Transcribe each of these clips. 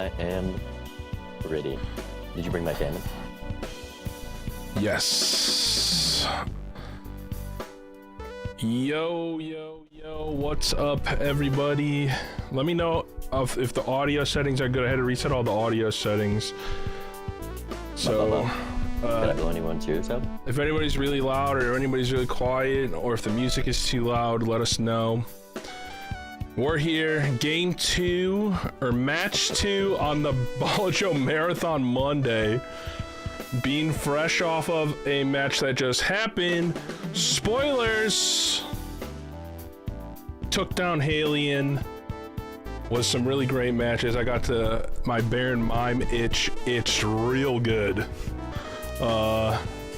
I am ready. Did you bring my cannon? Yes. Yo, what's up, everybody? Let me know if the audio settings are good. I had to reset all the audio settings. So, Can I blow anyone's ears out? if anybody's really loud or anybody's really quiet, or if the music is too loud, let us know. We're here, game 2, or match 2 on the Balatro Marathon Monday. Being fresh off of a match that just happened. Spoilers! Took down Halion. Was some really great matches. I got to my Baron Mime itched real good.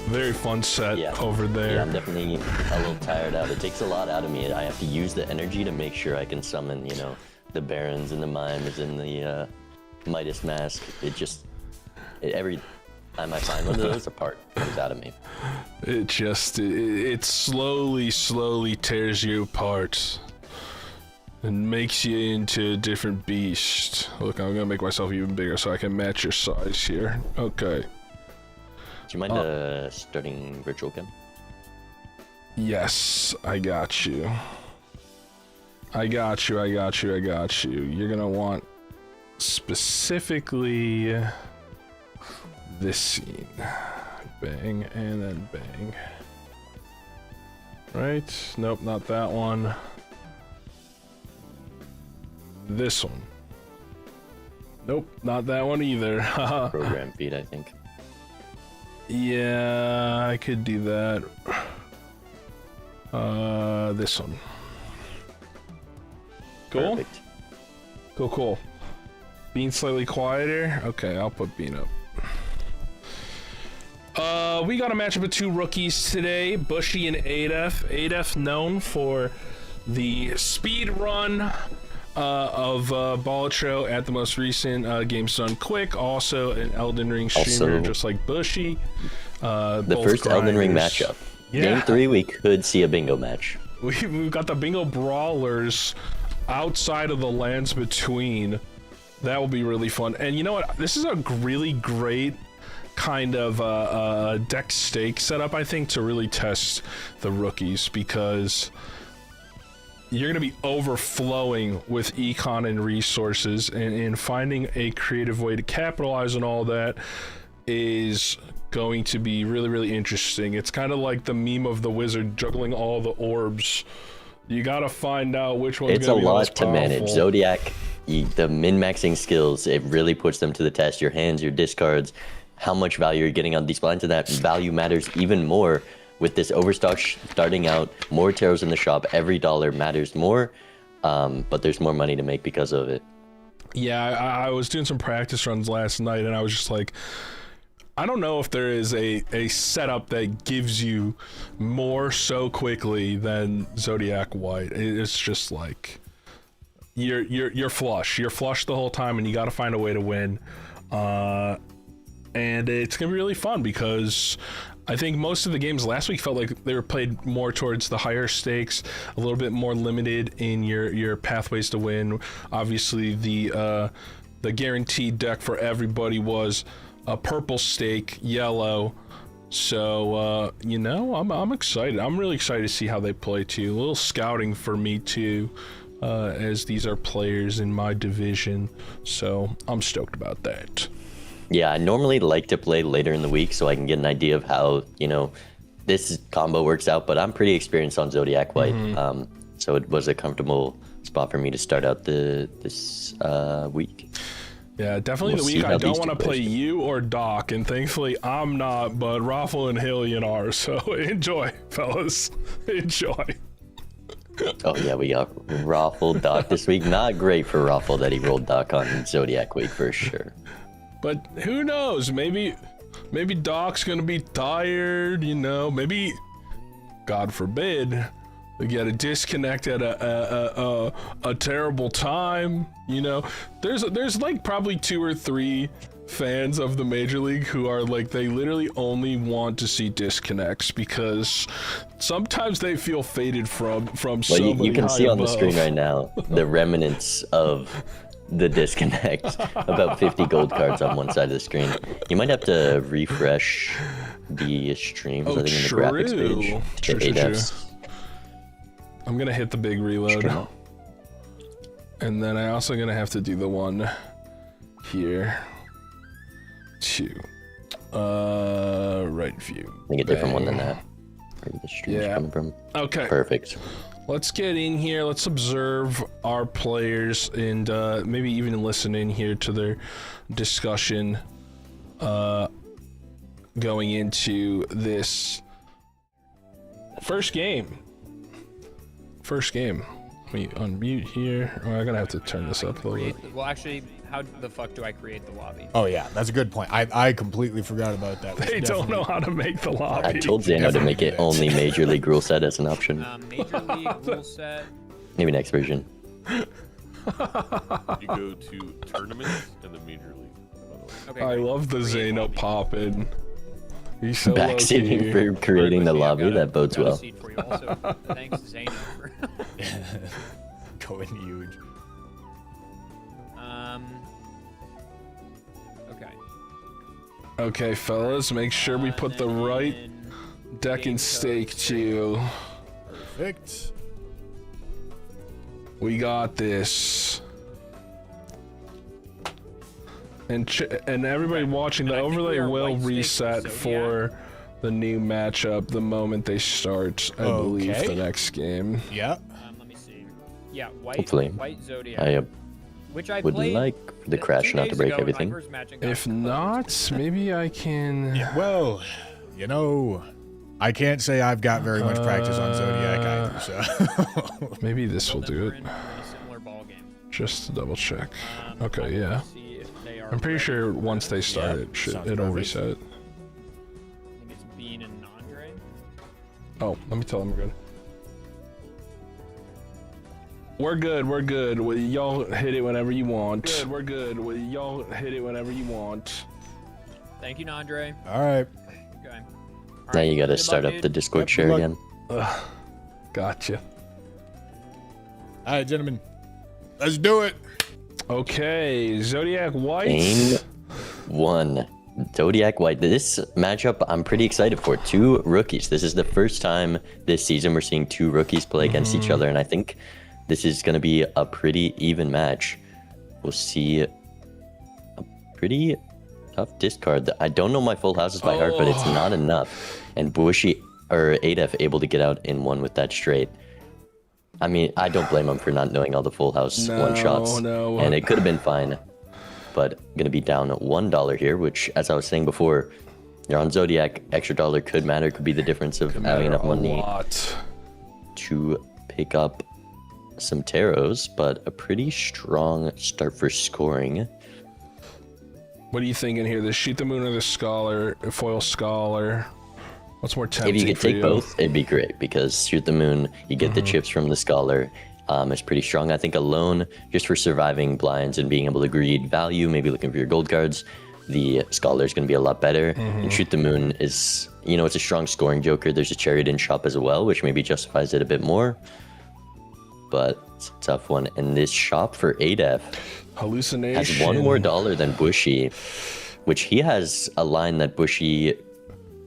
Very fun set over there. Yeah, I'm definitely a little tired out. It takes a lot out of me. I have to use the energy to make sure I can summon, you know, the Barons and the Mimes and the Midas Mask. Every time I find one of those, a part comes out of me. It slowly tears you apart and makes you into a different beast. Look, I'm gonna make myself even bigger so I can match your size here. Okay. Do you mind starting virtual cam? Yes, I got you. I got you. You're gonna want specifically this scene. Bang, and then bang. Right? Nope, not that one. This one. Nope, not that one either. Program feed, I think. Yeah, I could do that. This one. Cool? Perfect. Cool. Bean slightly quieter? Okay, I'll put Bean up. We got a matchup of two rookies today, Bushy and Adef. Adef known for the speed run of Balatro at the most recent Games Done Quick, also an Elden Ring streamer just like Bushy. The first Elden Ring matchup. Yeah. Game 3, we could see a bingo match. We've got the bingo brawlers outside of the lands between. That will be really fun. And you know what? This is a really great kind of deck stake setup, I think, to really test the rookies, because you're going to be overflowing with econ and resources, and finding a creative way to capitalize on all that is going to be really interesting. It's kind of like the meme of the wizard juggling all the orbs. You got to find out which one's It's a going to be the lot most to manage. powerful. Zodiac, the min-maxing skills, it really puts them to the test. Your hands, your discards, how much value you're getting on these blinds, and that value matters even more with this overstock starting out. More taros in the shop, every dollar matters more, but there's more money to make because of it. Yeah, I was doing some practice runs last night, and I was just like, I don't know if there is a setup that gives you more so quickly than Zodiac White. It's just like you're flush. You're flush the whole time, and you got to find a way to win. And it's gonna be really fun, because I think most of the games last week felt like they were played more towards the higher stakes, a little bit more limited in your pathways to win. Obviously, the guaranteed deck for everybody was a purple stake, yellow. So you know, I'm excited. I'm really excited to see how they play too. A little scouting for me too, as these are players in my division. So I'm stoked about that. Yeah, I normally like to play later in the week so I can get an idea of how, you know, this combo works out, but I'm pretty experienced on Zodiac White, so it was a comfortable spot for me to start out this week. Yeah, definitely the week I don't want to play you or Doc, and thankfully I'm not, but Raffle and Halion are, so enjoy, fellas. Enjoy. Oh yeah, we got Raffle, Doc this week. Not great for Raffle that he rolled Doc on Zodiac Week for sure. But who knows? Maybe Doc's gonna be tired, you know. Maybe, God forbid, we get a disconnect at a terrible time. You know, there's like probably 2 or 3 fans of the Major League who are like, they literally only want to see disconnects, because sometimes they feel faded from Well, somebody you can high see on the above. screen right now the remnants of the disconnect. About 50 gold cards on one side of the screen. You might have to refresh the streams, I think, in the graphics page to get Adef's. I'm gonna hit the big reload. And then I also gonna have to do the one here. Right view. I think a different one than that. Where the stream's coming from. Okay. Perfect. Let's get in here. Let's observe our players and maybe even listen in here to their discussion going into this first game. Let me unmute here. Oh, I'm gonna have to turn this up a little bit. Well, actually, how the fuck do I create the lobby? Oh yeah, that's a good point. I completely forgot about that. They don't know how to make the lobby. I told Zano to make it only Major League rule set as an option. Major League rule set. Maybe next version. You go to tournaments and the Major League. Okay, I love the Zano popping. He's so Backseating for creating the lobby, that bodes well. For you also. Thanks, Zano. For Going huge. Okay. Okay, fellas, make sure we put the right deck and stake too. Perfect. We got this. And everybody watching, the overlay will reset for the new matchup the moment they start, I believe, the next game. Yeah. Let me see. Yeah, white. Hopefully. White Zodiac. I which I would played like for the crash 2 not days to break ago in my everything. first match and got If proposed. not, maybe I can... Yeah, well, you know, I can't say I've got very much practice on Zodiac either, so. Maybe this will do We're it. in a similar ball game. Just to double check. Okay, yeah. Let's see if they are I'm pretty ready. sure once they start it, sounds it'll perfect. reset. I think it's Bean and Andre. Oh, let me tell them we're good. We're good. Y'all hit it whenever you want. We're good. Y'all hit it whenever you want. Thank you, Andre. All right. Okay. Now you gotta Good start luck, up the dude. Discord Yep, share good again. Gotcha. All right, gentlemen. Let's do it. Okay, Zodiac White. Game 1. Zodiac White. This matchup I'm pretty excited for. 2 rookies. This is the first time this season we're seeing 2 rookies play against each other, and I think this is going to be a pretty even match. We'll see a pretty tough discard. I don't know my full houses by heart, but it's not enough. And Bushy or Adef able to get out in one with that straight. I mean, I don't blame him for not knowing all the full house one shots. No. And it could have been fine. But gonna be down $1 here, which, as I was saying before, you're on Zodiac, extra dollar could matter, could be the difference of having enough money to pick up some tarots, but a pretty strong start for scoring. What are you thinking here? The Shoot the Moon or the Scholar, foil Scholar? What's more tempting If you could for take both, it'd be great, because Shoot the Moon, you get the chips from the Scholar. It's pretty strong. I think alone, just for surviving blinds and being able to greed value, maybe looking for your gold cards, the Scholar is going to be a lot better. And Shoot the Moon is, you know, it's a strong scoring joker. There's a Chariot in shop as well, which maybe justifies it a bit more. But it's a tough one. And this shop for Adef Hallucination. has $1 more than Bushy, which he has a line that Bushy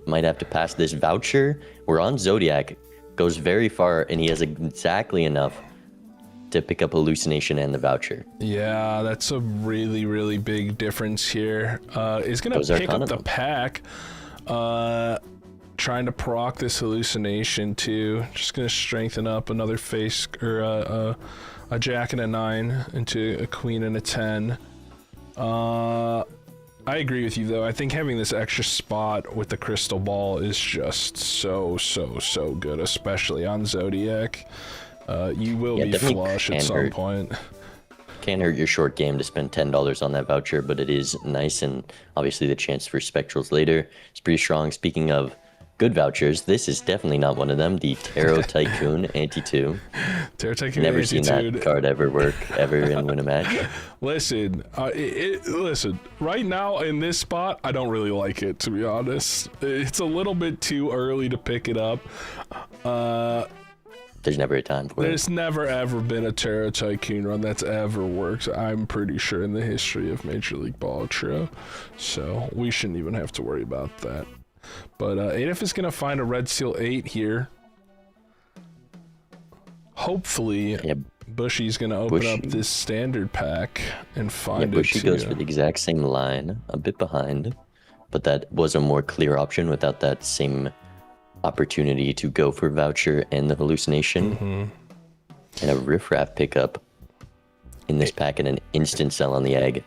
might have to pass. This voucher, we're on Zodiac, goes very far, and he has exactly enough to pick up Hallucination and the voucher. Yeah, that's a really, really big difference here. Is gonna Those are pick up the economy. pack. Trying to proc this Hallucination too. Just gonna strengthen up another face or a jack and a 9 into a queen and a 10. I agree with you though. I think having this extra spot with the crystal ball is just so good, especially on Zodiac. You will be definitely flush at can some hurt. point. Can't hurt your short game to spend $10 on that voucher, but it is nice, and obviously the chance for spectrals later is pretty strong. Speaking of good vouchers, this is definitely not one of them. The Tarot Tycoon Anti-2. Terror Tycoon Never seen Attitude. that card ever work ever and win a match. Listen, listen. Right now in this spot, I don't really like it, to be honest. It's a little bit too early to pick it up. there's never a time for it. There's never ever been a Terra Tycoon run that's ever worked, I'm pretty sure, in the history of Major League Balatro. So we shouldn't even have to worry about that. But Adef is going to find a Red Seal 8 here. Hopefully, Bushy's going to open up this standard pack and find it. Bushy goes for the exact same line, a bit behind. But that was a more clear option without that same opportunity to go for voucher and the hallucination. And a riffraff pickup in this pack and an instant sell on the egg.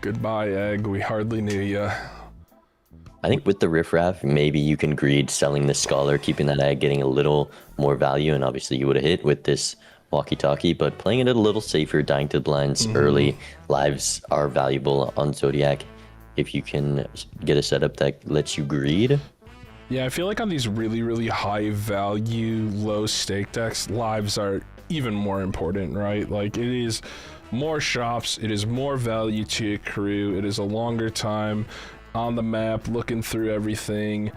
Goodbye, egg. We hardly knew ya. I think with the riffraff, maybe you can greed selling the scholar, keeping that egg, getting a little more value, and obviously you would have hit with this walkie-talkie, but playing it a little safer, dying to the blinds early. Lives are valuable on Zodiac if you can get a setup that lets you greed. Yeah, I feel like on these really, really high value, low stake decks, lives are even more important, right? Like, it is more shops, it is more value to accrue, it is a longer time on the map, looking through everything.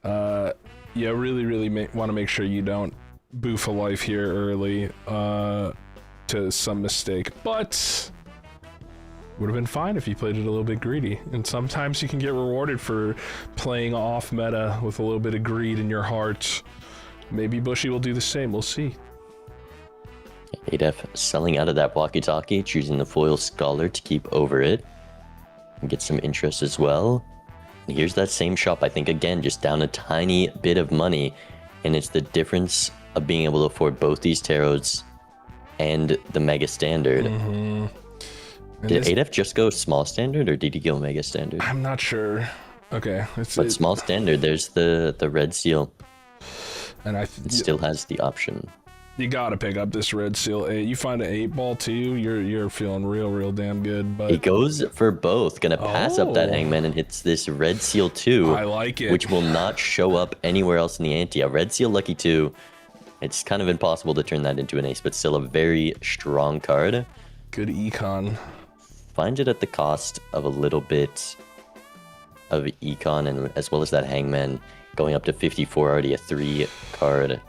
Yeah, really, really want to make sure you don't boof a life here early to some mistake, but would have been fine if you played it a little bit greedy. And sometimes you can get rewarded for playing off meta with a little bit of greed in your heart. Maybe Bushy will do the same, we'll see. Adef selling out of that walkie-talkie, choosing the foil scholar to keep over it and get some interest as well. And here's that same shop, I think, again, just down a tiny bit of money, and it's the difference of being able to afford both these tarots and the mega standard. Did Adef just go small standard, or did he go mega standard? I'm not sure. Okay, but small standard, there's the red seal, and it still has the option. You gotta pick up this Red Seal 8. You find an 8-ball too, you're feeling real damn good. But he goes for both, gonna pass up that hangman and hits this Red Seal 2. I like it. Which will not show up anywhere else in the ante. A Red Seal Lucky 2. It's kind of impossible to turn that into an ace, but still a very strong card. Good econ. Finds it at the cost of a little bit of econ, and as well as that hangman going up to 54, already a 3-card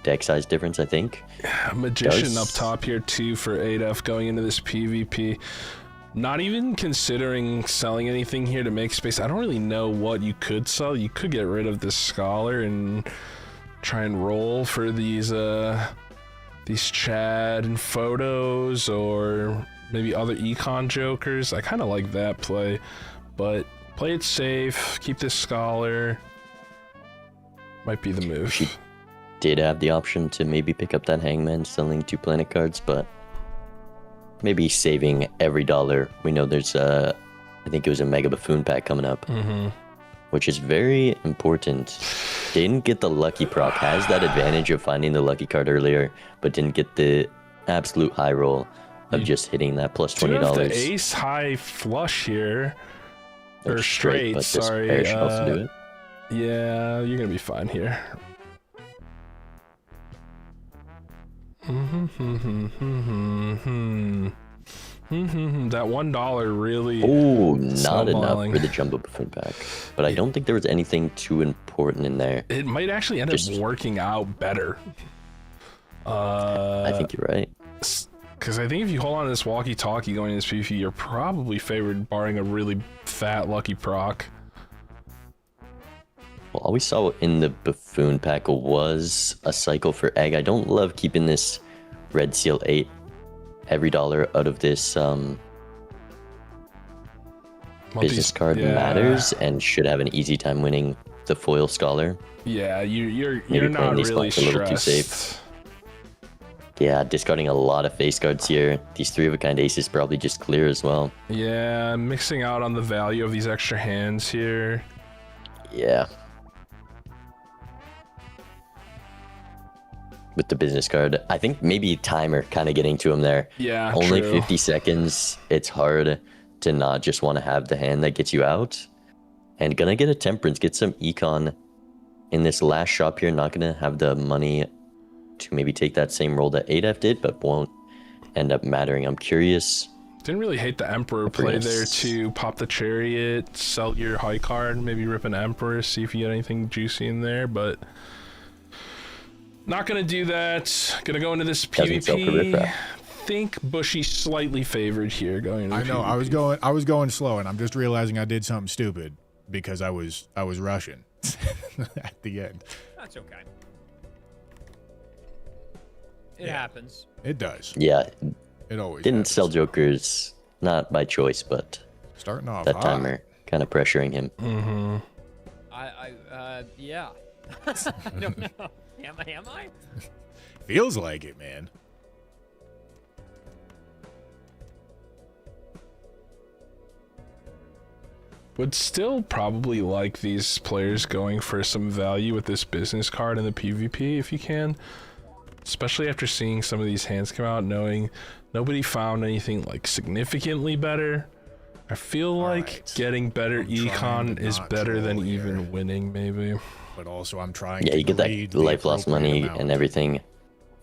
deck size difference, I think. Magician up top here too for Adef going into this PvP. Not even considering selling anything here to make space. I don't really know what you could sell. You could get rid of this scholar and try and roll for these Chad and photos, or maybe other econ jokers. I kind of like that play, but play it safe, keep this scholar. Might be the move. She did have the option to maybe pick up that hangman selling 2 planet cards, but maybe saving every dollar. We know there's I think it was a Mega Buffoon pack coming up, which is very important. Didn't get the lucky proc, has that advantage of finding the lucky card earlier, but didn't get the absolute high roll of just hitting that plus $20. You have the ace high flush here, or straight, but sorry. This pair should also do it. Yeah, you're gonna be fine here. That $1 really. Oh, not enough for the Jumbo Buffoon pack. But I don't think there was anything too important in there. It might actually end up working out better. I think you're right. Because I think if you hold on to this walkie-talkie going into this PvP, you're probably favored, barring a really fat lucky proc. Well, all we saw in the Buffoon pack was a cycle for egg. I don't love keeping this Red Seal 8. Every dollar out of this business card matters, and should have an easy time winning the foil scholar. Yeah, you're Maybe not these really spots a little too safe. Yeah, discarding a lot of face cards here. These 3-of-a-kind aces probably just clear as well. Yeah, mixing out on the value of these extra hands here. Yeah. With the business card, I think maybe timer kind of getting to him there. Yeah, only true. 50 seconds. It's hard to not just want to have the hand that gets you out. And gonna get a temperance, get some econ in this last shop here. Not gonna have the money to maybe take that same roll that Adef did, but won't end up mattering. I'm curious. Didn't really hate the Emperor play there to pop the Chariot, sell your high card, maybe rip an Emperor, see if you get anything juicy in there, but Not gonna do that. Gonna go into this Doesn't sell for PvP. riffraff. Think Bushy slightly favored here going into I know. PvP. I was going slow, and I'm just realizing I did something stupid because I was rushing at the end. That's okay. It happens. It does. Yeah, It always didn't happens. sell jokers, not by choice, but Starting off that hot. timer kind of pressuring him. Yeah. I don't know. Am I? Feels like it, man. Would still probably like these players going for some value with this business card in the PvP if you can. Especially after seeing some of these hands come out, knowing nobody found anything like significantly better. I feel like right. getting better I'm trying econ to is not better than troll here. even winning, maybe. But also, I'm trying Yeah, to you get greed that the life loss appropriate money amount. and everything.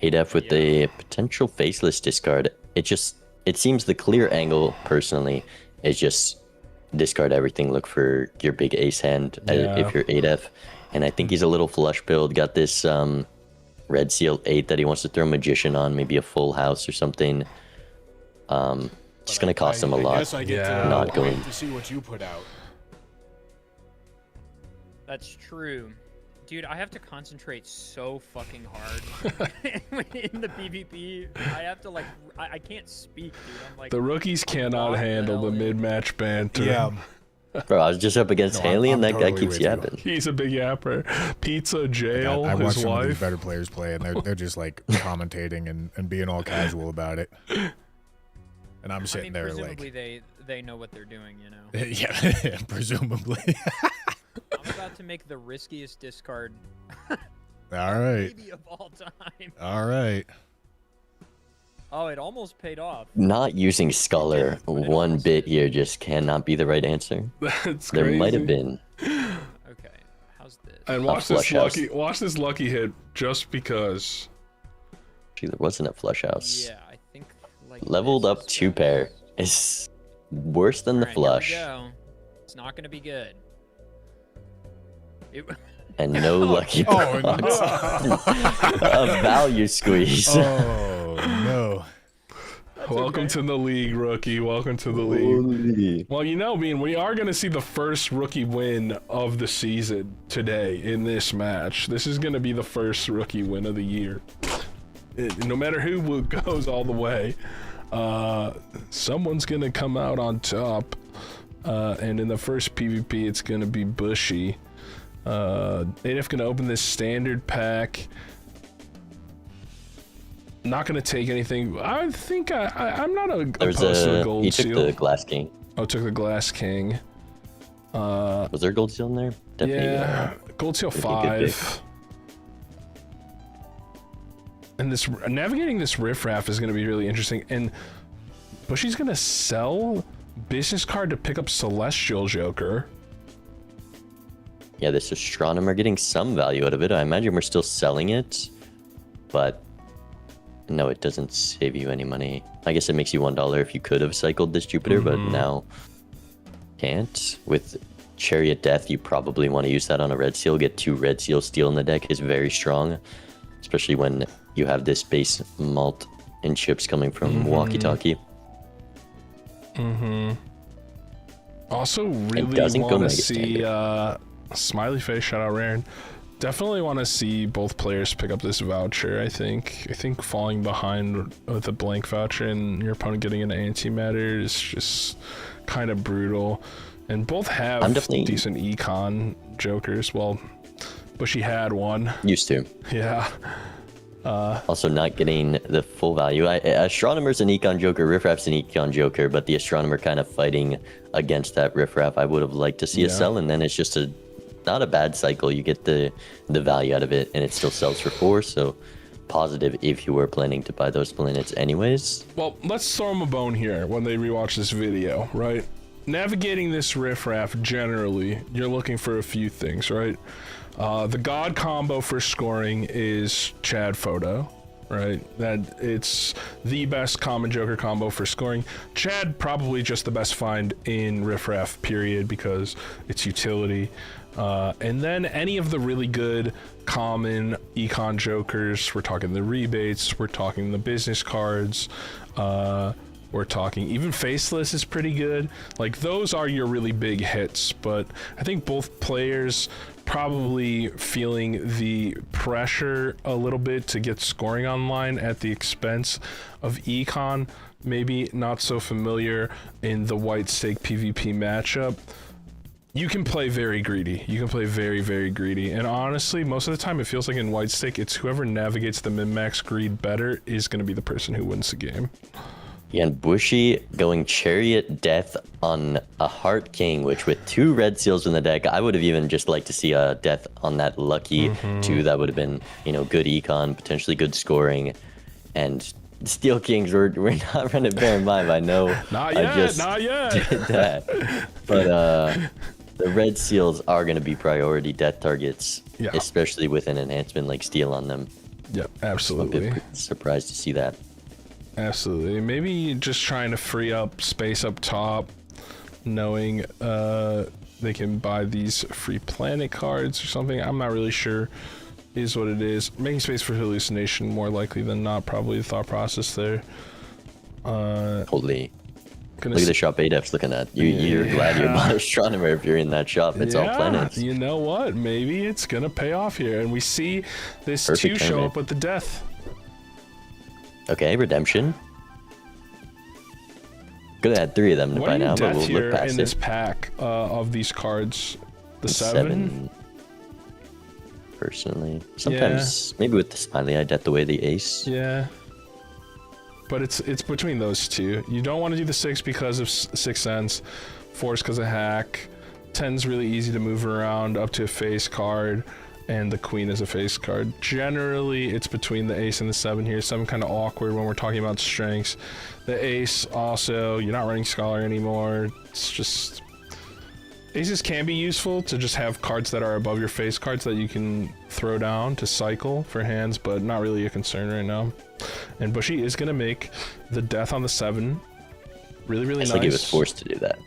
Adef with the potential faceless discard. It seems the clear angle personally is just discard everything, look for your big ace hand Yeah. if you're Adef. And I think he's a little flush build. Got this red seal 8 that he wants to throw magician on, maybe a full house or something. Just gonna cost him a I lot. guess I get Yeah. to Not wait going. to see what you put out. That's true. Dude, I have to concentrate so fucking hard in the PvP. I have to like, I can't speak, dude. I'm like, The rookies cannot what the handle the hell is- mid-match banter. Yeah. Bro, I was just up against No, Haley, and I'm that guy totally keeps with you. yapping. He's a big yapper. Pizza Jail, I watch his some of these wife. better players play, and they're just like commentating and being all casual about it. And I'm I sitting mean, there presumably like, they know what they're doing, you know. yeah, presumably. I'm about to make the riskiest discard All right, maybe of all time. all right. Oh, it almost paid off. Not using Scholar one bit here just cannot be the right answer. That's There crazy. might have been. Okay, how's this? And watch this flush house. watch this lucky hit just because. Actually, there wasn't a flush house. Yeah, I think like Leveled this up is 2 pair is worse than the Alright, flush. Here we go. It's not gonna be good. It, And no lucky Oh, procs. no. A value squeeze. Oh no. Welcome to the league, rookie. Welcome to the league. Holy. Well, you know, Bean, we are going to see the first rookie win of the season today in this match. This is going to be the first rookie win of the year. No matter who goes all the way, someone's going to come out on top. And in the first PvP, it's going to be Bushy. Adef going to open this standard pack. Not going to take anything. I think I'm not There's opposed to a gold he took seal. the Glass King. Oh, took the Glass King. Was there a gold seal in there? Definitely. Yeah, gold seal Pretty good 5. And this navigating this riffraff is going to be really interesting. And Bushy's going to sell business card to pick up Celestial Joker. Yeah, this Astronomer getting some value out of it. I imagine we're still selling it, but no, it doesn't save you any money. I guess it makes you $1 if you could have cycled this Jupiter, but now can't. With Chariot Death, you probably want to use that on a red seal. Get 2 red seal steel in the deck is very strong, especially when you have this base malt and chips coming from Walkie Talkie. Also, really doesn't go want to mega see Smiley Face, shout out Raren. Definitely want to see both players pick up this voucher. I think falling behind with a blank voucher and your opponent getting an antimatter is just kind of brutal. And both have I'm definitely- decent econ jokers. Well, Bushy had one. Used to. Yeah. Also not getting the full value. Astronomer's an Econ Joker, Riffraff's an Econ Joker, but the Astronomer kind of fighting against that Riffraff. I would have liked to see a Yeah. sell, and then it's just not a bad cycle. You get the value out of it, and it still sells for 4, so positive if you were planning to buy those planets anyways. Well, let's throw them a bone here when they rewatch this video, right? Navigating this riffraff, generally, you're looking for a few things, right? The God combo for scoring is Chad Photo. right? That it's the best common Joker combo for scoring. Chad, probably just the best find in Riff Raff, period, because it's utility. And then any of the really good common econ Jokers, we're talking the rebates, we're talking the business cards, we're talking even Faceless is pretty good. Like, those are your really big hits, but I think both players probably feeling the pressure a little bit to get scoring online at the expense of econ, maybe not so familiar in the white stake PvP matchup. You can play very greedy. You can play very, very greedy. And honestly, most of the time it feels like in white stake, it's whoever navigates the min-max greed better is going to be the person who wins the game. Yeah, and Bushy going Chariot Death on a Heart King, which with 2 red seals in the deck, I would have even just liked to see a Death on that Lucky 2. That would have been, you know, good econ, potentially good scoring. And Steel Kings, we're not running Baron 5, I know. Not yet. Did that. But the red seals are going to be priority death targets, especially with an enhancement like Steel on them. Yep, absolutely. I'm surprised to see that. Absolutely. Maybe just trying to free up space up top, knowing they can buy these free planet cards or something. I'm not really sure is what it is. Making space for hallucination, more likely than not, probably the thought process there. Holy. Look at the shop Adef's looking at. You're glad you're not Astronomer if you're in that shop. It's all planets. You know what? Maybe it's going to pay off here. And we see this Perfect 2 show timing. up with the death. Okay, Redemption. Could have had 3 of them What by are you now, but death we'll here look past in it. this pack of these cards? The 7? Personally. Sometimes, maybe with the Smiley, I death away the Ace. Yeah. But it's between those 2. You don't want to do the 6 because of Sixth Sense. 4's because of hack. 10's really easy to move around up to a face card. And the Queen is a face card. Generally, it's between the Ace and the 7 here. 7 kind of awkward when we're talking about strengths. The Ace also, you're not running Scholar anymore. It's just... Aces can be useful to just have cards that are above your face cards that you can throw down to cycle for hands, but not really a concern right now. And Bushy is going to make the death on the 7 really, really nice. I think he was forced to do that.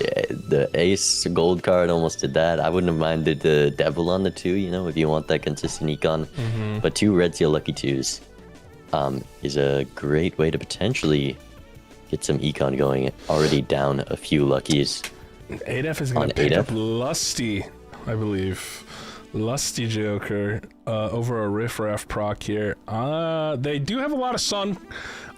Yeah, the Ace gold card almost did that. I wouldn't have minded the Devil on the 2, you know, if you want that consistent econ. But 2 red seal lucky 2s is a great way to potentially get some econ going. Already down a few luckies. Adef is going to pick up Lusty, I believe. Lusty Joker over a Riff Raff proc here. They do have a lot of Sun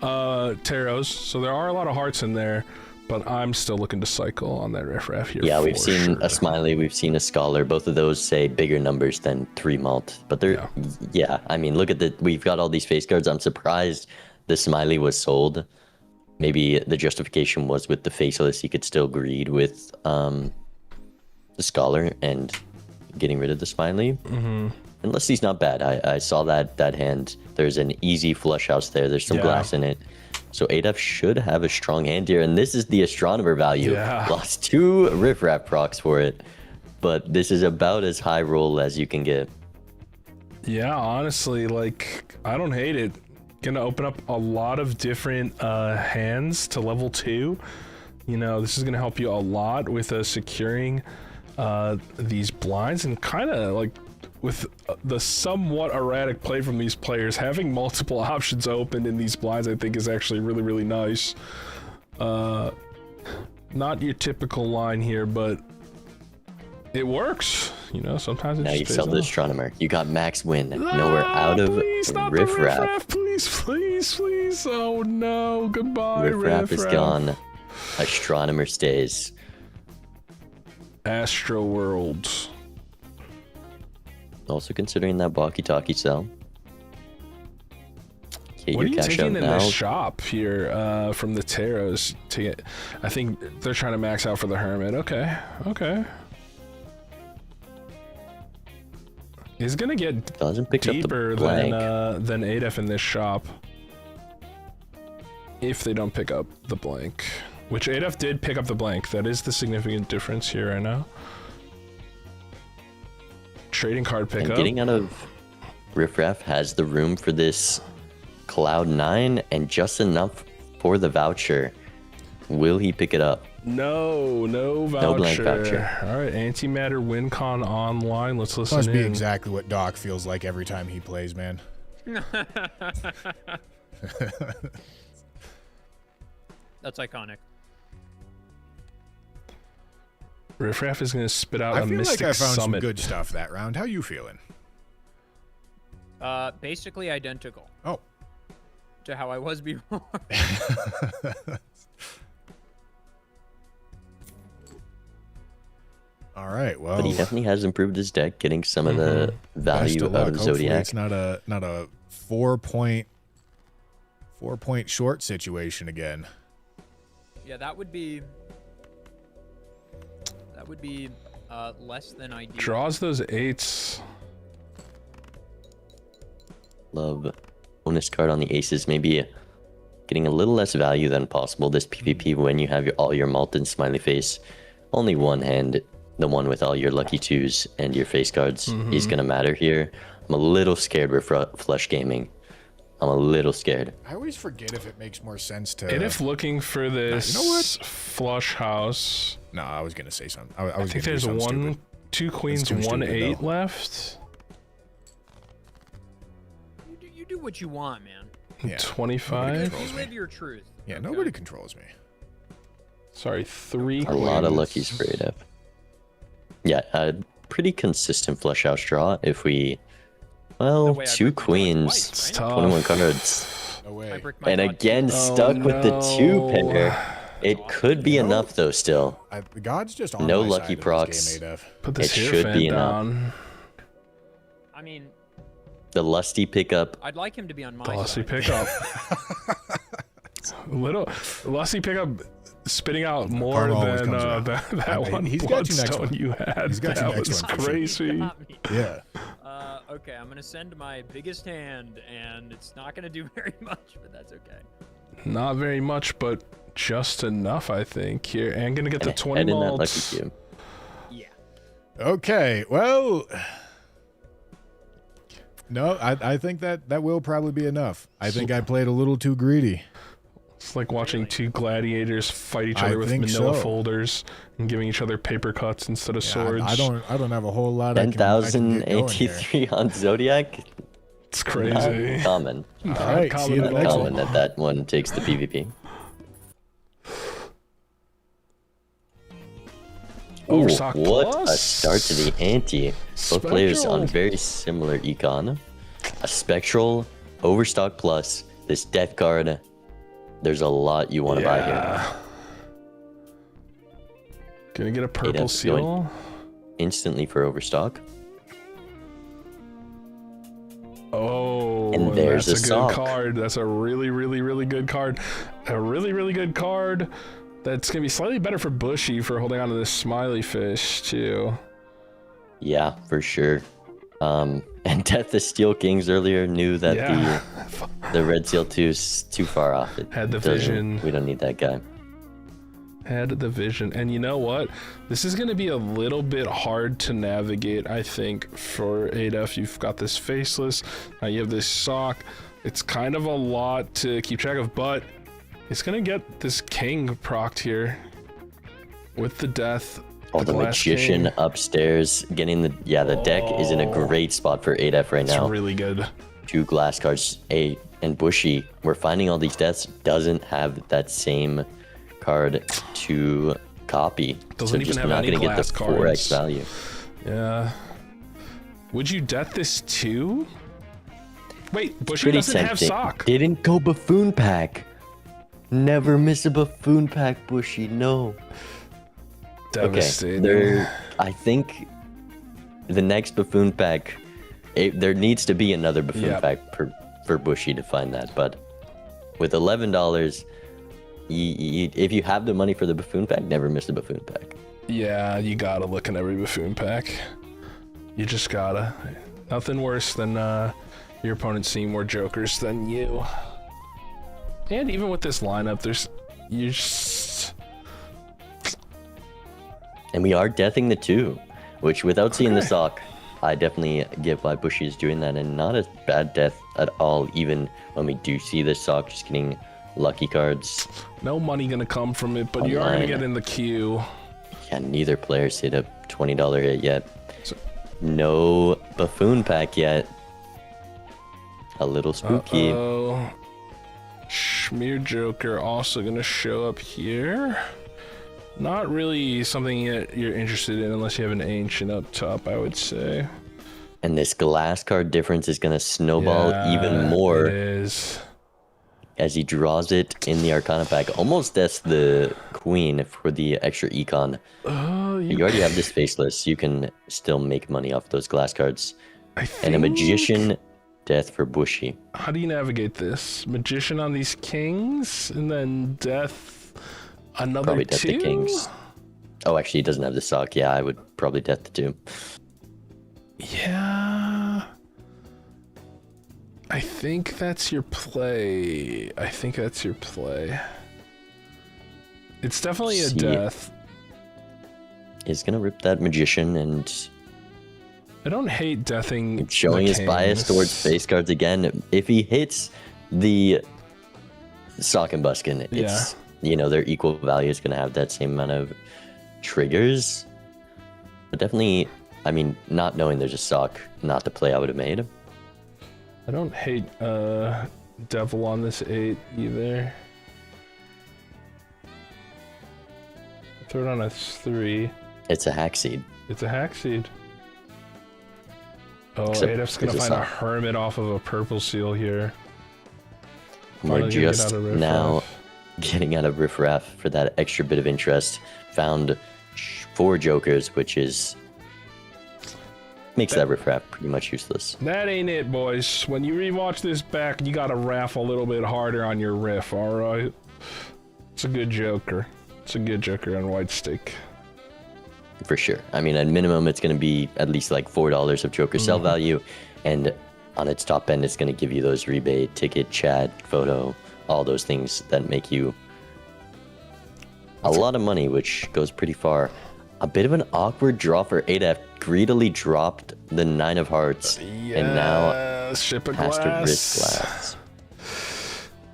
Taros, so there are a lot of hearts in there, but I'm still looking to cycle on that Riff Raff here. Yeah, we've seen a Smiley, we've seen a Scholar. Both of those say bigger numbers than 3 malt, but they're, I mean, look at we've got all these face cards. I'm surprised the Smiley was sold. Maybe the justification was with the Faceless, he could still greed with the Scholar and getting rid of the Smiley. Unless he's not bad. I saw that hand. There's an easy flush house there. There's some glass in it. So Adef should have a strong hand here. And this is the Astronomer value. Lost 2 Riff Raff procs for it. But this is about as high roll as you can get. Yeah, honestly, like, I don't hate it. Gonna open up a lot of different hands to level 2. You know, this is gonna help you a lot with securing these blinds, and kind of like with the somewhat erratic play from these players, having multiple options open in these blinds I think is actually really, really nice. Not your typical line here, but it works. You know, sometimes it now just you pays sell the off. Astronomer. You got max win. No, we're out of Riff Raff. Please. Oh no, goodbye, Riff Raff is gone. Astronomer stays. Astro Worlds. Also considering that walkie-talkie sell. Okay, What are your you cash taking out in now. this shop here from the Taros to get? I think they're trying to max out for the Hermit. Okay. He's gonna get Doesn't pick up deeper the blank. than Adef in this shop. If they don't pick up the blank. Which Adef did pick up the blank. That is the significant difference here right now. Trading card And pickup. getting out of Riff Raff has the room for this Cloud9 and just enough for the voucher. Will he pick it up? No voucher. No blank voucher. All right, Antimatter WinCon online. Let's listen Must be in. exactly what Doc feels like every time he plays, man. That's iconic. Riffraff is gonna spit out I a feel Mystic like I found some Summit. good stuff that round. How you feeling? Basically identical Oh. to how I was before. All right, well. But he definitely has improved his deck, getting some of the value best out luck. of Hopefully Zodiac. it's not a 4-point short situation again. Yeah, that would be less than ideal. Draws those 8s. Love bonus card on the aces, maybe getting a little less value than possible this PvP when you have all your Malton smiley face. Only one hand, the one with all your lucky 2s and your face cards, is gonna matter here. I'm a little scared with flush gaming. I'm a little scared. I always forget if it makes more sense to. Adef looking for this you know what? flush house. No, I was gonna say something. I I was think gonna do there's something stupid. 2 queens, too 1 stupid, 8 though. left. You do what you want, man. Yeah. 25. controls You me. live your truth. Yeah, okay? nobody controls me. Sorry, 3 A lot of queens. luckies for Adef. Yeah, a pretty consistent flush house draw if we... Well, No way, I 2 broke my queens, twice, right? Tough. 21 cards. No I way. bricked my And god again, too. stuck with the 2 no. pair. It could be enough though still. The God's just on No my lucky side of this procs. game, Adef. Put this It here should fan be enough. down. I mean, The lusty pickup. I'd like him to be on my Lusty side. pickup. Little Lusty pickup spitting out more Card always than comes around. that one He's got you next bloodstone one. you had. He's got you That next was one for sure. crazy. Got me. Yeah. Okay, I'm gonna send my biggest hand, and it's not gonna do very much, but that's okay. Not very much, but just enough, I think. Here, and gonna get the 20 And in that lucky malts. cube. Yeah. Okay. Well. No, I think that will probably be enough. I think I played a little too greedy. It's like watching 2 gladiators fight each I other with think manila so. folders and giving each other paper cuts instead of Yeah, swords. I don't have a whole lot. I can get going here. 10,083 on Zodiac. It's Not crazy. common. All right. See you in the Not next Common one. that one takes the PvP. Ooh, Overstock what a plus. start to the ante. Both players on Spectral. very similar econ. A Spectral, Overstock plus, this Death card. There's a lot you want to buy here. Yeah. Gonna get a purple Adef's going seal. Instantly for Overstock. Oh, And there's that's a a sock. good card. That's a really, really, really good card. A really, really good card. That's gonna be slightly better for Bushy for holding on to this smiley fish too. Yeah, for sure. And Death the Steel Kings earlier knew that Yeah. the Red Seal 2 is too far off. It Had the doesn't- vision. We don't need that guy. Had the vision. And you know what? This is going to be a little bit hard to navigate, I think, for Adef. You've got this faceless. Now you have this sock. It's kind of a lot to keep track of, but it's going to get this king procced here with the death. Oh, the glass Magician king. upstairs getting the... Yeah, the deck is in a great spot for Adef right It's now. really good. 2 glass cards. And Bushy, we're finding all these deaths, doesn't have that same card to copy. Doesn't so even just have not any gonna get the glass 4x cards. value. Yeah. Would you death this too? Wait, Bushy Pretty doesn't have tempting. sock. Didn't go Buffoon Pack. Never miss a Buffoon Pack, Bushy. No. Devastating. Okay, I think the next Buffoon Pack, there needs to be another Buffoon Yep. Pack for Bushy to find that. But with $11, if you have the money for the Buffoon Pack, never miss a Buffoon Pack. Yeah, you gotta look in every Buffoon Pack. You just gotta. Nothing worse than your opponent seeing more jokers than you. And even with this lineup, you just... And we are deathing the 2, which without seeing the sock, I definitely get why Bushy is doing that, and not a bad death at all, even when we do see this sock just getting lucky cards. No money gonna come from it, but you are gonna Online. get in the queue. Yeah, neither player's hit a $20 hit yet. So- No buffoon pack yet. A little spooky. Oh, Schmear Joker also gonna show up here. Not really something you're interested in unless you have an ancient up top, I would say. And this glass card difference is going to snowball Yeah, even more It is. as he draws it in the Arcana pack. Almost deaths the Queen for the extra econ. Oh, You already have this faceless. You can still make money off those glass cards. I And think... a Magician death for Bushy. How do you navigate this? Magician on these kings, and then death another Probably death two? the Kings. Oh, actually, he doesn't have the sock. Yeah, I would probably death the 2. Yeah. I think that's your play. It's definitely a See. death. He's going to rip that Magician and I don't hate deathing. showing the his bias kings. towards face cards again. If he hits the sock and buskin, it's their equal value is going to have that same amount of triggers. But definitely, I mean, not knowing there's a sock, not the play I would have made. I don't hate devil on this 8 either. Throw it on a 3. It's a hack seed. It's a hack seed. Oh, Except Adef's gonna it's a find a sock. hermit off of a purple seal here. We're Finally gonna get just out of Riff now Raff. getting out of Riff Raff for that extra bit of interest. Found 4 jokers, which is makes that Riff Raff pretty much useless. That ain't it, boys. When you rewatch this back, you gotta raff a little bit harder on your riff, alright? It's a good joker. It's a good joker on White Stake. For sure. I mean, at minimum, it's going to be at least like $4 of Joker sell value. And on its top end, it's going to give you those rebate, ticket, chat, photo, all those things that make you a lot of money, which goes pretty far. A bit of an awkward draw for Adef. Greedily dropped the 9 of hearts. And now Ship of has to Glass. risk glass.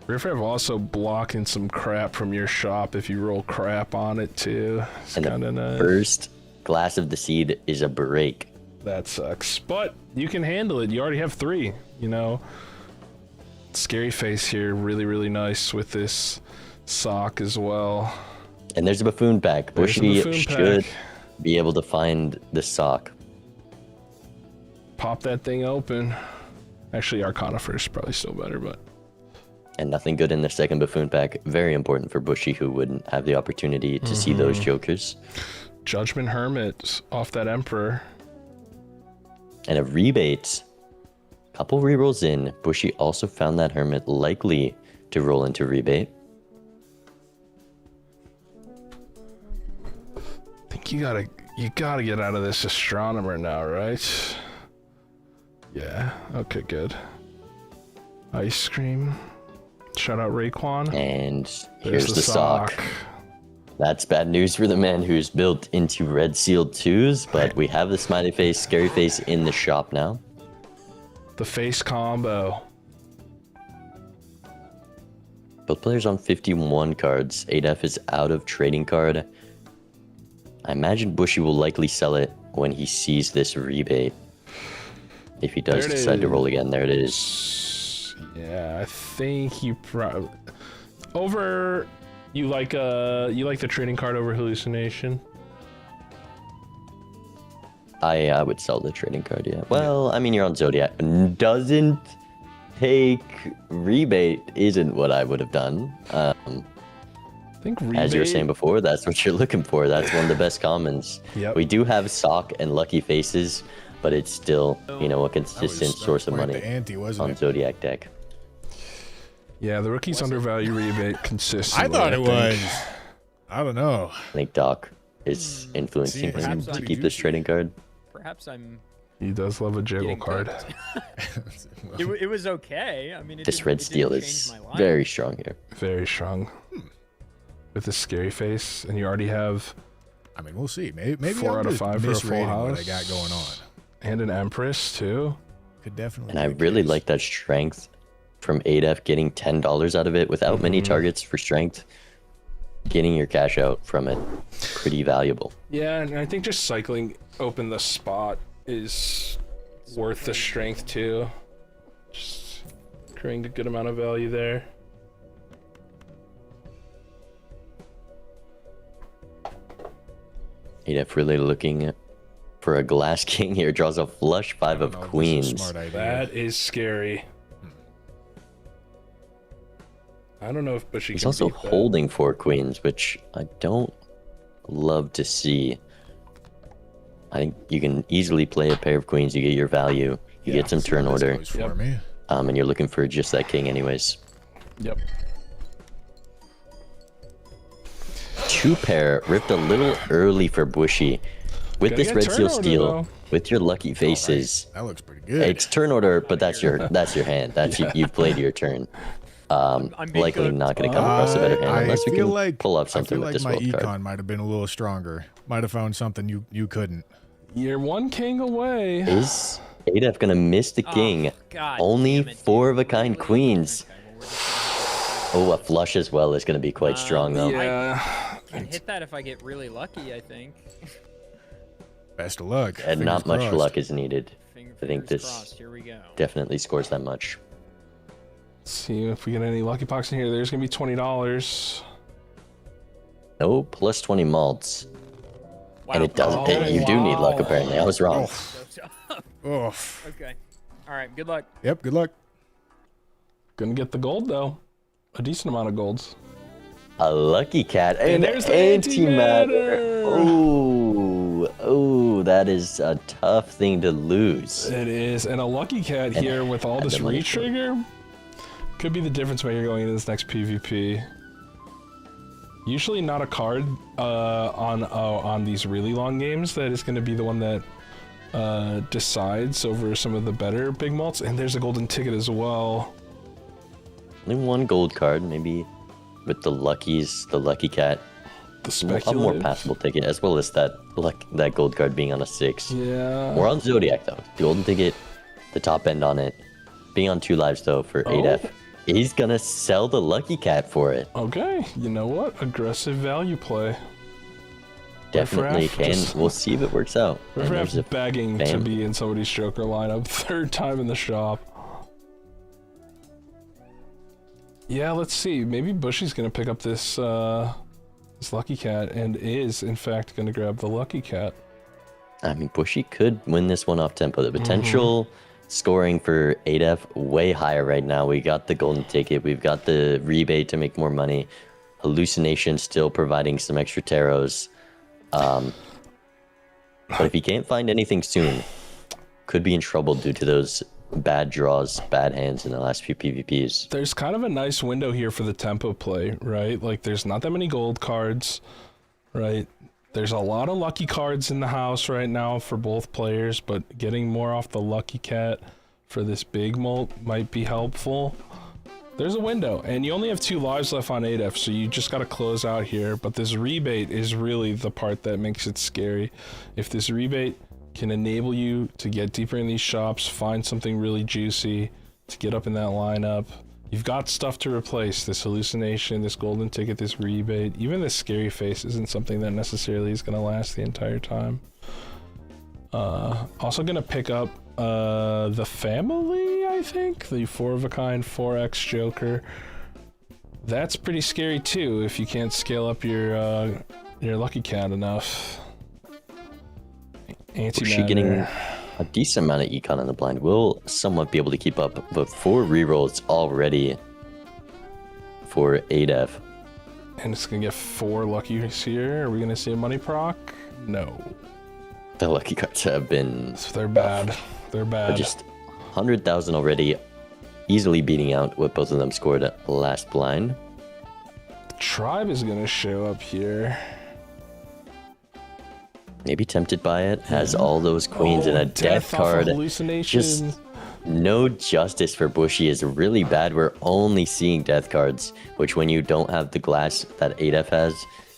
Riff Raff also blocking some crap from your shop if you roll crap on it too. It's And kind of the nice. first glass of the seed is a break. That sucks. But you can handle it. You already have 3, you know. Scary face here, really, really nice with this sock as well. And there's a buffoon pack. There's a Bushy buffoon should pack. be able to find the sock. Pop that thing open. Actually, Arcana first, probably still better, but... And nothing good in the second buffoon pack. Very important for Bushy, who wouldn't have the opportunity to see those jokers. Judgment Hermit off that Emperor. And a rebate. Couple rerolls in. Bushy also found that Hermit likely to roll into rebate. I think you gotta get out of this Astronomer now, right? Yeah, okay, good. Ice Cream. Shout out Raekwon. And There's here's the sock. That's bad news for the man who's built into red sealed 2s, but we have the smiley face, scary face in the shop now. The face combo. Both players on 51 cards. Adef is out of trading card. I imagine Bushy will likely sell it when he sees this rebate. If he does There it decide to roll again, there it is. Yeah, I think you probably over. You like the trading card over Hallucination. I would sell the trading card, yeah. Well, I mean, you're on Zodiac. Doesn't take rebate isn't what I would have done. I think rebate. As you were saying before, that's what you're looking for. That's one of the best commons. Yep. We do have Sock and Lucky Faces, but it's still, a consistent source of quite money the ante, wasn't on it? Zodiac deck. Yeah, the rookie's undervalue rebate consistently. I thought it think. was. I don't know. I think Doc is influencing Seems him to pretty keep this juicy. trading card. Perhaps I'm He does love a jiggle getting card. cooked. It was okay. I mean, it This didn't- red it didn't steel change is my life. very strong here. Very strong. With a scary face, and you already have I mean, we'll see. Maybe 4 I'm out of just 5 for a full misreading what I house. got going on. And an Empress, too. Could definitely. And I be a really case. like that strength from Adef, getting $10 out of it without many targets for strength. Getting your cash out from it, pretty valuable. Yeah, and I think just cycling open the spot is worth the strength, too. Just creating a good amount of value there. Adef really looking for a glass king here. Draws a flush 5 of No, this is a queens. smart idea. That is scary. I don't know if Bushy He's can also beat that. holding 4 queens, which I don't love to see. I think you can easily play a pair of queens. You get your value. You get some turn This order, goes for Yep. me. and you're looking for just that king anyways. Yep. 2 pair ripped a little early for Bushy. With Gotta this get red turn seal order, steal, though. with your lucky faces, That looks pretty good. it's turn order, but that's your hand. That's you've played your turn. I'm being Likely good. not going to come across a better hand I unless we feel can like pull up I something feel with like this my wild card. econ might have been a little stronger. Might have found something you couldn't. You're 1 king away. Is Adef going to miss the king? God Only damn it, 4 dude. of a kind Really? queens. Okay, well, we're just gonna Oh, a flush as well is going to be quite strong though. Yeah. can hit that if I get really lucky, I think. Best of luck. And Fingers not much crossed. luck is needed. I think Fingers this crossed. Here we go. definitely scores that much. Let's see if we get any lucky box in here. There's gonna be $20. No, plus 20 malts. Wow. And it doesn't. Oh, You do need luck wow. apparently. I was wrong. So tough. Oof. Okay. All right. Good luck. Yep. Good luck. Gonna get the gold though. A decent amount of golds. A lucky cat and there's the antimatter. antimatter. Oh, that is a tough thing to lose. It is, and a lucky cat And here with all had this the money for it. re-trigger could be the difference maker going into this next PvP. Usually not a card on these really long games that is going to be the one that decides over some of the better big malts. And there's a golden ticket as well. Only 1 gold card, maybe with the luckies, the lucky cat. The A speculative. more passable ticket, as well as that gold card being on a 6. Yeah. We're on Zodiac though. The golden ticket, the top end on it. Being on 2 lives though for Adef. He's gonna sell the lucky cat for it. Okay. You know what? Aggressive value play. Definitely Riff-raff, can. just- We'll see if it works out. And there's a Riff-raff begging to fam- be in somebody's Joker lineup. 3rd time in the shop. Yeah, let's see. Maybe Bushy's gonna pick up this this lucky cat and is in fact gonna grab the lucky cat. I mean, Bushy could win this one off tempo. The potential scoring for Adef way higher right now. We got the golden ticket. We've got the rebate to make more money. Hallucination still providing some extra tarots. But if he can't find anything soon, could be in trouble due to those bad draws, bad hands in the last few PvPs. There's kind of a nice window here for the tempo play, right? Like there's not that many gold cards, right? There's a lot of lucky cards in the house right now for both players, but getting more off the lucky cat for this big mult might be helpful. There's a window, and you only have 2 lives left on Adef, so you just gotta close out here. But this rebate is really the part that makes it scary. If this rebate can enable you to get deeper in these shops, find something really juicy to get up in that lineup, you've got stuff to replace. This hallucination, this golden ticket, this rebate, even this scary face isn't something that necessarily is gonna last the entire time. Also gonna pick up the family, I think, the 4 of a kind 4x Joker. That's pretty scary too if you can't scale up your lucky cat enough. Bushy getting a decent amount of econ on the blind. Will somewhat be able to keep up, but 4 rerolls already for Adef. And it's gonna get 4 luckies here. Are we gonna see a money proc? No. The lucky cards have been They're bad. They're bad. just 100,000 already, easily beating out what both of them scored at last blind. Tribe is gonna show up here. Maybe tempted by it, has all those queens and a death off of card. hallucinations. Just no justice for Bushy is really bad. We're only seeing death cards, which when you don't have the glass that Adef has,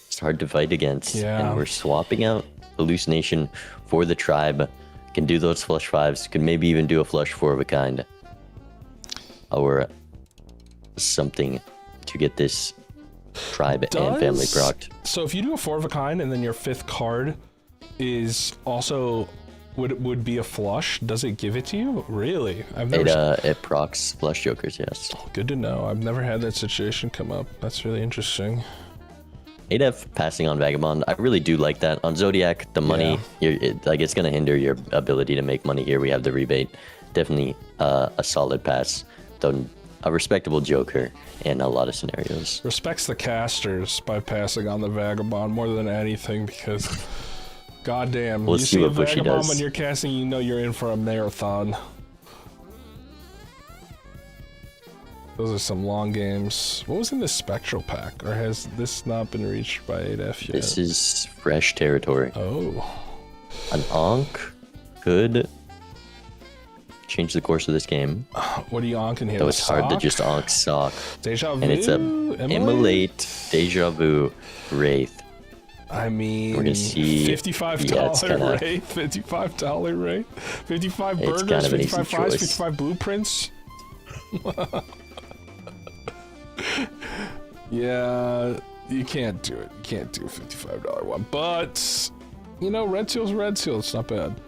it's hard to fight against. Yeah. And we're swapping out hallucination for the tribe. Can do those flush fives. Could maybe even do a flush four of a kind. Or something to get this tribe and family procced. So if you do a four of a kind and then your 5th card is also would be a flush, does it give it to you? Really? I've never It procs flush jokers, yes. Good to know. I've never had that situation come up. That's really interesting. Adef passing on Vagabond, I really do like that. On Zodiac, the money, it's gonna hinder your ability to make money here. We have the rebate. Definitely a solid pass, though a respectable joker in a lot of scenarios. Respects the casters by passing on the Vagabond more than anything, because goddamn, We'll you see see a what Bushy Vagabond does. when you're casting, you know you're in for a marathon. Those are some long games. What was in the Spectral pack? Or has this not been reached by Adef yet? This is fresh territory. Oh. An Ankh could change the course of this game. What are you onking here? Though The it's hard to sock? just Ankh Sock. Deja Vu? And it's a Immolate Deja Vu Wraith. I mean, We're gonna see $55 yeah, it's kinda, Wraith, $55 Wraith, 55 It's burgers, kind of an easy 55 fries, choice. 55 blueprints. Yeah, you can't do it. You can't do a $55 one. But, you know, Red Seal's Red Seal. It's not bad.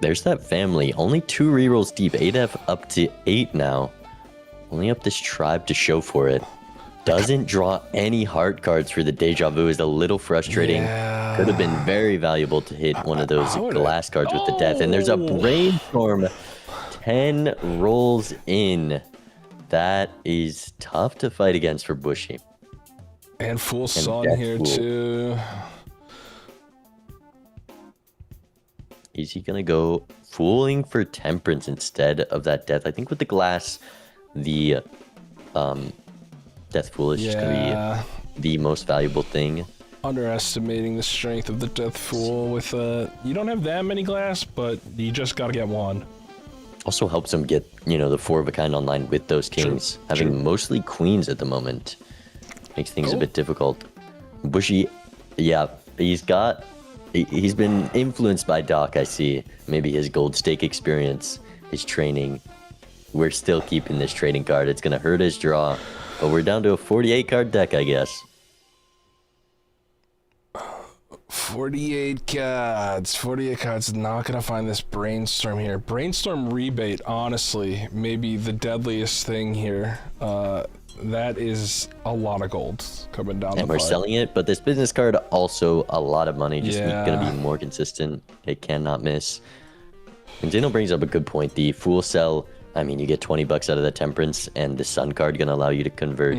There's that family. Only 2 rerolls deep. Adef up to 8 now. Only up this tribe to show for it. Doesn't draw any heart cards for the Deja Vu. Is a little frustrating. Yeah. Could have been very valuable to hit one of those glass cards with the death. And there's a brainstorm. 10 rolls in. That is tough to fight against for Bushy. And Full Sun Death here, Fool. too. Is he gonna go fooling for temperance instead of that death? I think with the glass, the death fool is just gonna be the most valuable thing. Underestimating the strength of the Death Fool with you don't have that many glass, but you just gotta get one. Also helps him get, the 4 of a kind online with those kings. Having mostly queens at the moment makes things a bit difficult. Bushy, yeah, he's been influenced by Doc, I see. Maybe his gold stake experience, his training. We're still keeping this trading card. It's gonna hurt his draw, but we're down to a 48 card deck, I guess. 48 cards. 48 cards. Not gonna find this Brainstorm here. Brainstorm rebate, honestly, maybe the deadliest thing here. That is a lot of gold coming down And the we're pipe. selling it, but this business card also a lot of money. Just Yeah. gonna be more consistent. It cannot miss. And Zeno brings up a good point. The Fool Cell, I mean, you get 20 bucks out of the Temperance, and the Sun card gonna allow you to convert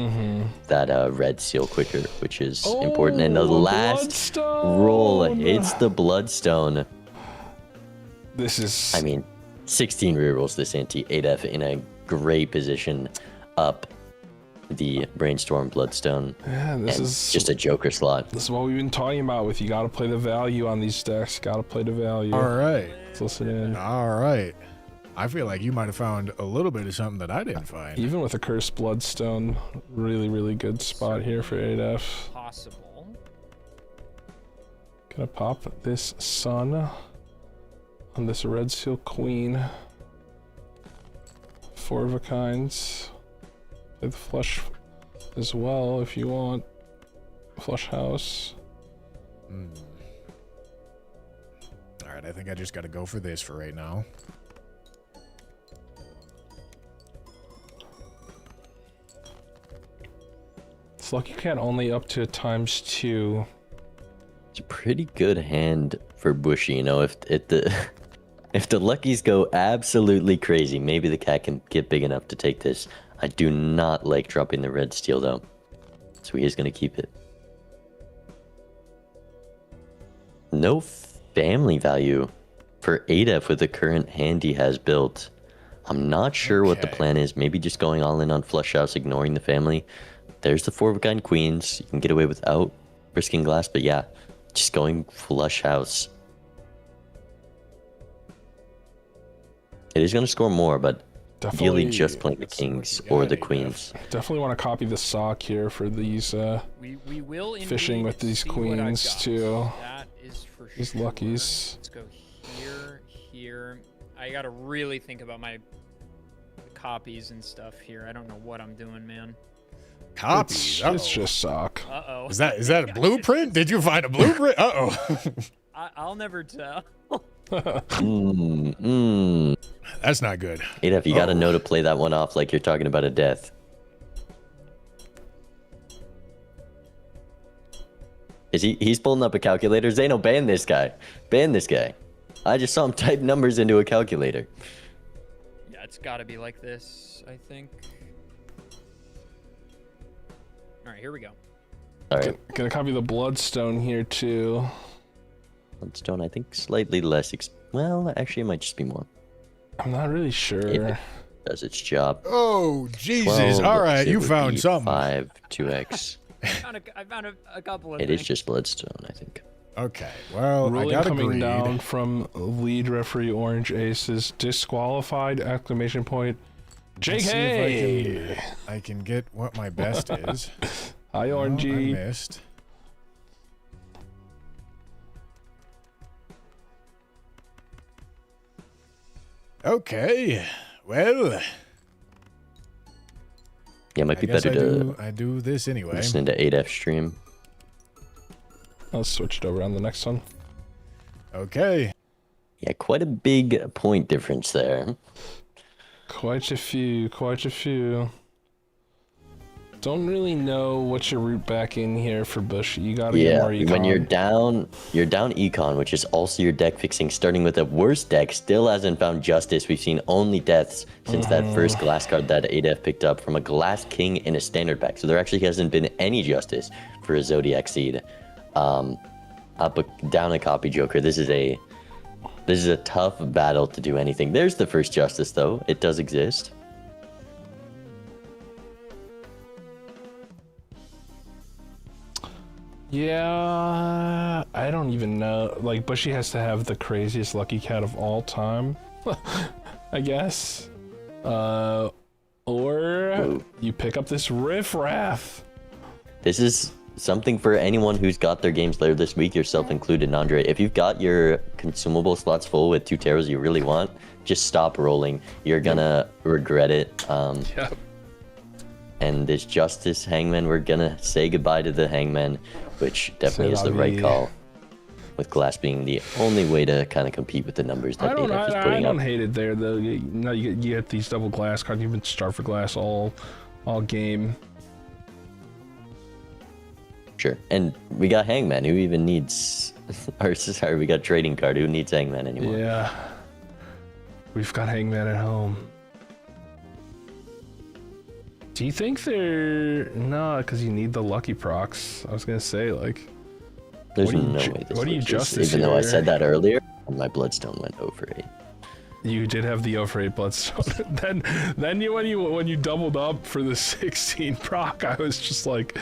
that Red Seal quicker, which is important. And the last Bloodstone! roll hits the Bloodstone. This is... I mean, 16 rerolls this ante. Adef in a great position up the Brainstorm Bloodstone. Yeah, this and is... just a Joker slot. This is what we've been talking about with you gotta play the value on these decks. Gotta play the value. All right. Let's listen in. All right. I feel like you might have found a little bit of something that I didn't find. Even with a Cursed Bloodstone, really, really good spot here for Adef. Possible. Gonna pop this Sun on this Red Seal Queen. 4 of a kinds. Play the Flush as well if you want. Flush House. All right, I think I just got to go for this for right now. It's Lucky Cat only up to ×2. It's a pretty good hand for Bushy, if the if the luckies go absolutely crazy, maybe the cat can get big enough to take this. I do not like dropping the red steel though, so he is gonna keep it. No family value for Adef with the current hand he has built. I'm not sure what the plan is. Maybe just going all in on Flush House, ignoring the family. There's the 4 of a kind queens. You can get away without risking glass, but yeah, just going Flush House. It is going to score more, but Ideally, just playing the kings or the queens. Definitely want to copy the sock here for these We will fishing with these see what I've queens got. too. That is for These sure. luckies. Let's go here. I gotta really think about my copies and stuff here. I don't know what I'm doing, man. Copies. It's just sock. Uh-oh. Is that a blueprint? Did you find a blueprint? Uh-oh. I'll never tell. That's not good. Adef, you gotta know to play that one off like you're talking about a death. He's pulling up a calculator. Zeno, ban this guy. Ban this guy. I just saw him type numbers into a calculator. Yeah, it's gotta be like this, I think. Alright, here we go. Alright. Gonna copy the bloodstone here too. Bloodstone, I think slightly less. Well, actually, it might just be more. I'm not really If sure. it does its job. Oh, Jesus. 12, All right, it you would found be something. 5, 2x. I found a couple of It things. is just bloodstone, I think. Okay, well, Ruling I got coming agreed. down from lead referee Orange Aces. Disqualified! Exclamation point. Let's see if JK! I can get what my best is. Hi, No, I Orangey. missed. Okay, well, Yeah, it might I be guess better to I do this anyway. listen to Adef stream. I'll switch it over on the next one. Okay. Yeah, quite a big point difference there. Quite a few, quite a few. Don't really know what your route back in here for Bushy. You gotta get Yeah, more econ. when you're down econ, which is also your deck fixing, starting with a worse deck, still hasn't found justice. We've seen only deaths since that first glass card that Adef picked up from a glass king in a standard pack. So there actually hasn't been any justice for a Zodiac Seed. Down a copy Joker. This is a tough battle to do anything. There's the first justice though. It does exist. Yeah, I don't even know. Like, Bushy has to have the craziest lucky cat of all time, I guess. Or you pick up this riffraff. This is something for anyone who's got their games later this week, yourself included, Andre. If you've got your consumable slots full with 2 taros you really want, just stop rolling. You're gonna regret it. Yep. And this Justice Hangman, we're gonna say goodbye to the Hangman, which definitely is the right call. With Glass being the only way to kind of compete with the numbers that Adef is I putting don't up. hate it there though. You get these double glass cards. You've been starved for glass all game. Sure. And we got Hangman, who even needs... or sorry, we got Trading Card, who needs Hangman anymore. Yeah. We've got Hangman at home. Do you think they're... No, because you need the lucky procs. I was going to say, like... There's What do you no ju- way this what do you loses, Justice even though I here? said that earlier, my Bloodstone went over 8. You did have the 0-for-8 Bloodstone. then when you doubled up for the 16 proc, I was just like...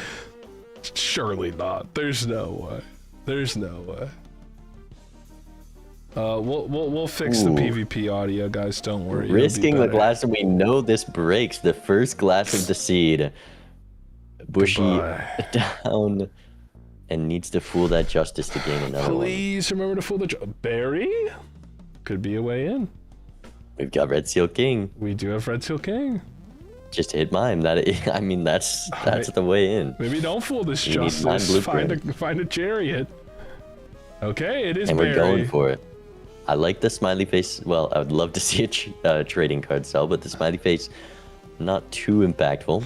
Surely not. There's no way. There's no way. We'll fix the Ooh. PvP audio, guys. Don't worry. it'll be Risking the better. glass, and we know this breaks the first glass of the seed. Bushy Goodbye. down and needs to fool that Justice to gain another one. Please remember to fool the Barry. Could be a way in. We've got Red Seal King. We do have Red Seal King. Just hit mime. I mean, that's the way in. Maybe don't fool this You need mine Justice. blueprint. Find a chariot. Okay, it is And Barry. we're going for it. I like the smiley face. Well, I would love to see a trading card sell, but the smiley face, not too impactful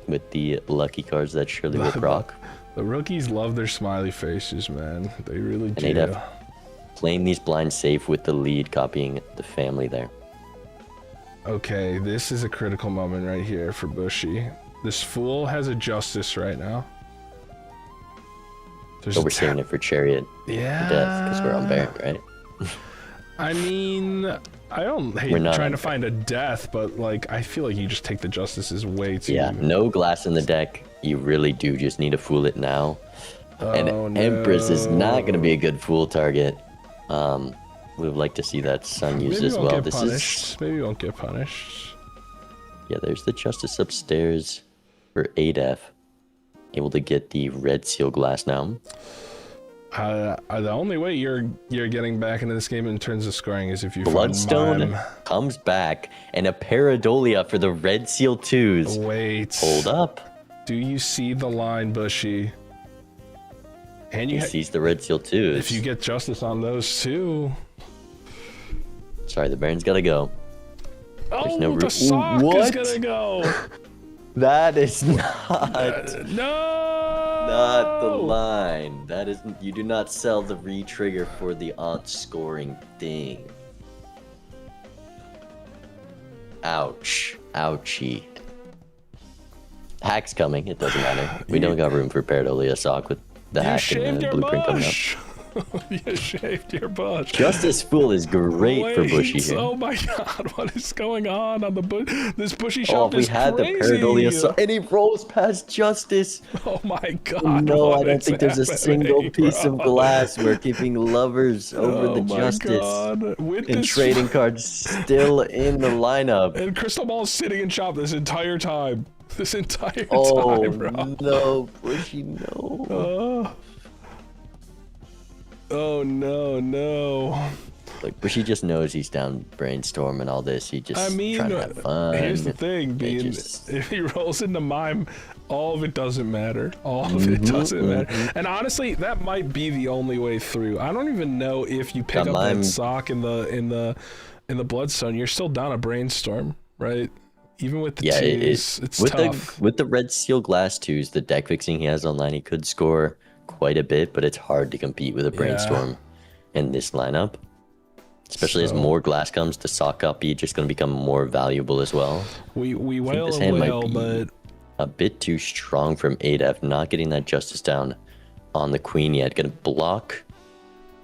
with the lucky cards that surely will proc. The rookies love their smiley faces, man. They really And do. Adef playing these blinds safe with the lead, copying the family there. Okay, this is a critical moment right here for Bushy. This fool has a Justice right now. There's So a we're saving it for Chariot Yeah. Death because we're on Baron, right? I mean, I don't hate We're not trying on to find a death, but like I feel like you just take the Justices way too. Yeah, no glass in the deck. You really do just need to fool it now. Oh, And Empress is not going to be a good fool target. would have liked to see that Sun used Maybe as we won't well. get This punished. is Maybe we won't get punished. yeah. There's the Justice upstairs for Adef, able to get the red seal glass now. The only way you're getting back into this game in terms of scoring is if you Bloodstone find mime. comes back, and a Paradolia for the red seal 2s. Wait. Hold up. Do you see the line, Bushy? And He you sees the red seal 2s. if you get justice on those two. Sorry, the Baron's gotta go. Oh, no the Ooh, sock is what? gonna go. That is not No. the line. That isn't. You do not sell the re-trigger for the aunt scoring thing. Ouch. Ouchie. Hack's coming. It doesn't matter. We don't got room for Paradolia sock with the You hack shaved and the your blueprint coming up. bush. You shaved your bush. Justice Fool is great for Bushy Wait, here. Oh my god, what is going on the bush? This Bushy Oh, shop if we is had crazy. the Paradolia sock, and he rolls past Justice. Oh my god. No, what I don't is think there's a single happening, piece of bro? glass. We're keeping lovers over Oh the my Justice. God. With And this trading cards still in the lineup. And Crystal Ball's sitting in shop this entire time. This entire Oh time, bro. no, Bushy, no. Oh no. Like Bushy just knows he's down brainstorm and all this. He just I mean, trying to have fun. here's the thing, They being just- if he rolls into mime, all of it doesn't matter. All of it doesn't matter. And honestly, that might be the only way through. I don't even know if you pick Got up mime. that sock in the bloodstone, you're still down a brainstorm, right? Even with the Yeah, twos, it's with tough. with the red seal glass twos, the deck fixing he has online, he could score quite a bit, but it's hard to compete with a brainstorm in this lineup. Especially as So- more glass comes, the sock copy just going to become more valuable as well. We wail this and hand might wail, be but a bit too strong from Adef, not getting that justice down on the queen yet. Gonna block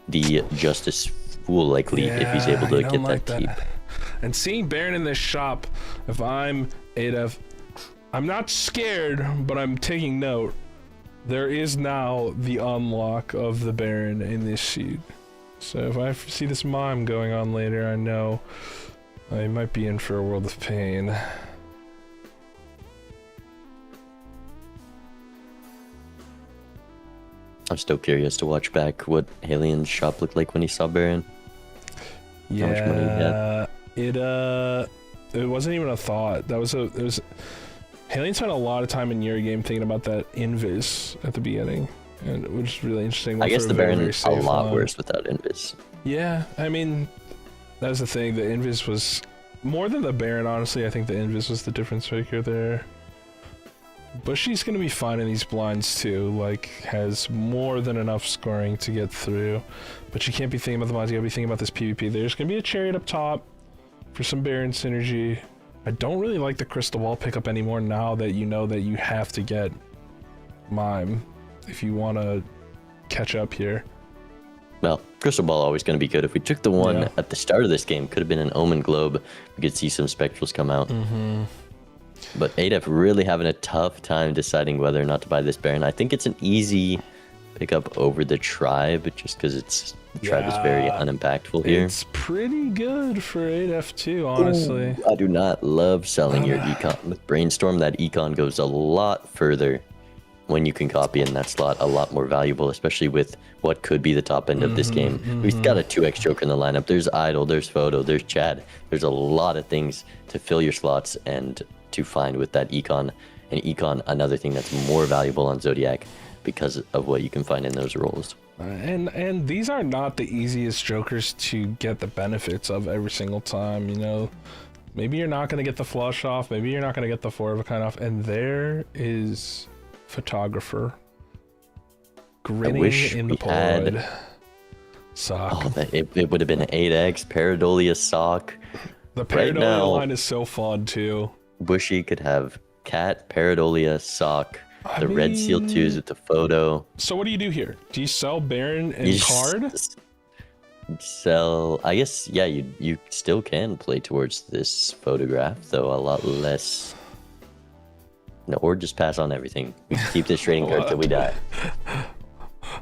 the justice fool likely if he's able to I get don't that like keep. And seeing Baron in this shop, if I'm Adef, I'm not scared, but I'm taking note. There is now the unlock of the Baron in this seed. So if I see this mime going on later, I know I might be in for a world of pain. I'm still curious to watch back what Halien's shop looked like when he saw Baron. How much money he had. It wasn't even a thought. It was Haley spent a lot of time in your game thinking about that invis at the beginning, and which is really interesting. I Went guess for the very, Baron very a safe lot line. worse without Invis. Yeah, I mean, that was the thing. The invis was more than the Baron. Honestly, I think the invis was the difference maker there. Bushy's gonna be fine in these blinds too. Like, has more than enough scoring to get through, but you can't be thinking about the mods. You gotta be thinking about this PvP. There's gonna be a chariot up top for some Baron synergy. I don't really like the crystal ball pickup anymore now that you know that you have to get mime if you want to catch up here. Well, Crystal Ball always going to be good. If we took the one Yeah. at the start of this game, could have been an Omen Globe. We could see some Spectrals come out. But Adef really having a tough time deciding whether or not to buy this Baron. I think it's an easy pickup over the Tribe, just because the Tribe is very Yeah. unimpactful here. It's pretty good for 8F2, honestly. I do not love selling your econ. With Brainstorm, that econ goes a lot further when you can copy in that slot, a lot more valuable, especially with what could be the top end of this game. We've got a 2x Joker in the lineup. There's Idol, there's Photo, there's Chad. There's a lot of things to fill your slots and to find with that econ. And econ, another thing that's more valuable on Zodiac because of what you can find in those roles. And these are not the easiest Jokers to get the benefits of every single time, you know. Maybe you're not going to get the flush off, maybe you're not going to get the 4 of a kind off, and there is Photographer grinning wish in the we had- Polaroid. Sock. Oh, it would have been an 8x, Paradolia Sock. The right Paradolia now- line is so fun too. Bushy could have Cat, Paradolia, Sock, I the Red Seal mean- 2s with the Photo. So what do you do here? Do you sell Baron and You card? Sell, I guess, yeah, you still can play towards this photograph, though a lot less. No, or just pass on everything. We can keep this trading card till we die.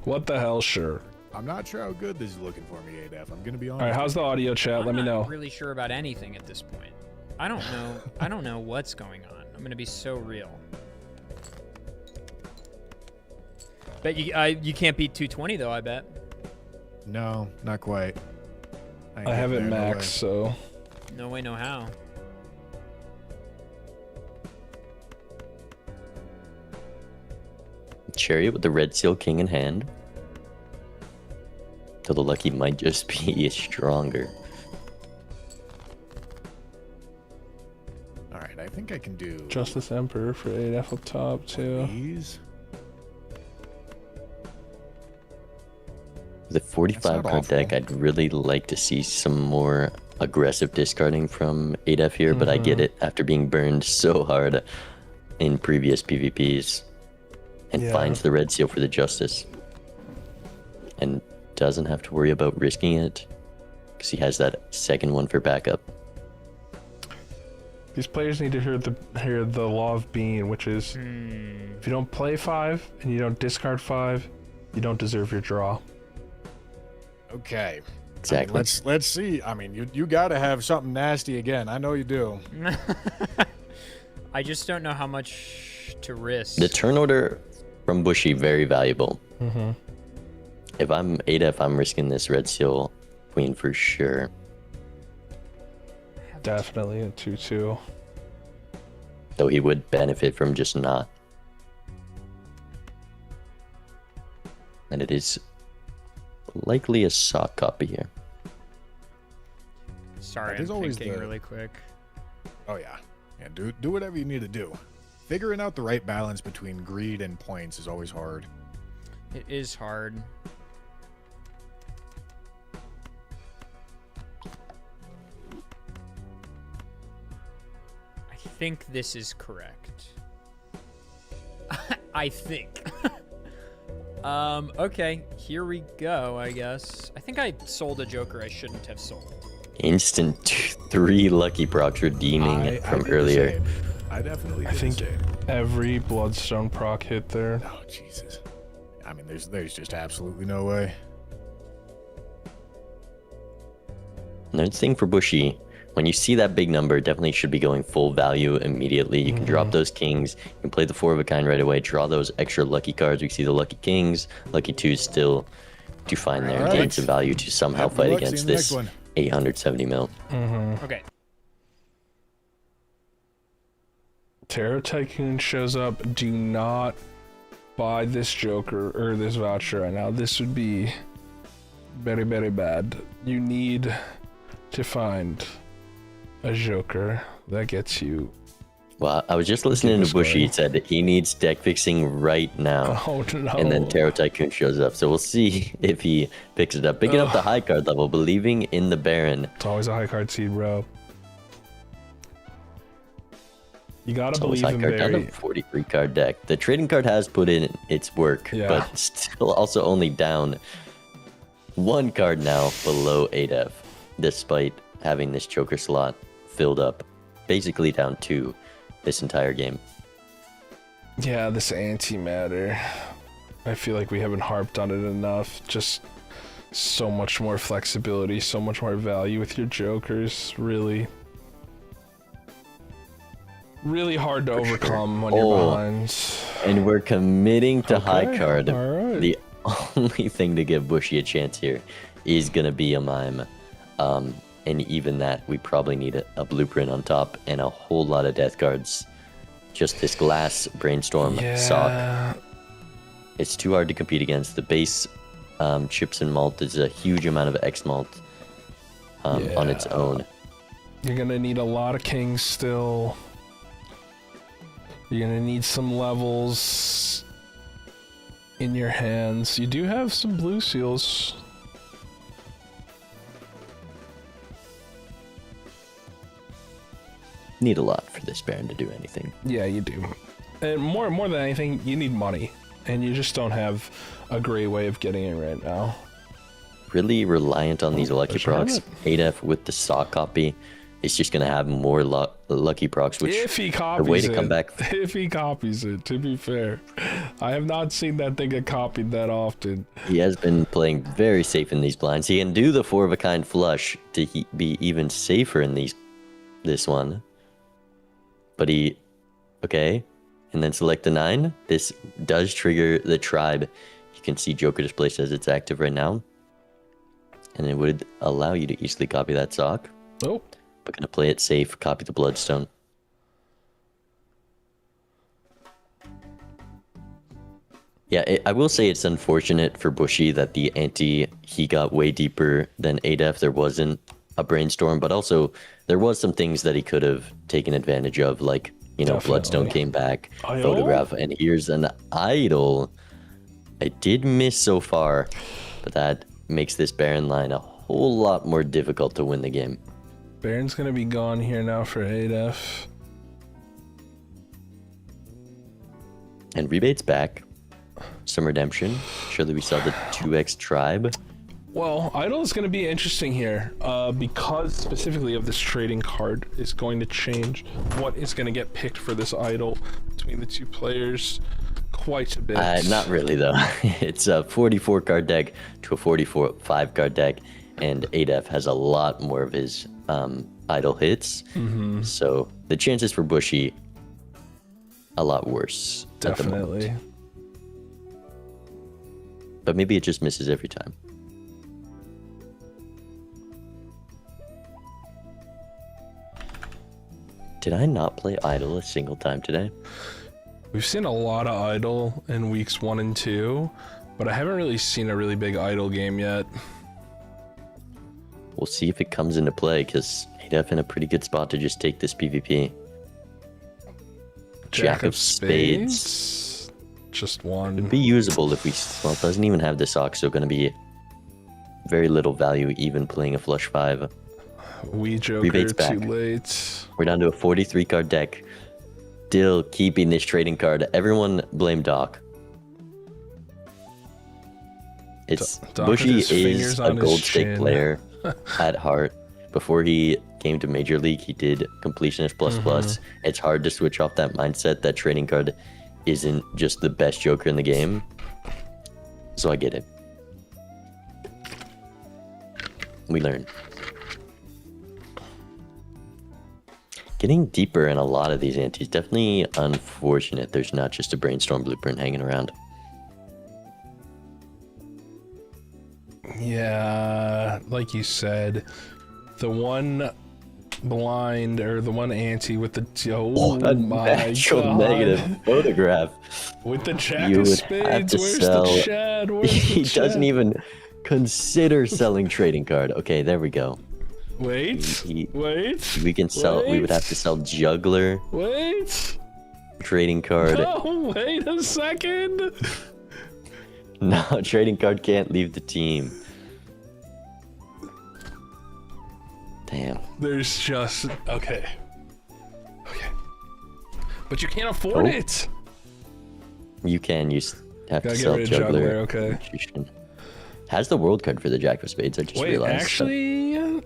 What the hell, sure. I'm not sure how good this is looking for me, Adef. I'm gonna be honest. All right, how's the audio chat? I'm Let me not know. really sure about anything at this point. I don't know. I don't know what's going on. I'm gonna be so real. Bet you can't beat 220 though. I bet. No, not quite. ain't I have it getting there, no maxed, way. so No way, no how. Chariot with the red seal king in hand. So the lucky might just be stronger. All right, I think I can do Justice Emperor for Adef up top too. these. The 45 not card deck, awful. I'd really like to see some more aggressive discarding from Adef here, but I get it after being burned so hard in previous PvPs. And Yeah. finds the red seal for the justice. And doesn't have to worry about risking it because he has that second one for backup. These players need to hear the law of being, which is if you don't play 5 and you don't discard 5, you don't deserve your draw. Okay. Exactly. Let's see. I mean, you got to have something nasty again. I know you do. I just don't know how much to risk. The turn order from Bushy, very valuable. Mm-hmm. If I'm Adef, I'm risking this red seal queen for sure. Definitely a 2/2. Though he would benefit from just not. And it is likely a sock copy here. Sorry, There's I'm always thinking the- really quick. Oh yeah. Yeah, do whatever you need to do. Figuring out the right balance between greed and points is always hard. It is hard. I think this is correct. I think. Okay, here we go, I guess. I think I sold a Joker I shouldn't have sold. Instant 3 lucky procs redeeming I from did the earlier. same. I definitely I did think the same. every Bloodstone proc hit there. Oh Jesus. I mean, there's just absolutely no way. Another thing for Bushy, when you see that big number, definitely should be going full value immediately. You can drop those kings, you can play the 4 of a kind right away, draw those extra lucky cards. We see the lucky kings, lucky 2s still to find there and gain Alright. some value to somehow Good fight luck against seeing the next this one. 870 mil. Okay. Terror Tycoon shows up. Do not buy this Joker or this voucher right now. This would be very, very bad. You need to find a Joker that gets you. Well, I was just listening Keep to Bushy. He going. said that he needs deck fixing right now. Oh no! And then Tarot Tycoon shows up. So we'll see if he picks it up. Picking up the high card level, believing in the Baron. It's always a high card seed, bro. You gotta It's always believe high in card down Barry. to 43 card deck. The trading card has put in its work, Yeah. but still also only down 1 card now below Adef, despite having this Joker slot filled up, basically down 2 this entire game. Yeah, this antimatter. I feel like we haven't harped on it enough. Just so much more flexibility, so much more value with your Jokers. Really, really hard to overcome when you're Oh. behind. And we're committing to high Okay, card. all right. The only thing to give Bushy a chance here is going to be a mime. And even that, we probably need a blueprint on top and a whole lot of death cards. Just this glass brainstorm sock. Yeah, It's too hard to compete against. The base chips and malt is a huge amount of X malt on its Yeah. own. you're gonna need a lot of kings still. You're gonna need some levels in your hands. You do have some blue seals. Need a lot for this Baron to do anything. Yeah, you do. And more than anything, you need money. And you just don't have a great way of getting it right now. Really reliant on these lucky there's your procs. limit. Adef with the sock copy He's just gonna have more lucky procs, which If he the copies way to come back. If he copies it, to be fair. I have not seen that thing get copied that often. He has been playing very safe in these blinds. He can do the 4 of a kind flush to be even safer in this one. But okay, and then select the 9. This does trigger the tribe. You can see Joker displaced as it's active right now. And it would allow you to easily copy that sock. Oh. But gonna play it safe, copy the bloodstone. Yeah, I will say it's unfortunate for Bushy that the ante, he got way deeper than Adef. There wasn't a brainstorm, but also there was some things that he could have taken advantage of, like, you know, Definitely. bloodstone came back, Idol? photograph, and here's an idol. I did miss so far, but that makes this Baron line a whole lot more difficult to win the game. Baron's gonna be gone here now for Adef. And Rebate's back. Some redemption. Surely we saw the 2x tribe. Well, idol is going to be interesting here, because specifically of this trading card is going to change what is going to get picked for this idol between the two players quite a bit. Not really though. It's a 44 card deck to a 45 card deck, and Adef has a lot more of his idol hits. So the chances for Bushy a lot worse. At the moment. Definitely. But maybe it just misses every time. Did I not play idol a single time today? We've seen a lot of idol in weeks 1 and 2, but I haven't really seen a really big idol game yet. We'll see if it comes into play, because Adef in a pretty good spot to just take this PvP. Jack of spades. Just one. It'd be usable if we... Well, it doesn't even have the sock, so going to be very little value even playing a flush 5. We Joker, Rebate's too back. late. We're down to a 43 card deck. Still keeping this trading card. Everyone blame Doc. It's Doc with Bushy his fingers is a on his gold stake chin. player at heart. Before he came to Major League, he did completionist plus. It's hard to switch off that mindset that trading card isn't just the best Joker in the game. So I get it. We learn. Getting deeper in a lot of these antes, definitely unfortunate there's not just a brainstorm blueprint hanging around. Yeah, like you said, the one blind or the one ante with the A my natural God. negative photograph. With the Jack You of would have spades. to Where's sell- the Chad? Where's He the doesn't Chad? even consider selling trading card. Okay, there we go. Wait, wait, We can sell. We would have to sell juggler, wait. trading card. No, wait a second. No, trading card can't leave the team. Damn. There's just okay. But you can't afford Oh. it. You can. You have to Gotta get sell rid of juggler. juggler, okay. Magician. Has the world card for the Jack of Spades. I just Wait, realized. actually,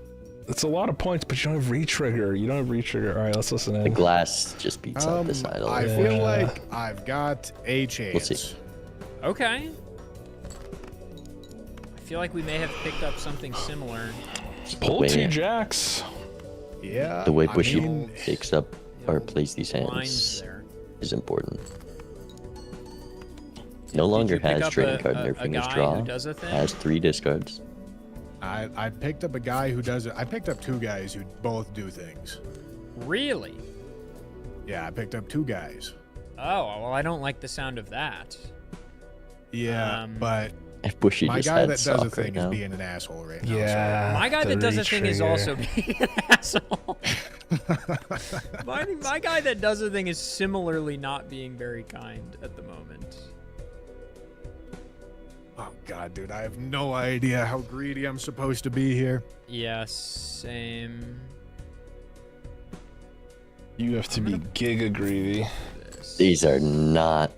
it's a lot of points, but you don't have re-trigger. You don't have re-trigger. All right, let's listen The in. glass just beats out this idol. I feel Yeah. like I've got a chance. see. Okay. I feel like we may have picked up something similar. Pull Wait. 2 jacks. Yeah. The way I Bushy mean, picks up or plays these Lines hands there. is important. No Did longer you pick has up trading a- card a nerfing his guy draw. who does a thing? Has 3 discards. I picked up a guy who does it. I picked up 2 guys who both do things. Really? Yeah, I picked up 2 guys. Oh, well, I don't like the sound of that. Yeah, but If Bushy my just guy had that does a sock thing right is now. being an asshole right now. Yeah. My guy the that does a thing is re-trigger. also being an asshole. my guy that does a thing is similarly not being very kind at the moment. Oh god, dude, I have no idea how greedy I'm supposed to be here. Yeah, same. You have to be giga greedy. These are not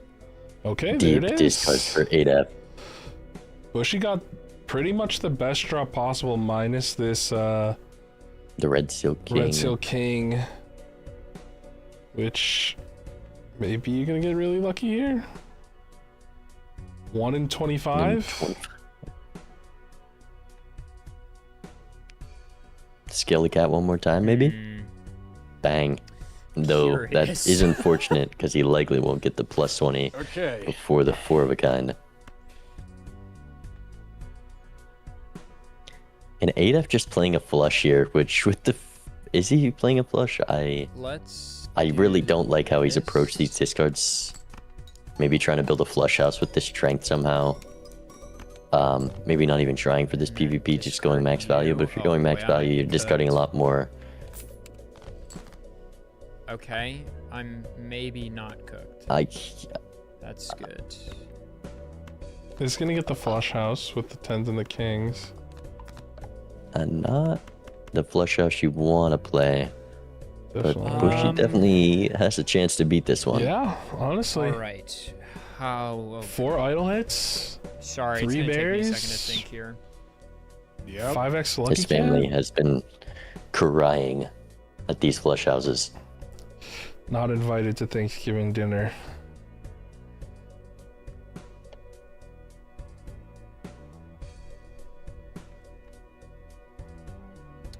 Okay, deep there it discards is. for 8F. Bushy got pretty much the best draw possible minus this The Red Seal King. Red Seal King. Which maybe you're gonna get really lucky here. 1 in 25. Scale the cat one more time, maybe? Bang. Though that Curious. is unfortunate because he likely won't get the plus 20 Okay. before the 4 of a kind. And Adef just playing a flush here, which with the... Is he playing a flush? I really don't like how he's approached these discards. Maybe trying to build a flush house with this strength somehow. Maybe not even trying for this PvP, just going max value. But if you're going max value, you're discarding a lot more. Okay, I'm maybe not cooked. That's good. He's gonna get the flush house with the 10s and the kings. And not the flush house you want to play. But Definitely. Bushy definitely has a chance to beat this one. Yeah, honestly. All right. How? 4 idle hits. Sorry, 3 it's gonna take me a berries. second to think here. Yep. 5x lucky His family cat? has been crying at these flush houses. Not invited to Thanksgiving dinner.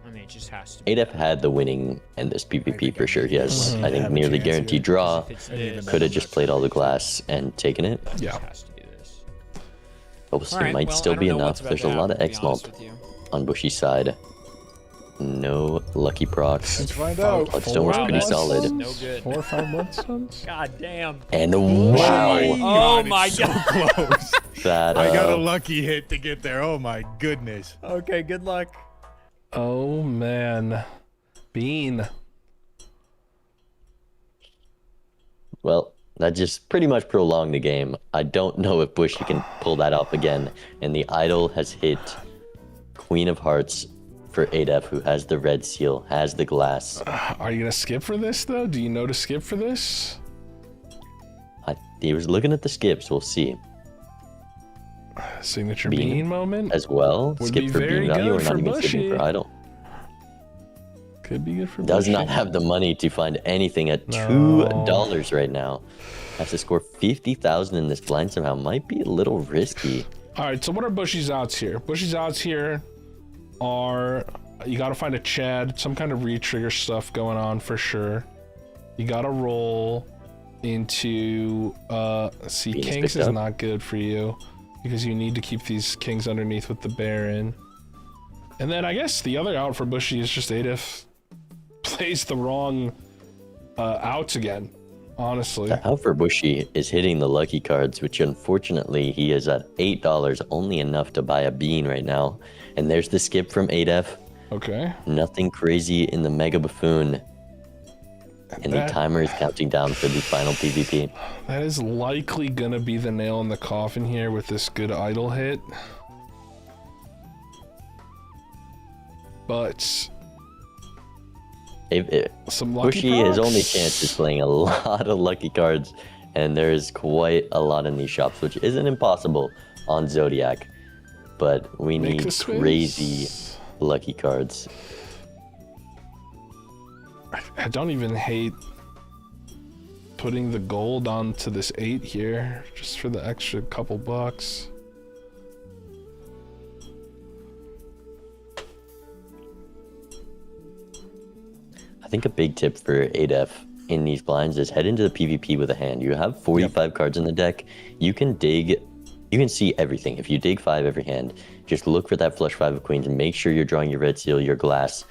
I mean, it just has to be. Adef had the winning in this PvP for sure. He has, I think, have a nearly chance guaranteed here. draw. If it's I need this, the Could have just played all the glass and taken it. it Yeah. just has to be this. But we'll see, All right, might well, still I don't be know enough. what's about There's to a lot happen, of to be X honest mult with you. on Bushy's side. No lucky procs. Let's find out. Bloodstone was Wow, pretty that's solid. no good. 4 or 5 bloodstones? God damn. And wow, Oh my so god. close. that I got a lucky hit to get there. Oh my goodness. Okay, good luck. Oh man. Bean. well, that just pretty much prolonged the game. I don't know if Bushy can pull that off again. And the idol has hit Queen of Hearts for Adef, who has the red seal, has the glass. Are you gonna skip for this though? Do you know to skip for this? He was looking at the skips. We'll see. Signature Bean. bean moment? As well, Would skip be for very beam value good or not for even skipping Bushy. for idol. Could be good for Does Bushy. not have the money to find anything at No. $2 right now. Has to score 50,000 in this blind somehow. Might be a little risky. Alright, so what are Bushy's outs here? Bushy's outs here are you gotta find a Chad, some kind of re-trigger stuff going on for sure. You gotta roll into see, Venus Kings picked is up. not good for you because you need to keep these Kings underneath with the Baron. And then I guess the other out for Bushy is just Adef plays the wrong outs again, honestly. The out for Bushy is hitting the lucky cards, which unfortunately he is at $8, only enough to buy a bean right now. And there's the skip from Adef. Okay. Nothing crazy in the Mega Buffoon. And the That- timer is counting down for the final PvP. That is likely gonna be the nail in the coffin here with this good idle hit. But some lucky Bushy, his only procs. chance is playing a lot of lucky cards, and there is quite a lot in these shops, which isn't impossible on Zodiac. But we Make need the swings. crazy lucky cards. I don't even hate putting the gold onto this 8 here just for the extra couple bucks. I think a big tip for Adef in these blinds is head into the PvP with a hand. You have 45 cards in the deck. You can see everything. If you dig 5 every hand, just look for that flush 5 of queens and make sure you're drawing your red seal, your glass.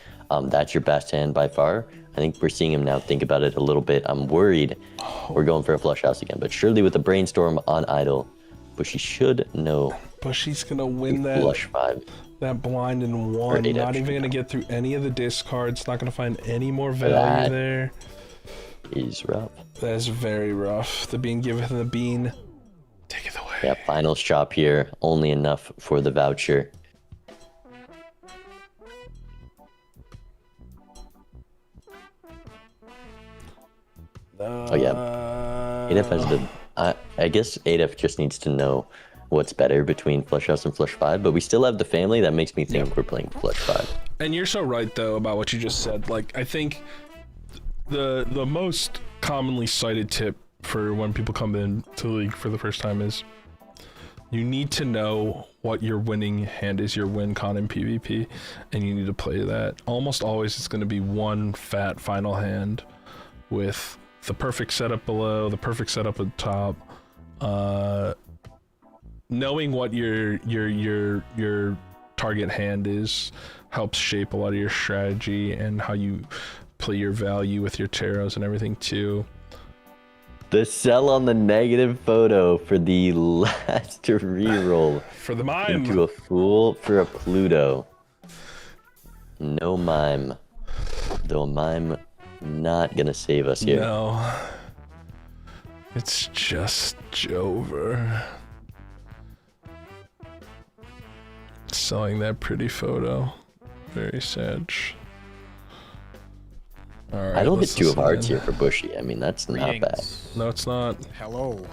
That's your best hand by far. I think we're seeing him now think about it a little bit. I'm worried we're going for a flush house again, but surely with the brainstorm on idle, Bushy should know Bushy's gonna win that flush 5. that blind in 1. Adef Not even should gonna know. get through any of the discards. Not gonna find any more value That- there. Is rough. That is very rough. The bean giveth the bean. Take it away. Yeah, final shop here, only enough for the voucher. Oh yeah, Adef has the. I guess Adef just needs to know what's better between flush house and flush 5, but we still have the family that makes me think we're playing flush 5. And you're so right though about what you just said. Like, I think the most commonly cited tip for when people come in to the league for the first time is you need to know what your winning hand is, your win con in PvP, and you need to play that. Almost always it's going to be one fat final hand with the perfect setup below, the perfect setup at the top. Knowing what your target hand is helps shape a lot of your strategy and how you play your value with your taros and everything too. The sell on the negative photo for the last reroll. For the mime. Into a fool for a Pluto. No mime. Though a mime not gonna save us here. No. It's just Jover. Selling that pretty photo. Very sad. All right, I don't get let's 2 of listen hearts in. here for Bushy. I mean, that's not bad. Greetings. No, it's not. Hello.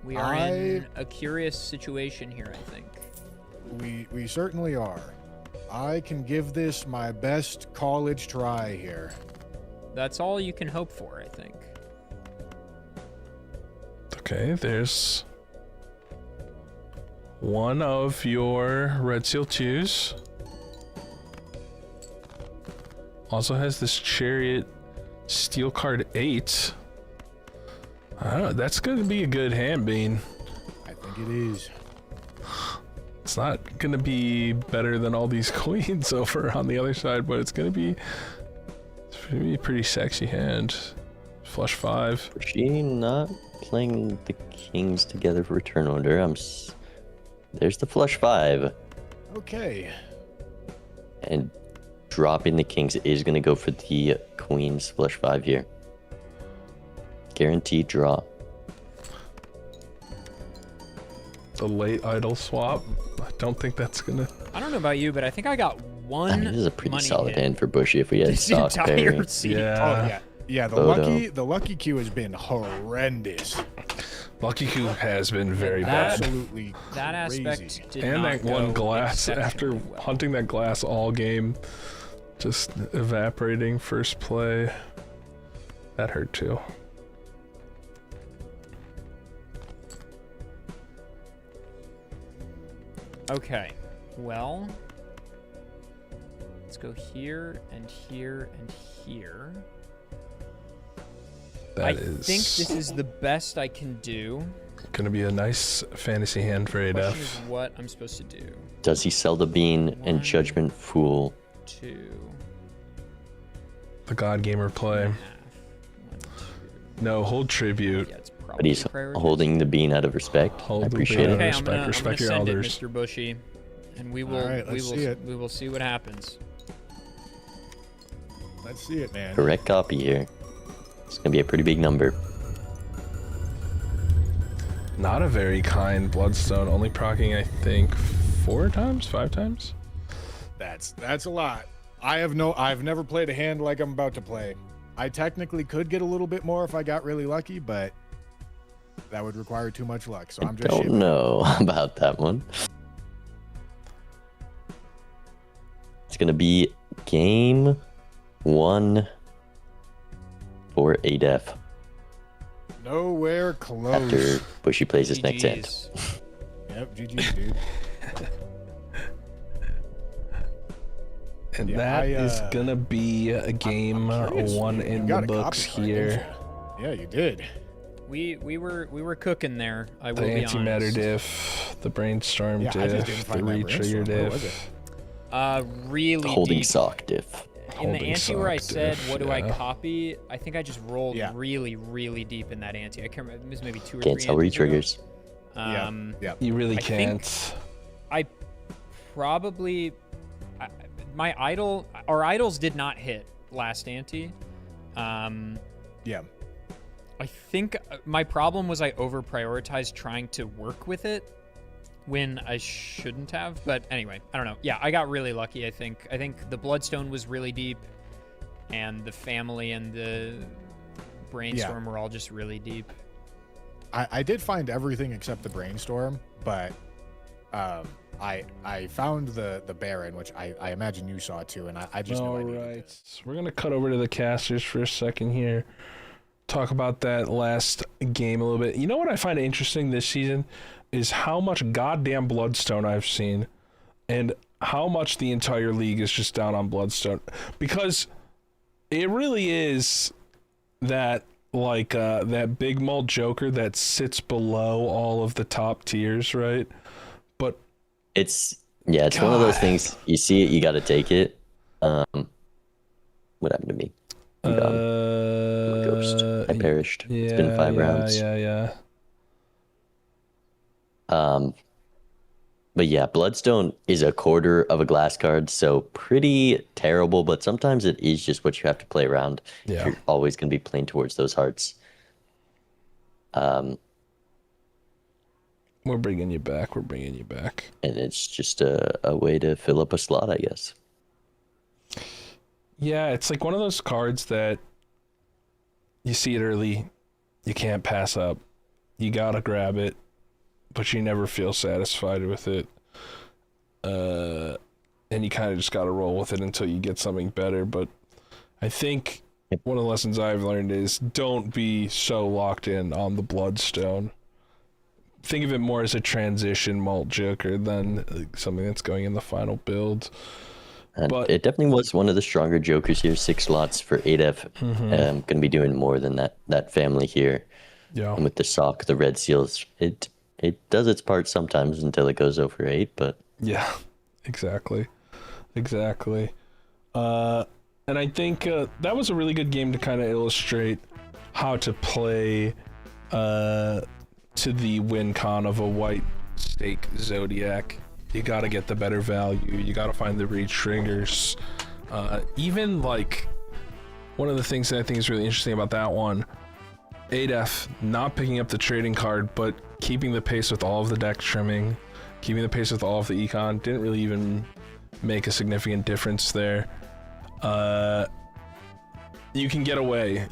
We are in a curious situation here, I think. We certainly are. I can give this my best college try here. That's all you can hope for, I think. Okay, there's one of your Red Seal 2s. Also has this Chariot Steel card 8. I don't know, that's gonna be a good hand, Bean. I think it is. It's not gonna be better than all these queens over on the other side, but it's gonna be a pretty sexy hand. Flush 5. Bushy not playing the kings together for return order. There's the flush 5. Okay. And dropping the kings is going to go for the queen's flush 5 here. Guaranteed draw. The late idol swap. I don't think that's gonna. I don't know about you, but I think I got one. This is a pretty money solid hit hand for Bushy if we had this stock entire pairing. season. Yeah. Oh yeah. Yeah, the lucky queue has been horrendous. Lucky Coup has been very bad. Absolutely That crazy. aspect did And not that one go glass after exceptionally well. hunting that glass all game, just evaporating first play. That hurt too. Okay, well, let's go here and here and here. I think this is the best I can do. Gonna be a nice fantasy hand for Question Adef. is what I'm supposed to do. Does he sell the bean and One. judgment fool? 2. The God Gamer play. 1, 2. No, hold tribute. Yeah, it's But probably he's prioritized. holding the bean out of respect. Hold I the appreciate bean it. out Okay, of I'm gonna respect your send elders. it, Mr. Bushy, and we will All right, let's see it. we will see what happens. Let's see it, man. Correct copy here. It's going to be a pretty big number. Not a very kind Bloodstone, only proccing I think 4 times, 5 times. That's a lot. I've never played a hand like I'm about to play. I technically could get a little bit more if I got really lucky, but that would require too much luck. So I'm just Don't shipping. know about that one. It's going to be game 1 for Adef Nowhere close. after Bushy plays his next hand. GGs. Yep, GG, dude. And Yeah, that is I, gonna be a game curious. 1 You in the got a books copy card, didn't here. you? Yeah, you did. We were cooking there. I will The be antimatter honest. diff, the brainstorm Yeah, I just didn't diff, the find that retrigger brainstorm. Where was diff. Really The holding deep. sock diff. In the Holding ante where I sock said, diff, what do I yeah. copy? I think I just rolled Yeah. really deep in that ante. I can't remember. It was maybe 2 or 3 Can't sell antes ago. retriggers. Yeah. You really I think- can't. I probably my idol. Our idols did not hit last ante. Yeah. I think my problem was I over prioritized trying to work with it when I shouldn't have. But anyway, I don't know. Yeah, I got really lucky. I think the Bloodstone was really deep, and the family and the Brainstorm were all just really deep. I did find everything except the brainstorm, but I found the Baron, which I imagine you saw too, and I just All knew I needed right, it. so we're gonna cut over to the casters for a second here. Talk about that last game a little bit. You know what I find interesting this season is how much goddamn Bloodstone I've seen, and how much the entire league is just down on Bloodstone, because it really is that like that big mult Joker that sits below all of the top tiers, right? But It's one of those things. You see it, you got to take it. What happened to me? I'm gone. I'm a ghost. I perished. It's been 5 rounds. Yeah. But yeah, Bloodstone is a quarter of a glass card, so pretty terrible, but sometimes it is just what you have to play around. Yeah. You're always going to be playing towards those hearts. We're bringing you back. And it's just a way to fill up a slot, I guess. Yeah, it's like one of those cards that you see it early, you can't pass up. You gotta grab it, but you never feel satisfied with it. And you kind of just gotta roll with it until you get something better. But I think one of the lessons I've learned is don't be so locked in on the Bloodstone. Think of it more as a transition mult Joker than something that's going in the final build. And But it definitely was one of the stronger Jokers here. 6 slots for Adef. Going to be doing more than that family here. yeah, And with the sock, the red seals, it does its part sometimes until it goes over 8, but yeah, exactly. And I think that was a really good game to kind of illustrate how to play to the win con of a white stake Zodiac. You gotta get the better value. You gotta find the reach triggers. Even like one of the things that I think is really interesting about that one, Adef not picking up the trading card, but keeping the pace with all of the deck trimming, keeping the pace with all of the econ, didn't really even make a significant difference there. You can get away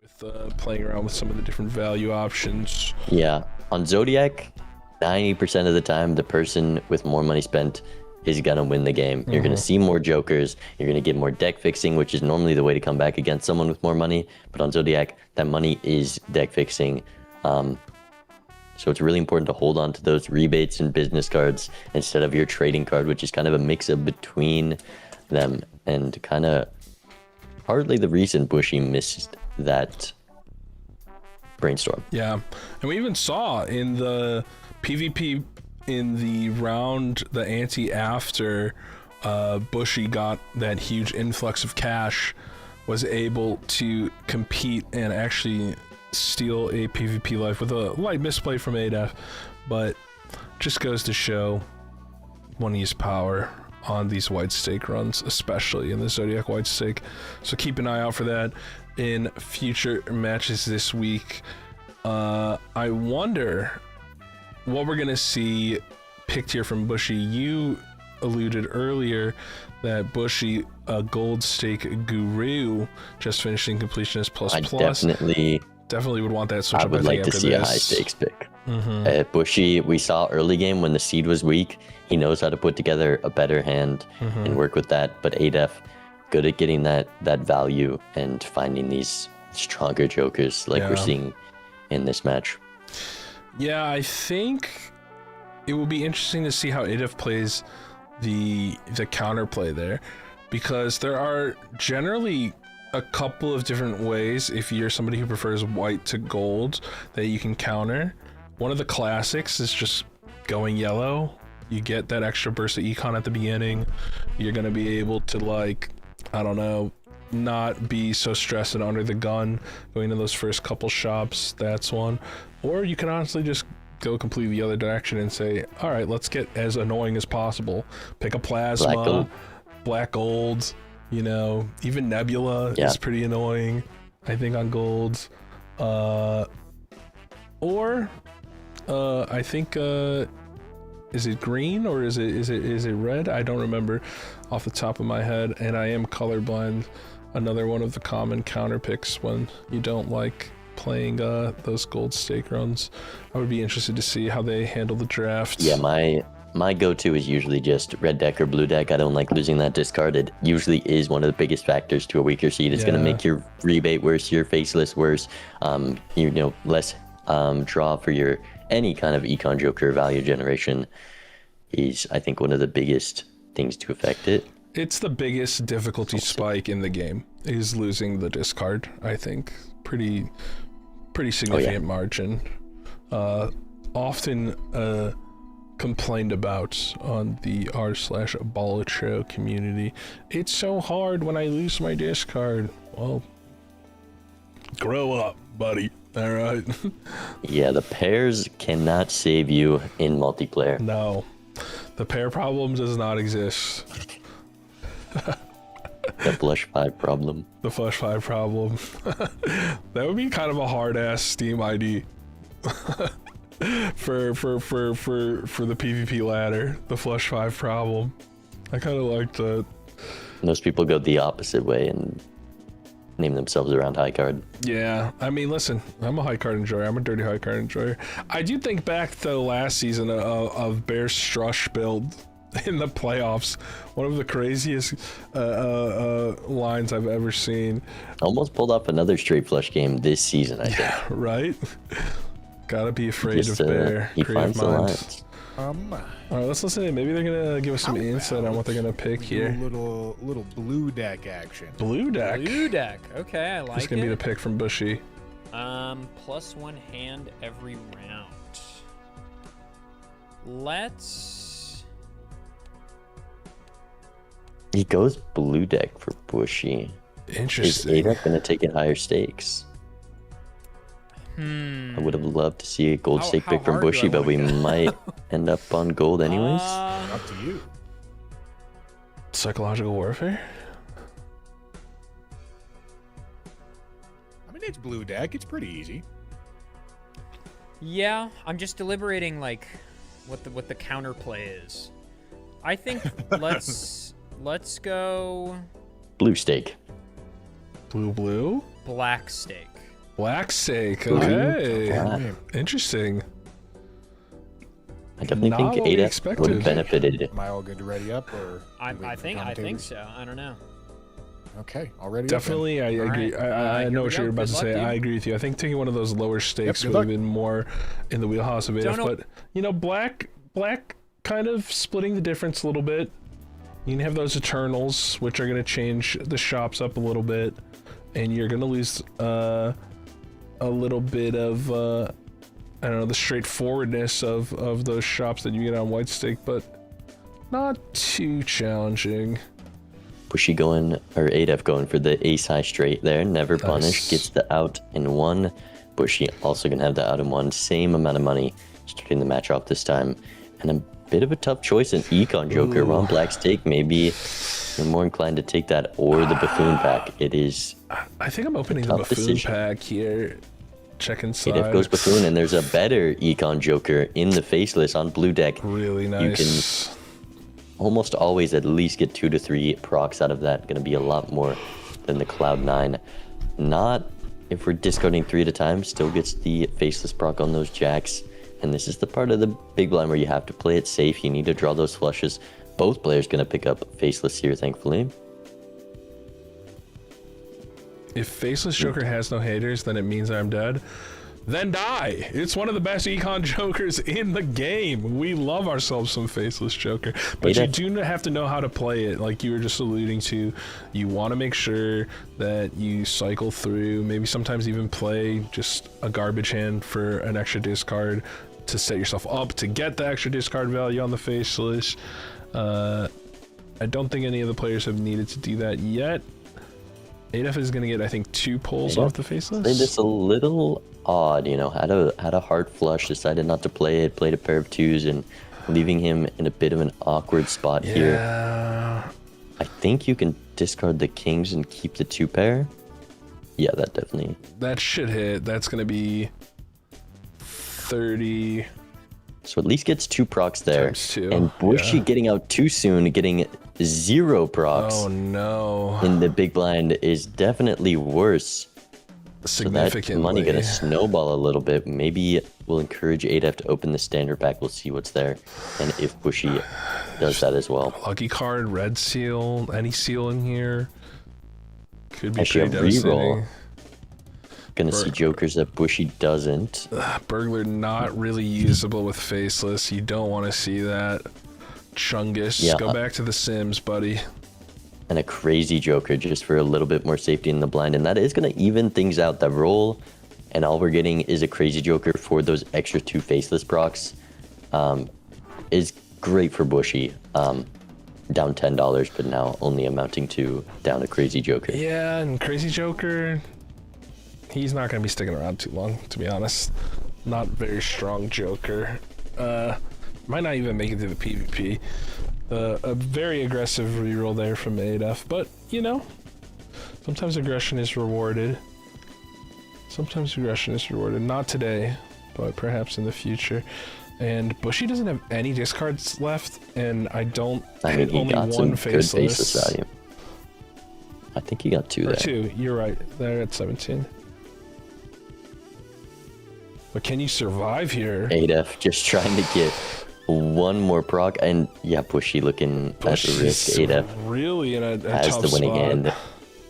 with playing around with some of the different value options. yeah. On Zodiac, 90% of the time, the person with more money spent is going to win the game. You're going to see more Jokers. You're going to get more deck fixing, which is normally the way to come back against someone with more money. But on Zodiac, that money is deck fixing. So it's really important to hold on to those rebates and business cards instead of your trading card, which is kind of a mix of between them, and kind of hardly the reason Bushy missed that brainstorm. Yeah, and we even saw in the PvP in the round, the ante after Bushy got that huge influx of cash, was able to compete and actually steal a PvP life with a light misplay from Adef, but just goes to show one use power on these white stake runs, especially in the Zodiac white stake. So keep an eye out for that in future matches this week. I wonder what we're gonna see picked here from Bushy. You alluded earlier that Bushy, a gold stake guru, just finishing completionist plus I plus. Definitely would want that switch I up. would like to after see a this. high stakes pick. Bushy, we saw early game when the seed was weak. He knows how to put together a better hand and work with that. But Adef, good at getting that value and finding these stronger Jokers like we're seeing in this match. Yeah, I think it will be interesting to see how Adef plays the counterplay there, because there are generally a couple of different ways, if you're somebody who prefers white to gold, that you can counter. One of the classics is just going yellow. You get that extra burst of econ at the beginning. You're gonna be able to, like, I don't know, not be so stressed and under the gun going to those first couple shops. That's one. Or you can honestly just go completely the other direction and say, all right, let's get as annoying as possible. Pick a plasma, black gold, you know, even Nebula is pretty annoying, I think, on golds. Or I think is it green or is it red? I don't remember off the top of my head, and I am colorblind. Another one of the common counter picks when you don't like playing those gold stake runs. I would be interested to see how they handle the draft. Yeah, my go-to is usually just red deck or blue deck. I don't like losing that discard. It usually is one of the biggest factors to a weaker seed. It's going to make your rebate worse, your faceless worse, less draw for your any kind of econ joker value generation is, I think, one of the biggest things to affect it. It's the biggest difficulty spike in the game is losing the discard. I think pretty significant margin. Often complained about on the r/Balatro community. It's so hard when I lose my discard. Well, grow up, buddy. All right. Yeah, the pairs cannot save you in multiplayer. No, the pair problem does not exist. The flush 5 problem. The flush 5 problem. That would be kind of a hard ass Steam ID. for the PvP ladder, the flush 5 problem. I kind of like that. Most people go the opposite way and name themselves around high card. Yeah, I mean, listen, I'm a high card enjoyer. I'm a dirty high card enjoyer. I do think back to the last season of Bear's Strush build in the playoffs. One of the craziest lines I've ever seen. Almost pulled off another straight flush game this season, I think. Yeah, right? Gotta be afraid Just, of Bear. he Creative finds the minds. lines. All right, let's listen in. Maybe they're gonna give us some insight on what they're gonna pick here. Little blue deck action. Blue deck. Blue deck. Okay, I like This is gonna be the it. pick from Bushy. +1 hand every round. Let's. He goes blue deck for Bushy. Is Interesting. Adef going to take it higher stakes? I would have loved to see a gold stake How pick from hard do I Bushy, but we wanna go? might end up on gold anyways. Up to you. Psychological warfare. I mean, it's blue deck. It's pretty easy. Yeah, I'm just deliberating like what the counterplay is. I think let's go Blue stake. Blue. black stake. Black stake. Blue, Okay. black. Interesting. I definitely Not think what we Adef would expected. have benefited. Am I all good to ready up, or I wait for think commentators? so. I don't know. Okay, already. Definitely, I agree. right. I Here know we what go. you're about Good to luck, say. dude. I agree with you. I think taking one of those lower stakes good would have luck. been more in the wheelhouse of Don't Adef. know- But you know, black kind of splitting the difference a little bit. You can have those Eternals, which are going to change the shops up a little bit, and you're going to lose a little bit of I don't know, the straightforwardness of those shops that you get on white stake, but not too challenging. Bushy going, or Adef going for the ace high straight there. Never punish. Nice. Gets the out in one. Bushy also going to have the out in one. Same amount of money. Starting the match off this time. And a bit of a tough choice in Econ Joker. Ron Black stake. Maybe you're more inclined to take that or the Buffoon pack. It is. I think I'm opening the tough Buffoon decision. pack here. Check inside. Adef goes Buffoon, and there's a better Econ Joker in the faceless on blue deck. Really nice. Almost always at least get 2 to 3 procs out of that. Going to be a lot more than the Cloud9. Not if we're discarding 3 at a time. Still gets the faceless proc on those jacks. And this is the part of the big blind where you have to play it safe. You need to draw those flushes. Both players going to pick up faceless here, thankfully. If Faceless Joker has no haters, then it means I'm dead. Then die. It's one of the best Econ Jokers in the game. We love ourselves some Faceless Joker. But you do have to know how to play it. Like you were just alluding to, you want to make sure that you cycle through, maybe sometimes even play just a garbage hand for an extra discard to set yourself up to get the extra discard value on the Faceless. I don't think any of the players have needed to do that yet. Adef is going to get, I think, 2 pulls off the Faceless. Played this a little odd, you know, had a hard flush, decided not to play it, played a pair of 2s, and leaving him in a bit of an awkward spot here. I think you can discard the kings and keep the 2 pair. Yeah, that definitely. That should hit. That's going to be 30. So at least gets 2 procs there. Times 2, And Bushy yeah. getting out too soon, getting 0 procs Oh no. in the big blind is definitely worse So that significantly. money gonna snowball a little bit. Maybe we'll encourage Adef to open the standard pack. We'll see what's there, and if Bushy does that as well. Lucky card, red seal, any seal in here. Could be Actually, pretty a reroll. devastating. Gonna see jokers that Bushy doesn't. Burglar not really usable with faceless. You don't want to see that. Chungus, Yeah. go back to the Sims, buddy. And a crazy joker just for a little bit more safety in the blind, and that is going to even things out. The roll, and all we're getting is a crazy joker for those extra 2 faceless procs. Is great for Bushy. Down $10, but now only amounting to down a crazy joker. Yeah, and crazy joker, he's not going to be sticking around too long, to be honest. Not very strong joker. Might not even make it through the PvP. A very aggressive reroll there from Adef, but you know, sometimes aggression is rewarded. Sometimes aggression is rewarded. Not today, but perhaps in the future. And Bushy doesn't have any discards left, and I mean, he only got some one good faceless. faceless value. I think he got 2 Or there. 2, you're right. They're at 17. But can you survive here? Adef just trying to get one more proc, and yeah, Bushy looking at the risk. Bushy's Adef really in a has tough the winning spot. hand,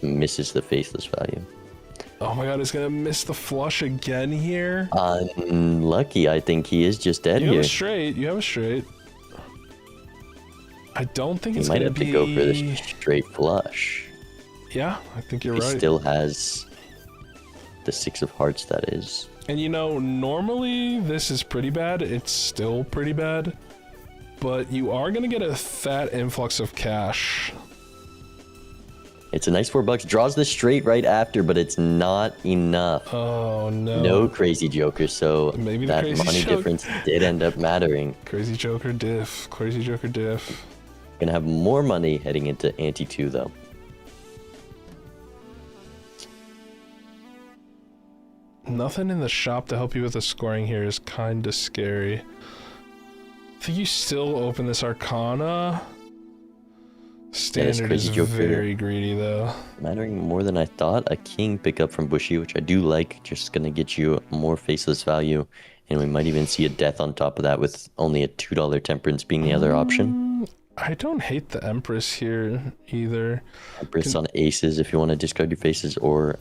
misses the faceless value. Oh my god, he's gonna miss the flush again here. Unlucky, I think he is just dead You have here. a straight. You have a straight. I don't think He it's might gonna have be. to go for the straight flush. Yeah, I think you're He right. still has the 6 of hearts, that is. And you know, normally this is pretty bad. It's still pretty bad, but you are gonna get a fat influx of cash. It's a nice $4. Draws the straight right after, but it's not enough. Oh no. No crazy joker, so Maybe the that crazy money joker. difference did end up mattering. Crazy Joker diff. Crazy Joker diff. Gonna have more money heading into ante 2 though. Nothing in the shop to help you with the scoring here is kind of scary. I think you still open this Arcana. Standard crazy is joker. very greedy though. Mattering more than I thought. A king pickup from Bushy, which I do like. Just gonna get you more faceless value. And we might even see a death on top of that with only a $2 temperance being the other option. I don't hate the Empress here either. Empress on aces if you want to discard your faces, or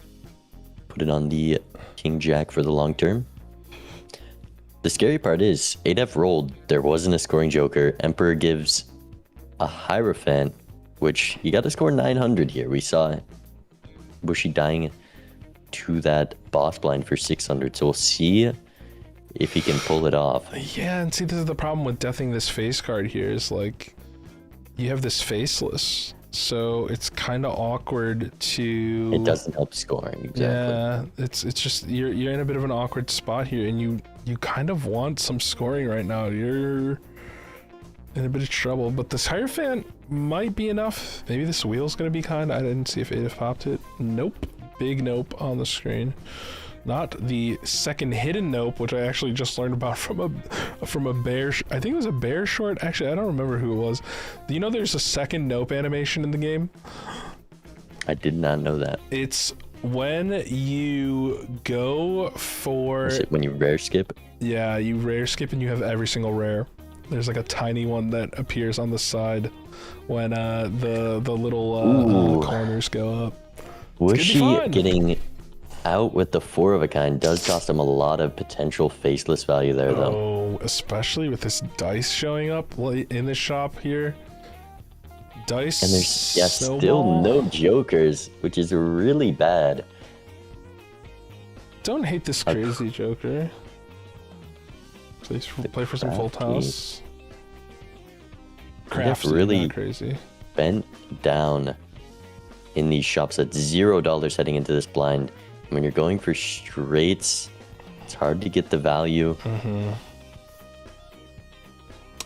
put it on the king jack for the long term. The scary part is Adef rolled. There wasn't a scoring joker. Emperor gives a Hierophant, which you got to score 900 here. We saw Bushy dying to that boss blind for 600, so we'll see if he can pull it off. Yeah, and see, this is the problem with deathing this face card here is like, you have this faceless, so it's kind of awkward to. It doesn't help scoring, exactly. Yeah, it's just you're in a bit of an awkward spot here, and you kind of want some scoring right now. You're in a bit of trouble, but this Hierophant might be enough. Maybe this wheel's gonna be kind. I didn't see if Adef popped it. Nope, big nope on the screen. Not the second hidden nope, which I actually just learned about from a bear. I think it was a bear short. Actually, I don't remember who it was. Do you know there's a second nope animation in the game? I did not know that. It's when you go for. Is it when you rare skip? Yeah, you rare skip and you have every single rare. There's like a tiny one that appears on the side when the little corners go up. Bushy fun. getting out with the 4 of a kind does cost him a lot of potential faceless value there, though. Oh, especially with this dice showing up in the shop here. Dice. And there's snowball. still no jokers, which is really bad. Don't hate this crazy Joker. Please play for some full crafty. house. Adef Crafty, really not crazy. bent down in these shops at $0 heading into this blind. When you're going for straights, it's hard to get the value.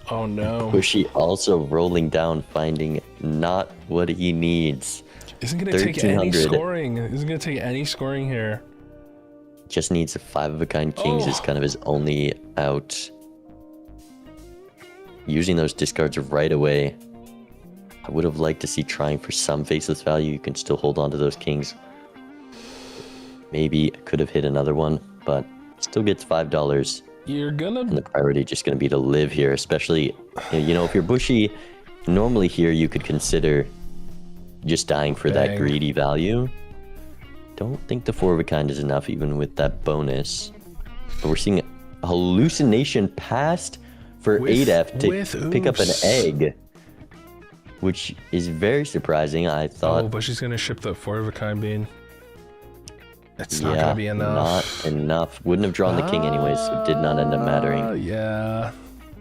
Oh no. Bushy also rolling down, finding not what he needs. Isn't gonna take any 1300. scoring. Isn't gonna take any scoring here. Just needs a 5 of a kind kings is kind of his only out. Using those discards right away. I would have liked to see trying for some faceless value. You can still hold on to those kings. Maybe could have hit another one, but still gets $5. You're gonna. And the priority just going to be to live here, especially, you know, if you're Bushy, normally here you could consider just dying for that Bang. greedy value. Don't think the 4 of a kind is enough, even with that bonus. But we're seeing a hallucination passed for With- Adef to with pick up an oops. egg, which is very surprising. I thought, Oh, but she's gonna ship the 4 of a kind bean. It's not yeah, gonna be enough. not enough. Wouldn't have drawn the king anyways, so it did not end up mattering. Yeah.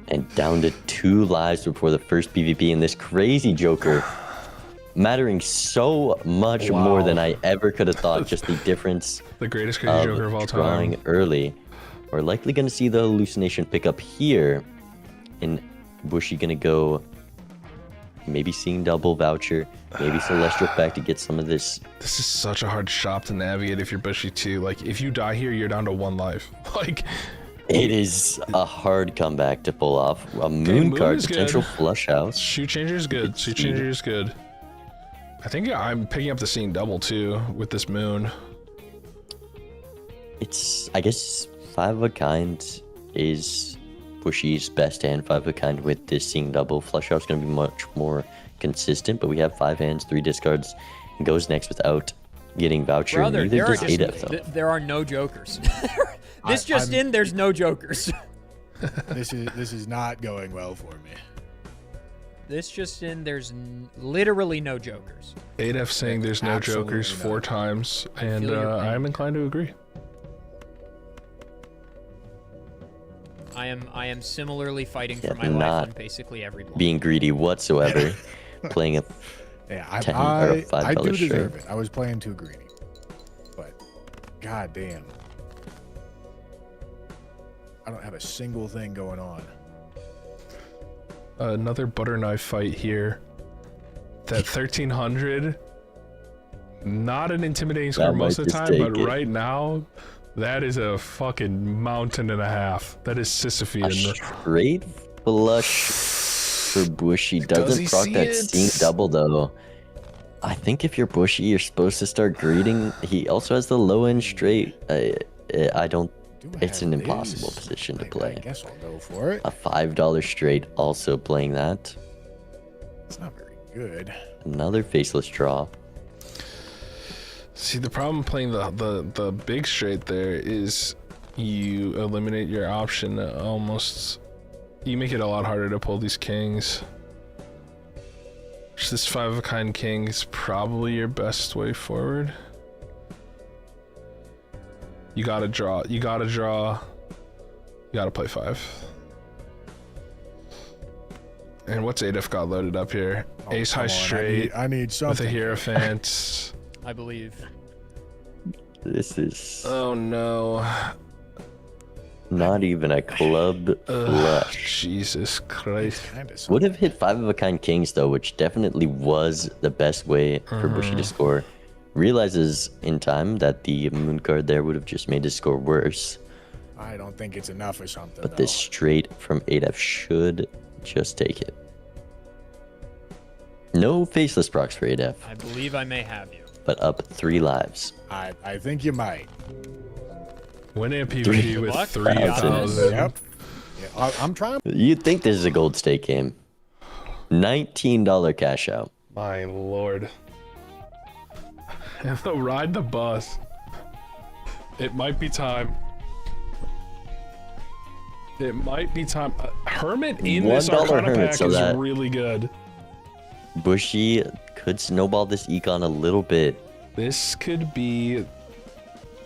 And down to 2 lives before the first PvP, and this crazy Joker mattering so much more Wow. than I ever could have thought. Just the difference The greatest crazy Joker of all drawing time. early. We're likely going to see the hallucination pick up here. And Bushy going to go maybe seeing double voucher, maybe Celestial Pack to get some of this. This is such a hard shop to navigate if you're Bushy too. Like, if you die here, you're down to 1 life. Like, It is a hard comeback to pull off. A moon Moon card, is good. potential flush house. shoe changer is good. Shoe changer is good. I think I'm picking up the scene double too with this moon. It's, I guess, 5 of a kind is Bushy's best hand. 5 of a kind with this seeing double. Flush house going to be much more consistent, but we have 5 hands, 3 discards, and goes next without getting voucher. Brother, Neither there are, does Adef, though. there are no jokers. This I'm- in, there's no jokers. This is not going well for me. This just in, there's literally no jokers. Adef saying there's no Absolutely jokers not. 4 times, and feel your pain. I'm inclined to agree. I am similarly fighting Yeah, for my life not on basically every block. Being greedy whatsoever. Playing a Yeah, 10 or a I $5 do straight. deserve it. I was playing too greedy, but god damn, I don't have a single thing going on. Another butter knife fight here. That 1300, not an intimidating score That most might of the just time, but take it. right now, that is a fucking mountain and a half. That is A Sisyphean. straight flush for Bushy. Does Doesn't he proc see that it? seeing double, though. I think if you're Bushy, you're supposed to start greeting. He also has the low end straight. I don't. Do I It's have an impossible this? position to I play. guess I'll go for it. A $5 straight also playing that. It's not very good. Another faceless draw. See, the problem playing the big straight there is you eliminate your option almost. You make it a lot harder to pull these kings. This 5 of a kind king is probably your best way forward. You gotta draw. You gotta draw. You gotta play 5. And what's Adef got loaded up here? Oh, Ace high come on, straight I need with something. a Hierophant. I believe. This is Oh no. not even a club flush. Jesus Christ. Kind of Would have hit 5 of a kind kings, though, which definitely was the best way for Bushy to score. Realizes in time that the moon card there would have just made his score worse. I don't think it's enough or something. But this straight from Adef should just take it. No faceless procs for Adef, I believe I may have you. but up 3 lives. I think you might. Winning a PvP Three- with Luck. 3,000. Yep. Yeah, I'm trying. You'd think this is a gold stake game. $19 cash out. My lord. And they'll ride the bus. It might be time. It might be time. Hermit in this $1 Arcana Hermit, pack so is that- really good. Bushy could snowball this econ a little bit. This could be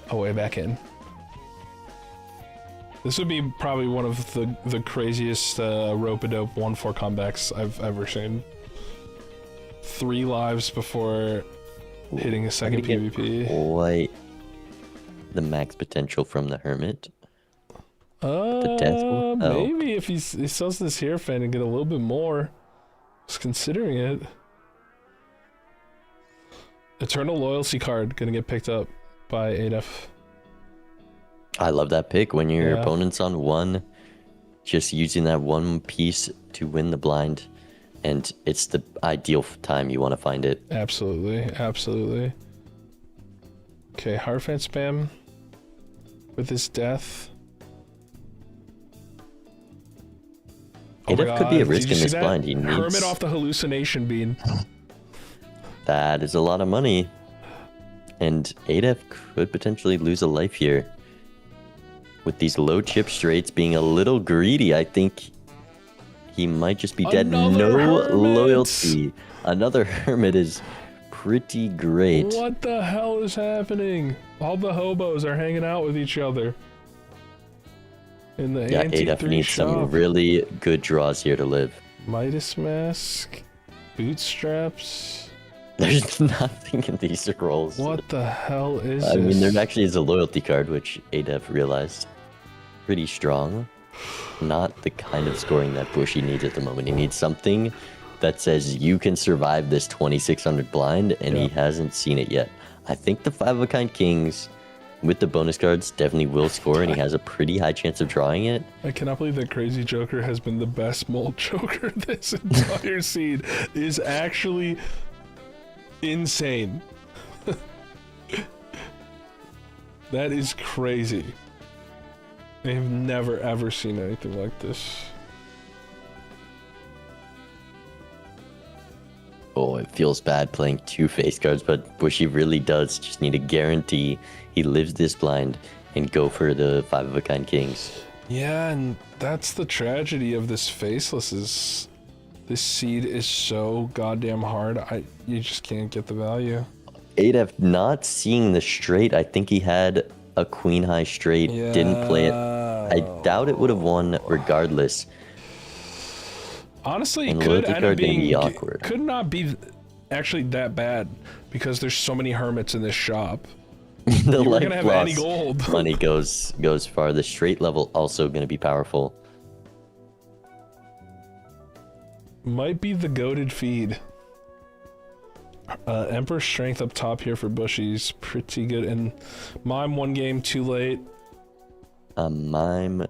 a way back in. This would be probably one of the craziest rope-a-dope 1-4 comebacks I've ever seen. 3 lives before hitting a second Gonna get PvP. Quite the max potential from the Hermit. The death will help. Maybe if he sells this Hierophant and get a little bit more. Just considering it. Eternal Loyalty card gonna get picked up by Adef. I love that pick when your Yeah. opponent's on 1, just using that 1 piece to win the blind, and it's the ideal time you want to find it. Absolutely, absolutely. Okay, Heartfan spam with his death. Oh my Adef could be a God, risk did you in see this that? blind. He needs Hermit off the hallucination bean. that is a lot of money, and Adef could potentially lose a life here. With these low chip straights being a little greedy, I think he might just be dead. Another No hermit! loyalty. Another hermit is pretty great. What the hell is happening? All the hobos are hanging out with each other. In the Yeah, ante Adef 3 needs shop. some really good draws here to live. Midas mask, bootstraps. There's nothing in these rolls. What the hell is I mean, this? there actually is a loyalty card, which Adef realized. Pretty strong. Not the kind of scoring that Bushy needs at the moment. He needs something that says you can survive this 2600 blind, and he hasn't seen it yet. I think the 5-of-a-kind kings with the bonus cards definitely will score, and he has a pretty high chance of drawing it. I cannot believe that Crazy Joker has been the best mold Joker this entire seed. Is actually insane. That is crazy. I have never ever seen anything like this. Oh, it feels bad playing 2 face cards, but Bushy really does just need a guarantee he lives this blind and go for the 5-of-a-kind kings. Yeah, and that's the tragedy of this faceless is this seed is so goddamn hard. You just can't get the value. Adef not seeing the straight. I think he had a queen high straight, didn't play it. I doubt it would have won regardless. Honestly, it And could loyalty end up card gonna being be awkward. could not be actually that bad because there's so many hermits in this shop. The You were life gonna have loss any gold. money goes far. The straight level also going to be powerful. Might be the goated feed. Emperor strength up top here for Bushy's pretty good, and Mime 1 game too late. Mime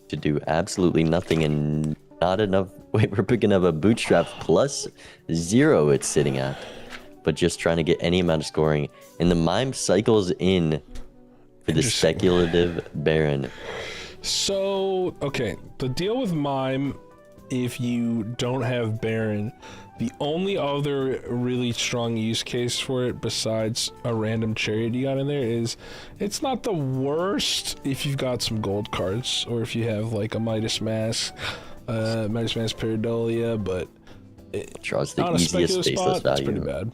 to do absolutely nothing and not enough. Wait, we're picking up a bootstrap plus 0 it's sitting at. But just trying to get any amount of scoring. And the Mime cycles in for the speculative Baron. So, okay, the deal with Mime, if you don't have Baron, the only other really strong use case for it besides a random chariot you got in there is it's not the worst if you've got some gold cards or if you have like a Midas Mask, Pareidolia, but Draws the on a easiest speculative faceless spot, that's pretty value bad.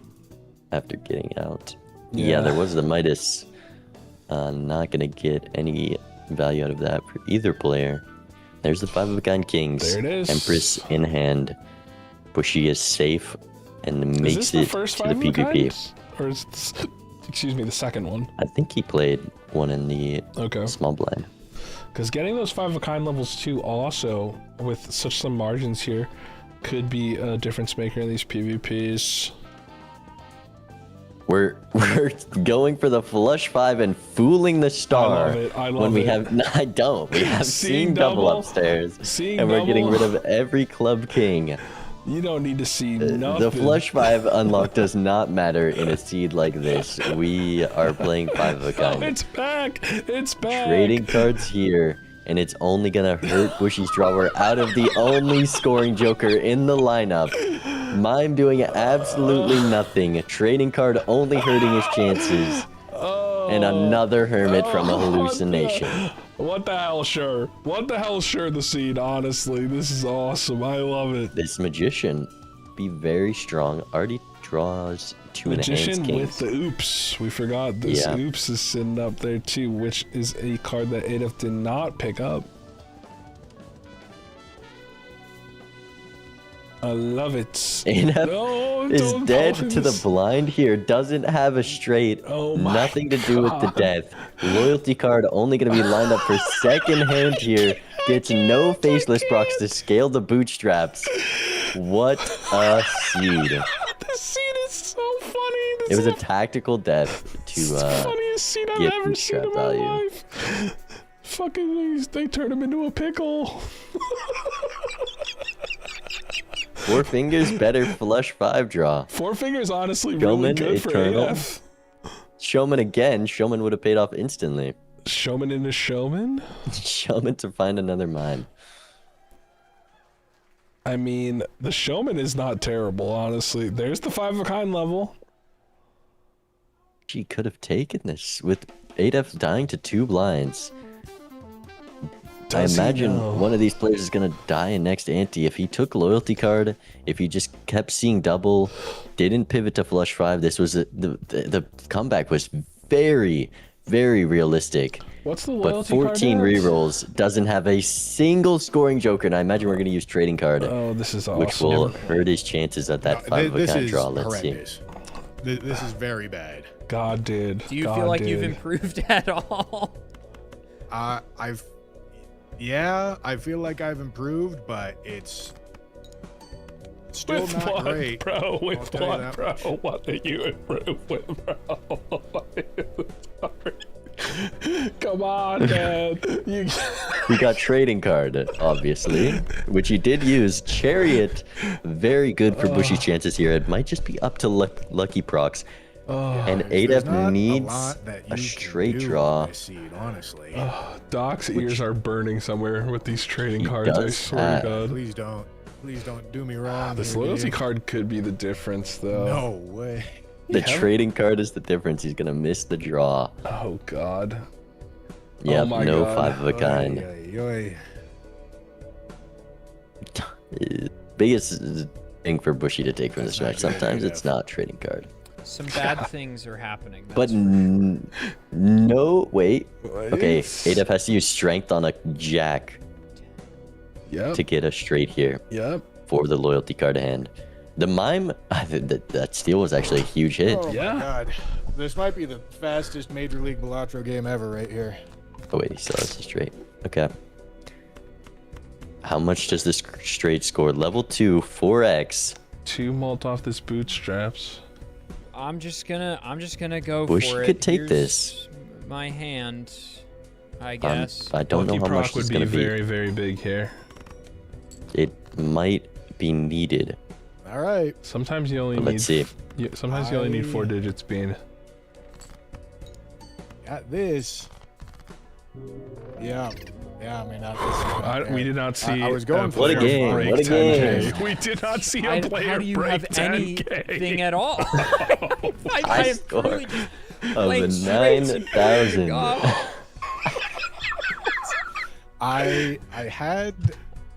after getting out. Yeah. Yeah, there was the Midas. Not going to get any value out of that for either player. There's the 5-of-a-kind kings. There it is. Empress in hand. Bushy is safe and Is makes this the it first to the 5-of-a-kind? PvP. Or is this, excuse me, the second one? I think he played one in the Okay. small blind. Because getting those 5-of-a-kind levels 2 also, with such some margins here, could be a difference maker in these PvPs. We're going for the flush 5 and fooling the star. I love when we it. have no, I don't. We have Seeing seen double double, upstairs, seeing and we're getting double. rid of every club king. You don't need to see nothing. The flush 5 unlock does not matter in a seed like this. We are playing 5-of-a-kind. Oh, it's back! It's back! Trading cards here, and it's only gonna hurt Bushy's draw. We're out of the only scoring joker in the lineup. Mime doing absolutely nothing. Trading card only hurting his chances. And another hermit from a hallucination. What the hell, sure? What the hell, sure, the seed, honestly. This is awesome. I love it. This magician be very strong. Already draws 2 in a Magician hands with kings. the oops. We forgot this Yeah. oops is sitting up there too, which is a card that Adef did not pick up. I love it. Adef No, is don't dead call to the this- blind here. Doesn't have a straight. Oh my Nothing to do with the God. death. Loyalty card only going to be lined up for second hand here. Gets no faceless procs to scale the bootstraps. What a seed. This seed is so funny. This It was is a tactical death the to funniest seed I've get ever seen bootstrap in my value. life. Fucking, they turned him into a pickle. 4 fingers better flush 5 draw. 4 fingers honestly really Showman good for Eternal. AF. Showman again. Showman would have paid off instantly. Showman in a showman? Showman to find another mine. I mean, the showman is not terrible, honestly. There's the 5 of a kind level. She could have taken this with Adef dying to 2 blinds. Does I he imagine know? one of these players is gonna die in next ante. If he took loyalty card, if he just kept seeing double, didn't pivot to flush 5, this was the comeback was very, very realistic. What's the But loyalty card 14 at? rerolls doesn't have a single scoring joker, and I imagine we're gonna use trading card, Oh, this is awesome. which will hurt his chances at that 5 of a This kind is draw. Let's see. horrendous. This is very bad. God did. Do you God feel like you've did. improved at all? Yeah, I feel like I've improved, but it's still With not what, great. bro? I'll With tell you what, that bro? much. What did you improve with, bro? Come on, man. You... We got trading card, obviously, which he did use. Chariot, very good for Bushy's chances here. It might just be up to lucky procs. And There's not Adef a needs lot that you a can straight do draw. with this seed, honestly. Doc's ears are burning somewhere with these trading cards, I does swear have- to God. Please don't do me wrong. This here, loyalty dude. card could be the difference, though. No way. The Yeah. trading card is the difference. He's gonna miss the draw. Oh, God. Yep, my no God. 5 of a kind. Oy, oy. Biggest thing for Bushy to take from this That's match. not good, Sometimes Adef. it's not trading card. Some bad things are happening. But that's for no, wait. Okay, Wait. Adef has to use strength on a jack Yep. to get a straight here Yep. for the loyalty card hand. The mime, that steal was actually a huge hit. Oh Yeah. my god. This might be the fastest Major League Balatro game ever right here. Oh wait, he still has a straight. Okay. How much does this straight score? Level 2, 4x. 2 molt off this bootstraps. I'm just gonna go Bush for it. could take Here's this. my hand, I guess. I don't Lucky know how proc much would it's be gonna be. very, very big here. It might be needed. All right. Sometimes you only But need. let's see. Sometimes you only need 4 digits being. Got this. Yeah. Yeah, I mean, this is not We bad. did not see. I was going for What a it. game, break what a 10K. game. We did not see a How player do you break have 10K. anything at all? I am score truly just Of playing straights and 9,000. God. I had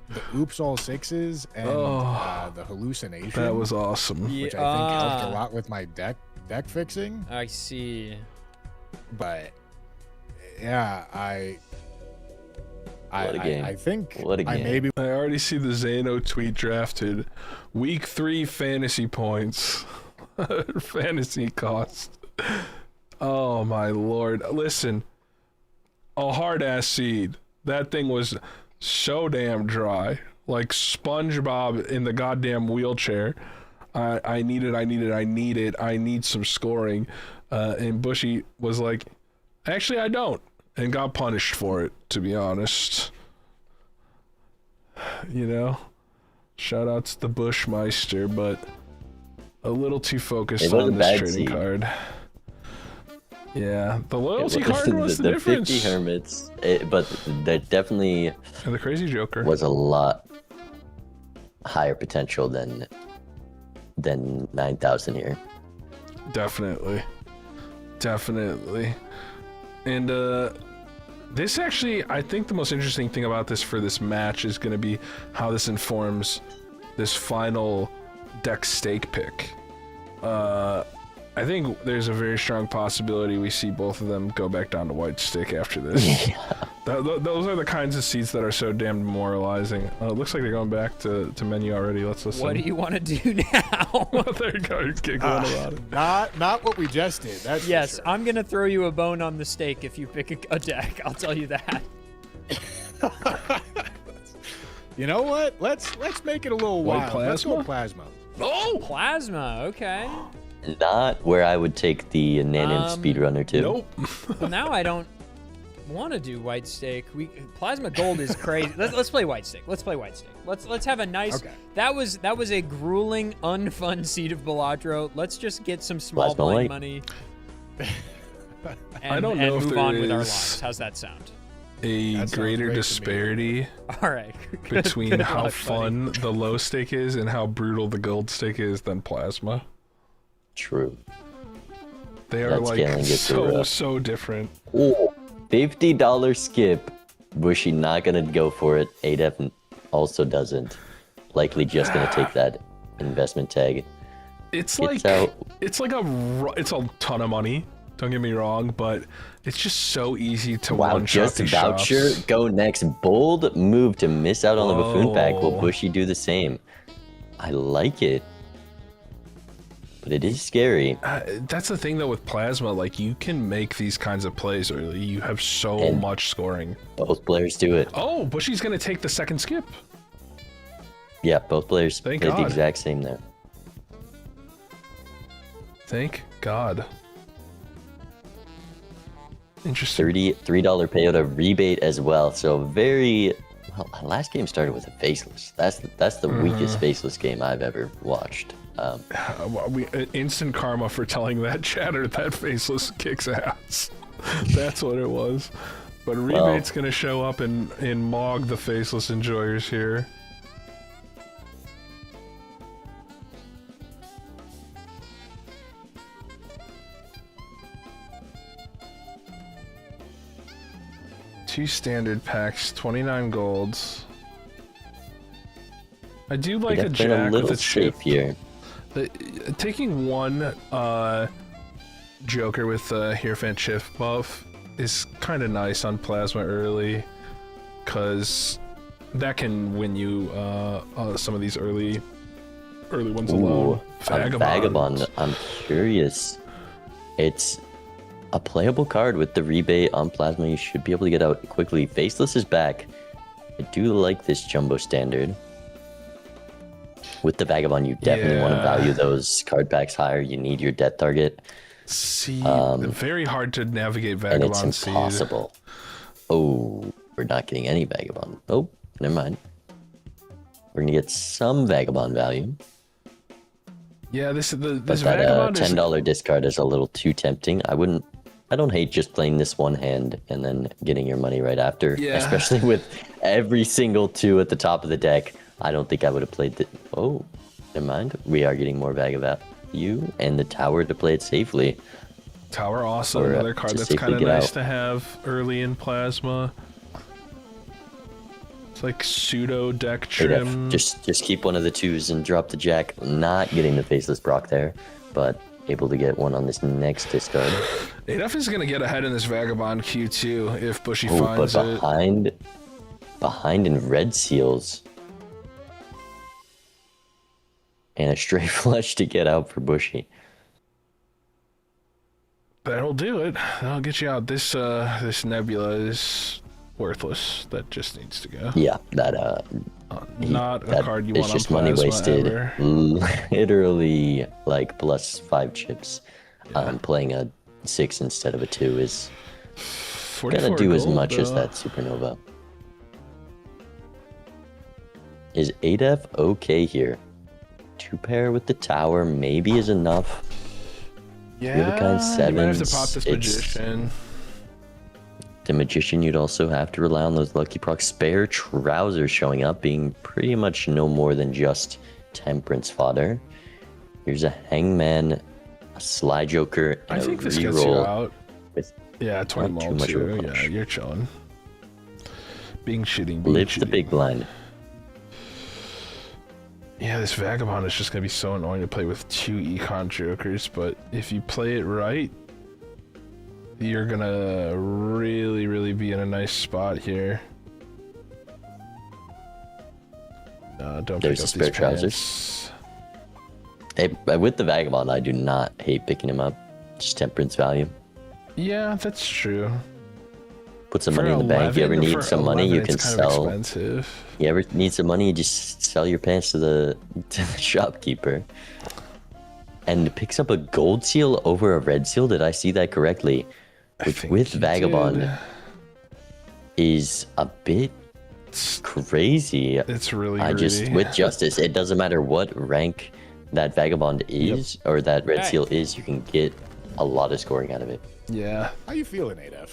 the oops all sixes and the hallucination. That was awesome. Yeah. which I think helped a lot with my deck fixing. I see. But yeah, What a game. I think What a I game. maybe I already see the Zano tweet drafted. Week 3 fantasy points. Fantasy cost. Oh my lord. Listen. A hard ass seed. That thing was so damn dry. Like SpongeBob in the goddamn wheelchair. I need it. I need some scoring. And Bushy was like, actually I don't. And got punished for it, to be honest. You know? Shout outs to Bushmeister, but a little too focused It was a on this bad trading seed. card. Yeah, the It loyalty was card was the the difference. 50 hermits, but there definitely And the crazy Joker. was a lot higher potential than 9,000 here. Definitely. And this actually, I think the most interesting thing about this for this match is going to be how this informs this final deck stake pick. I think there's a very strong possibility we see both of them go back down to white stick after this. Those are the kinds of seeds that are so damn demoralizing. It looks like they're going back to menu already. Let's listen. What do you want to do now? There you go. He's giggling about it. not what we just did. That's for Yes, sure. I'm gonna throw you a bone on the stake if you pick a deck. I'll tell you that. You know what? Let's make it a little White wild. Let's go plasma? plasma. Oh! Plasma, okay. Not where I would take the Nanim speedrunner to. Nope. Well, now I don't want to do white stake. Plasma gold is crazy. Let's play white stake. Let's play white stake. Let's have a nice. Okay. That was a grueling, unfun seed of Balatro. Let's just get some small Plasma blind white. money. and, don't know and if move there on with our is- lives. How's that sound? A That sounds greater great to me. disparity All right. Good- between good how luck, buddy. fun the low stick is and how brutal the gold stick is than plasma. True. They are That like scaling gets rough. so different. Ooh, $50 skip. Bushy not gonna go for it. Adef also doesn't. Likely just gonna take that investment tag. It's It's like out. it's a ton of money. Don't get me wrong, but it's just so easy to Wow, one-shot just these voucher. shops. Go next. Bold move to miss out on the buffoon pack. Will Whoa. Bushy do the same? I like it. But it is scary. That's the thing though with plasma, like you can make these kinds of plays early. You have so And- much scoring. Both players do it. Oh, Bushy's gonna take the second skip. Yeah, both players Thank played the God. exact same there. Thank God. Interesting. $33 payout, a rebate as well. So very well, last game started with a faceless. That's the weakest faceless game I've ever watched. Instant karma for telling that chatter that faceless kicks ass. That's what it was. But rebate's gonna show up in Mog the faceless enjoyers here. Two standard packs, 29 golds. I do like a They've been a jack little with a chip. safe here. Taking one Joker with Hierophant Shift buff is kind of nice on Plasma early, because that can win you some of these early ones alone. A Vagabond. I'm curious. It's a playable card with the rebate on Plasma. You should be able to get out quickly. Faceless is back. I do like this jumbo standard. With the Vagabond, you definitely want to Yeah. value those card packs higher. You need your death target, See, very hard to navigate and Vagabond it's Seed. impossible. Oh, we're not getting any Vagabond. Oh, never mind. We're gonna get some Vagabond value, Yeah, this but that Vagabond is $10 discard is a little too tempting. I don't hate just playing this one hand and then getting your money right after, Yeah. especially with every single 2 at the top of the deck. I don't think I would have played the. Oh, never mind. We are getting more Vagabond value and the tower to play it safely. Tower awesome. Or, Another card to that's safely kind of get nice out. to have early in Plasma. It's like pseudo deck trim. Just keep one of the 2s and drop the jack. Not getting the faceless Brock there, but able to get one on this next discard. Adef is gonna get ahead in this Vagabond queue too if Bushy Oh, but finds it. behind in red seals. And a stray flush to get out for Bushy. That'll do it. That'll get you out. This Nebula is worthless. That just needs to go. Yeah, that Not a that card you is want on just money Plasma wasted. ever. Literally like plus 5 chips. Playing a 6 instead of a 2 is 44 gonna do as gold, much as though. that supernova. Is Adef okay here? 2 pair with the tower maybe is enough. Yeah, the other kind you might have to pop sevens, this it's- Magician. The Magician, you'd also have to rely on those lucky procs. Spare Trousers showing up, being pretty much no more than just Temperance fodder. Here's a Hangman, a Sly Joker, I and think a this gets you reroll out. with Yeah, 20 not too mul much of a too. push. Yeah, you're chilling. Being shitting. Lives the big blind. Yeah, this Vagabond is just gonna be so annoying to play with 2 Econ Jokers, but if you play it right, you're gonna really be in a nice spot here. Don't There's pick the up spare these trousers. pants. Hey, with the Vagabond, I do not hate picking him up. Just Temperance value. Yeah, that's true. Put some For money in the bank. You ever 11 need for some money, 11, you can it's kind of sell. expensive. You ever need some money, you just sell your pants to the shopkeeper. And picks up a gold seal over a red seal. Did I see that correctly? Which think with you Vagabond did. is a bit crazy. It's really I just greedy. with Justice, it doesn't matter what rank that Vagabond is or that red Okay. seal is, you can get a lot of scoring out of it. Yeah. How you feeling, Adef?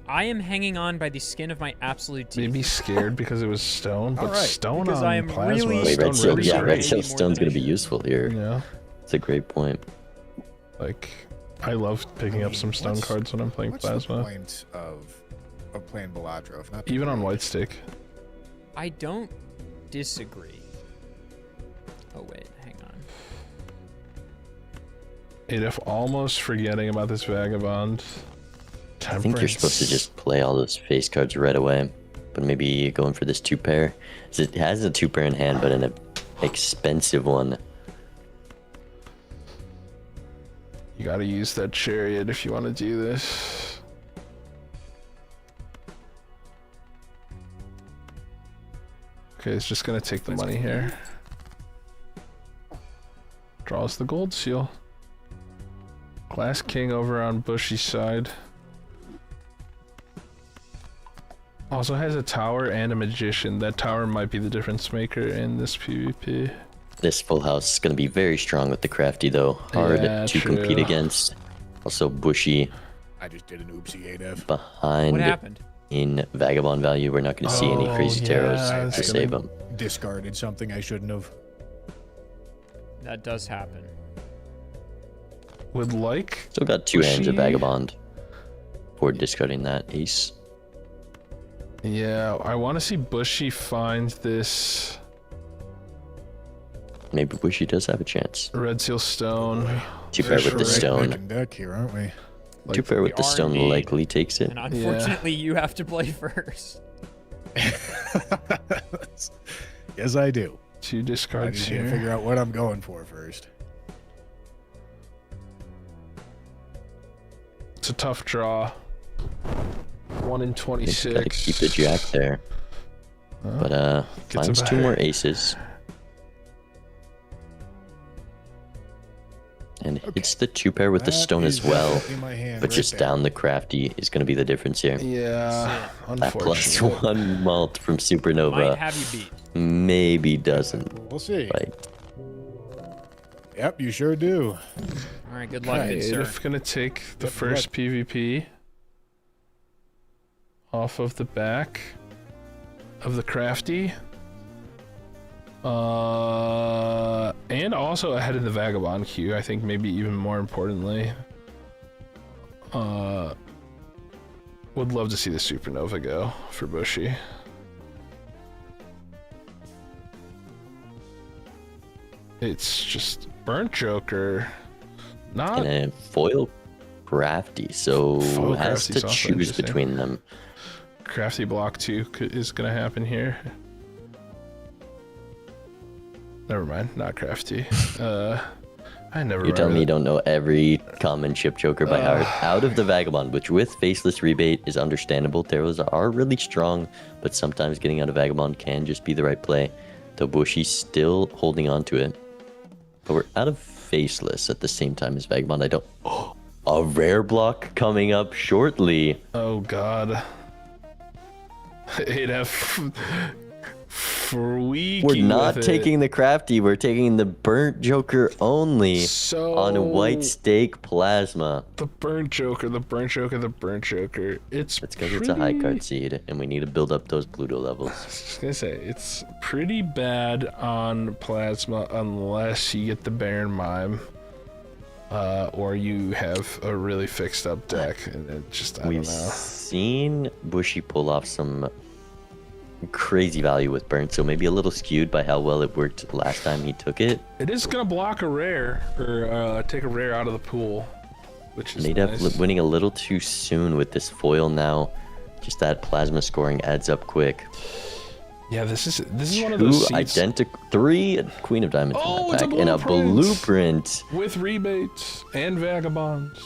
I am hanging on by the skin of my absolute teeth. Made me scared because it was stone, but Alright, stone because on I am plasma. really Wait, stone red seal, really yeah, great. red seal Maybe more stone's than gonna I be should. useful here. Yeah. It's a great point. Like, I love picking up some stone cards when I'm playing What's the plasma. point of playing Balatro? If not to Even on create? white stick. I don't disagree. Oh wait, hang on. Adef almost forgetting about this vagabond. I think you're supposed to just play all those face cards right away, but maybe going for this 2-pair. It has a 2-pair in hand, but an expensive one. You gotta use that chariot if you want to do this. Okay, it's just gonna take the money here. Draws the gold seal. Glass King over on Bushy's side. Also has a tower and a magician. That tower might be the difference maker in this PvP. This full house is going to be very strong with the crafty, though. Hard Yeah, to true. compete against. Also, Bushy I just did an oopsie, Adef. behind What happened? in Vagabond value. We're not going to see any Oh, crazy yeah, taros it's to gonna save be- him. Discarded something I shouldn't have. That does happen. Would like Still got 2 hands of Bushy. Vagabond for discarding that ace. Yeah, I want to see Bushy find this Maybe Bushy does have a chance. red seal stone. 2-pair with the Right. stone. Neck and deck here, aren't we? 2-pair with We the are stone indeed. likely takes it. And unfortunately, you have to play first. Yes, I do. 2 I discards just need to here. figure out what I'm going for first. It's a tough draw. 1 in Gotta 26. keep the jack there. But Gets finds him 2 back. more aces. And hits the 2-pair with the That stone is as well. definitely my hand But right just there. down the crafty is going to be the difference here. Yeah, That plus unfortunately. 1 malt from Might Supernova have you beat. maybe doesn't. We'll see. Like, Yep, you sure do. All right, good luck, Okay, good sir. Adef gonna take the Good first luck. PvP off of the back of the crafty. And also ahead of the vagabond queue, I think maybe even more importantly. Would love to see the supernova go for Bushy. It's just burnt joker. Not and a foil crafty, so Foil has crafty's to also choose interesting. between them. crafty block 2 is gonna happen here. Never mind, not crafty. I never. You're telling me you remember don't know every common chip joker by heart. Out of the Vagabond, which with Faceless Rebate is understandable. Taros are really strong, but sometimes getting out of Vagabond can just be the right play. Though Bushy's still holding on to it. But we're out of Faceless at the same time as Vagabond. I don't... a rare block coming up shortly. that. Oh god. Adef. Freaky We're not with it. taking the crafty, we're taking the burnt joker only So on white stake plasma. The burnt joker, the burnt joker, the burnt joker. It's That's because it's a high card seed, and we need to build up those Pluto levels. I was just gonna say it's pretty bad on plasma unless you get the Baron Mime, or you have a really fixed up deck, and it just I We've don't know. seen Bushy pull off some crazy value with burnt, so maybe a little skewed by how well it worked last time he took it. It is gonna block a rare or take a rare out of the pool, which is Nadef nice. winning a little too soon with this foil now. Just that plasma scoring adds up quick. Yeah, this is one of Two those seeds identical, 3 Queen of Diamonds Oh, in it's that a pack, and a blueprint. blueprint. with rebates and vagabonds.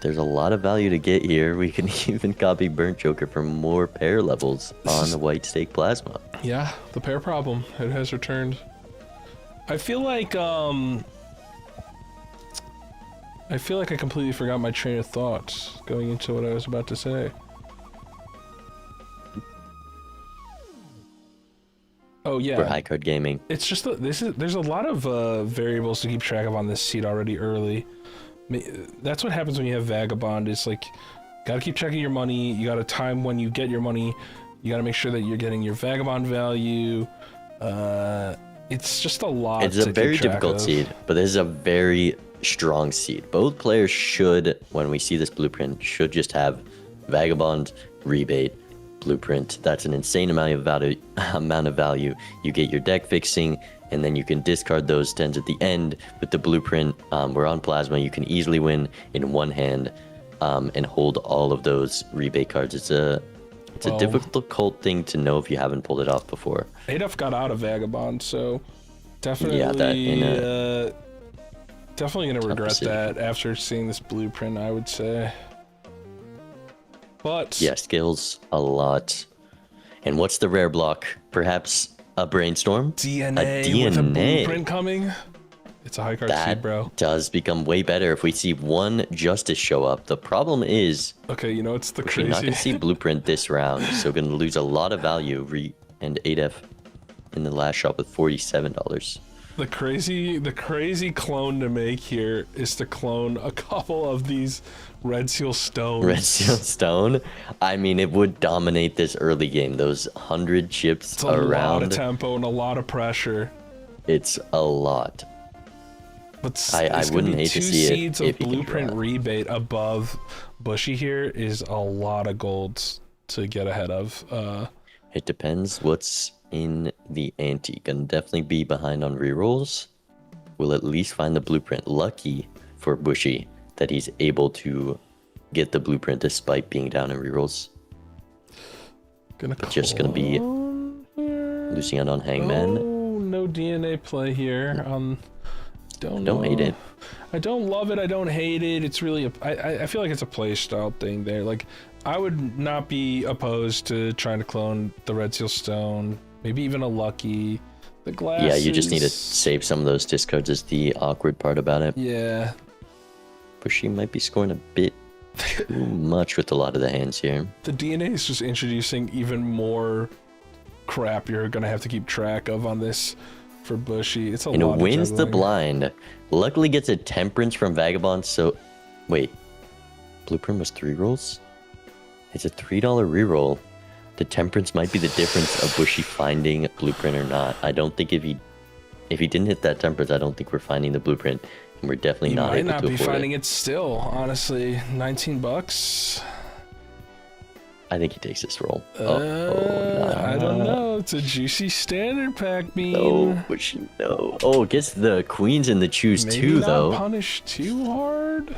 There's a lot of value to get here. We can even copy Burnt Joker for more pair levels on the white stake plasma. Yeah, the pair problem. It has returned. I feel like I completely forgot my train of thoughts going into what I was about to say. Oh yeah. for high card gaming. It's just there's a lot of variables to keep track of on this seed already early. That's what happens when you have Vagabond. It's like, gotta keep checking your money. You gotta time when you get your money. You gotta make sure that you're getting your Vagabond value. It's just a lot. It's a very difficult of. seed, but this is a very strong seed. Both players should, when we see this blueprint, should just have Vagabond, Rebate, Blueprint. That's an insane amount of value. You get your deck fixing, and then you can discard those 10s at the end with the Blueprint. We're on Plasma. You can easily win in one hand and hold all of those Rebate cards. It's a difficult thing to know if you haven't pulled it off before. Adef got out of Vagabond, so definitely, definitely gonna regret that after seeing this blueprint, I would say. But yeah, skills a lot. And what's the rare block? Perhaps a Brainstorm? DNA with a blueprint coming. It's a high card seed, bro. That does become way better if we see one Justice show up. The problem is, okay, you know, it's the we're crazy. not gonna see Blueprint this round, so gonna lose a lot of value. And Adef in the last shot with $47. The crazy clone to make here is to clone a couple of these Red Seal Stones. Red Seal Stone. I mean, it would dominate this early game. Those 100 chips It's a around. lot of tempo and a lot of pressure. It's a lot. But I wouldn't hate to see it seeds of if you can blueprint draw. rebate above Bushy here is a lot of golds to get ahead of. It depends what's in the ante. Gonna definitely be behind on rerolls. We'll at least find the blueprint. Lucky for Bushy that he's able to get the blueprint despite being down in rerolls. Just gonna be losing out on Hangman. Oh, no DNA play here. Don't hate it. I don't love it. I don't hate it. It's really I feel like it's a play style thing there. Like, I would not be opposed to trying to clone the Red Seal Stone, maybe even a Lucky. The glass. Yeah, you just need to save some of those discards is the awkward part about it. Yeah. Bushy might be scoring a bit too much with a lot of the hands here. The DNA is just introducing even more crap you're gonna have to keep track of on this for Bushy. It's a And lot. it wins of the juggling. blind. Luckily gets a Temperance from Vagabond, so... Wait. Blueprint was 3 rolls? It's a $3 reroll. The Temperance might be the difference of Bushy finding Blueprint or not. I don't think if he didn't hit that Temperance, I don't think we're finding the Blueprint. And we're definitely You not might able not to be afford finding it. it still, honestly. $19. I think he takes this roll. I don't know. It's a juicy standard pack bean. No, Bushy, no. Oh, it gets the queens in the choose Maybe too, not though. punish too hard.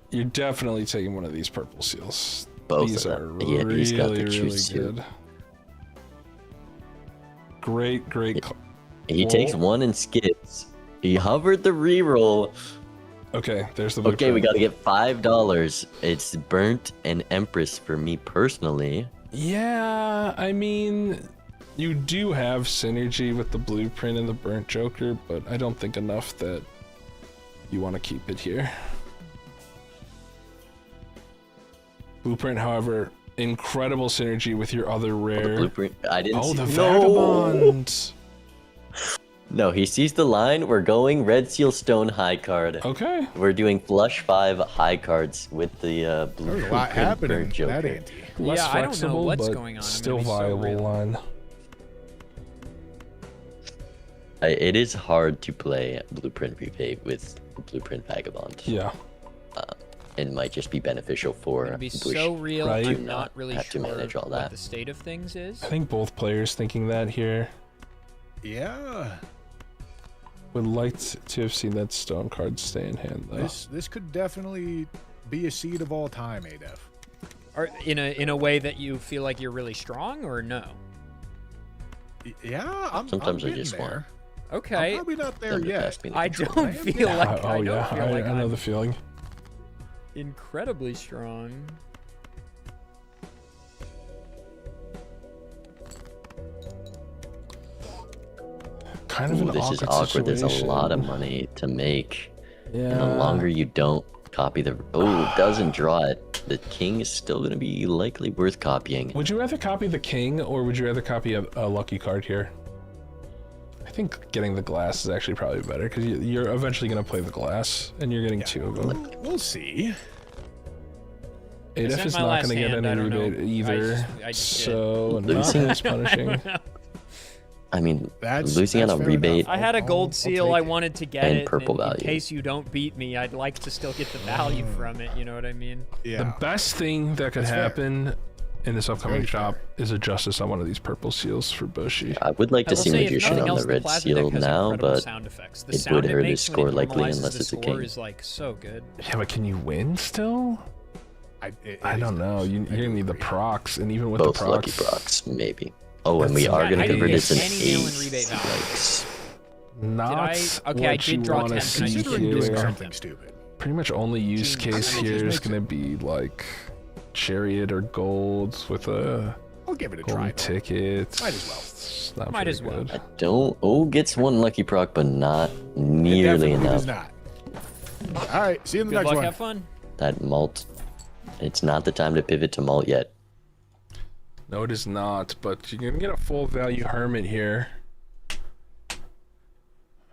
You're definitely taking one of these purple seals. Both These of are them. Yeah, he's got the really choose too. good. Great. He takes one and skips. He hovered the reroll. Okay, there's the Okay, we blueprint. got to get $5. It's Burnt and Empress for me personally. Yeah, I mean, you do have synergy with the blueprint and the burnt joker, but I don't think enough that you want to keep it here. Blueprint, however, incredible synergy with your other The rare. blueprint. I didn't Oh, see. the No! vagabond. No, he sees the line. We're going Red Seal Stone high card. Okay. We're doing flush 5 high cards with the blueprint. There's a lot happening Burnt in that Joker. ante. Less Yeah, I don't know flexible, what's but going on. I'm still gonna be so viable real. line. It is hard to play Blueprint Repay with Blueprint Vagabond. Yeah. It might just be beneficial for It'd be Bush. so real. Right. I'm To not not really have to sure manage all what that. the state of things is. I think both players thinking that here. Yeah. Would like to have seen that stone card stay in hand, though. This could definitely be a seed of all time, Adef. Or in a way that you feel like you're really strong, or no? Yeah, I'm Sometimes I getting just there. Okay. I'm probably not there Them to yet. pass me the I control. don't feel like Oh I yeah, don't feel like I know I'm the feeling. incredibly strong. Kind of Ooh, an this is awkward awkward. There's a lot of situation. money to make. Yeah. And the longer you don't Copy the. Oh, doesn't draw it. The king is still going to be likely worth copying. Would you rather copy the king, or would you rather copy a lucky card here? I think getting the glass is actually probably better, because you're eventually going to play the glass, and you're getting 2 of them. We'll see. Adef is not going to get any rebate either, I just so not Losing- as punishing. I mean, That's losing on a fair rebate. enough. I had a gold seal. take I it. wanted to get And it. purple in value. case you don't beat me, I'd like to still get the value from it. You know what I mean? Yeah. The best thing that could That's fair. happen in this upcoming Very shop fair. is a justice on one of these purple seals for Bushy. I would like I to will see say, if Magician nothing on else, the red plasma deck seal has now, incredible but sound effects. The it sound would it hurt his makes when score it likely normalizes unless the it's a score king. is like so good. Yeah, but can you win still? I don't know. You're gonna need the procs, and even with both the lucky procs, procs, maybe. Oh, and we That's are not going to any- convert this an any nail in rebate ace. value. Yikes. not Okay, I what did you draw want 10. to Can I see just Considering doing here. something stupid. Pretty much only use Genius. case I mean, here just is makes gonna be like chariot or gold with a I'll give it a try. golden though. ticket. Might as well. It's not Might very as well. good. I don't. Oh, gets one lucky proc, but not It nearly definitely enough. does not. All right. See you in the Good next luck. one. Have fun. That malt. It's not the time to pivot to malt yet. No, it is not. But you're gonna get a full value hermit here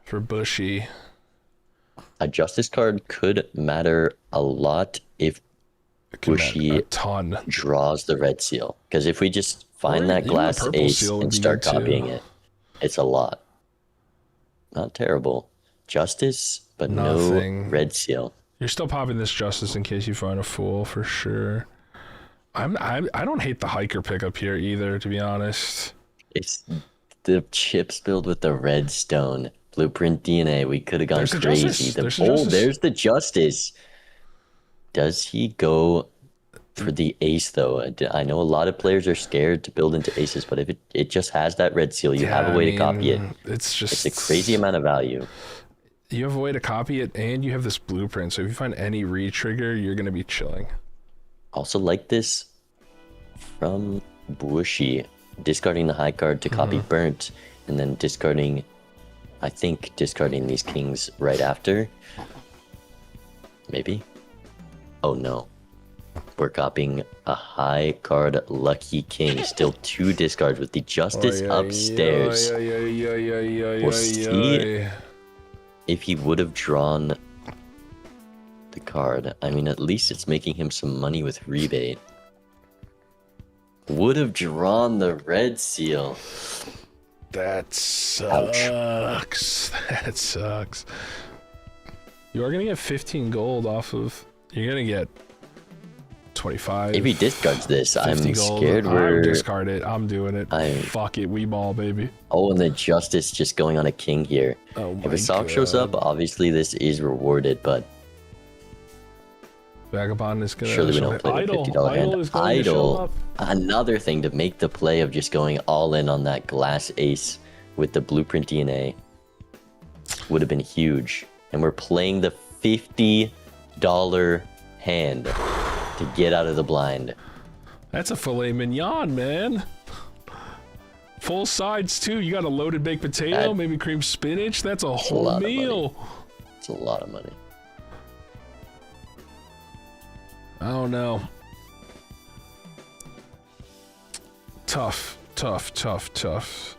for Bushy. A justice card could matter a lot if It can Bushy add a ton. draws the red seal. Because if we just find Or that even glass the purple ace seal would and be start good too. copying it, it's a lot. Not terrible. Justice, but Nothing. no red seal. You're still popping this justice in case you find a fool for sure. I don't hate the hiker pickup here either, to be honest. It's the chips filled with the red stone. Blueprint DNA. We could have gone There's the crazy. justice. There's the justice. There's the justice. Does he go for the ace though? I know a lot of players are scared to build into aces, but if it just has that red seal, you have a way to copy it. It's just It's a crazy amount of value. You have a way to copy it, and you have this blueprint. So if you find any re-trigger, you're gonna be chilling. Also like this from Bushy, discarding the high card to copy burnt, and then discarding these kings right after. Maybe. Oh no. We're copying a high card lucky king. Still 2 discards with the justice upstairs. We'll see. If he would have drawn the card, I mean, at least it's making him some money with rebate. Would have drawn the red seal. That sucks. That sucks. You are gonna get 15 gold off of. You're gonna get 25. If he discards this, I'm 50 gold. scared I'm we're... discard it. I'm doing it. I- Fuck it. We ball, baby. Oh, and the justice just going on a king here. Oh If my a sock shows up, obviously this is rewarded, but Vagabond is gonna. surely we show don't it. play the Idle. $50 Idle hand. is going to show Idle. up. Another thing to make the play of just going all in on that glass ace with the blueprint DNA would have been huge. And we're playing the $50 hand to get out of the blind. That's a filet mignon, man. Full sides too. You got a loaded baked potato, That- maybe cream spinach. That's a a whole lot of money. meal. It's a lot of money. I don't know. Tough, tough, tough, tough.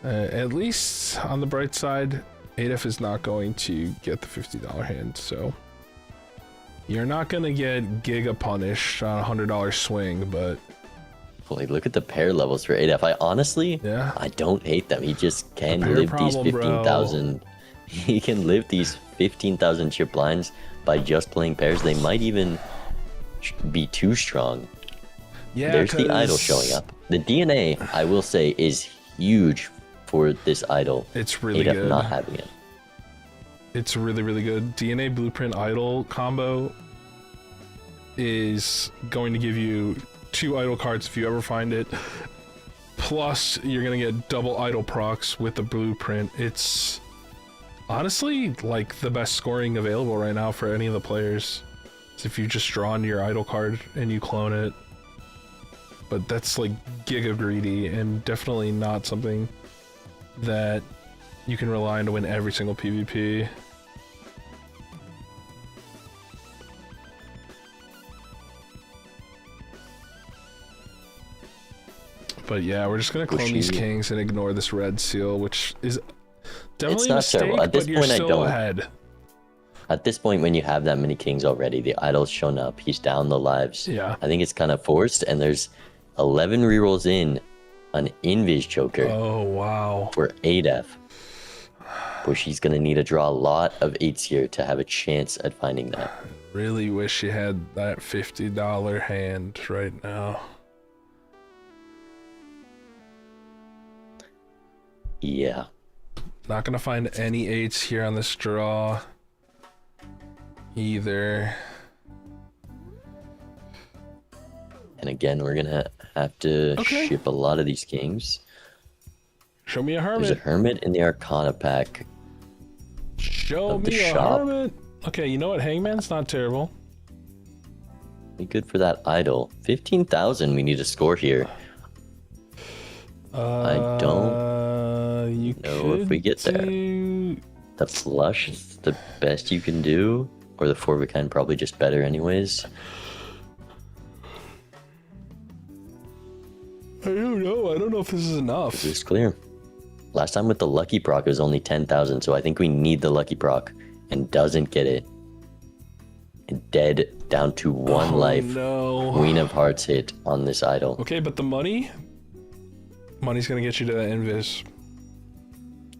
At least on the bright side, Adef is not going to get the $50 hand, so you're not gonna get giga punished on a $100 swing, but Boy, look at the pair levels for Adef. I honestly, yeah. I don't hate them. He just can pair live problem, these bro. 15,000. He can live these 15,000 chip blinds by just playing pairs. They might even be too strong. Yeah, There's the idol 'cause showing up. The DNA, I will say, is huge for this idol. It's really Adef good. not having it. It's really, really good. DNA Blueprint Idol combo is going to give you 2 idol cards if you ever find it. Plus, you're going to get double idol procs with the Blueprint. It's honestly like the best scoring available right now for any of the players. It's if you just draw into your idol card and you clone it. But that's like giga greedy and definitely not something that you can rely on to win every single PvP. But yeah, we're just gonna clone these Bushy. kings and ignore this red seal, which is definitely It's a not mistake, terrible. At this but you're point, I still don't. ahead. At this point, when you have that many kings already, the idol's shown up. He's down the lives. Yeah. I think it's kind of forced, and there's 11 rerolls in an Invis Joker Oh, wow. for Adef. Bushy's gonna need to draw a lot of 8s here to have a chance at finding that. Really wish you had that $50 hand right now. Yeah. Not gonna find any 8s here on this draw either. And again, we're gonna have to Okay. ship a lot of these kings. Show me a There's a hermit. hermit in the Arcana pack. Show of the me a shop. hermit. Okay, you know what? Hangman's not terrible. Be good for that idol. 15,000 we need to score here. I don't You know if we get there. do- The flush is the best you can do, or the 4 of a kind probably just better anyways. I don't know. I don't know if this is enough. This is clear. Last time with the lucky proc it was only 10,000, so I think we need the lucky proc, and doesn't get it. And dead down to 1 Oh, life. no. Queen of Hearts hit on this idol. Okay, but the money's gonna get you to the invis.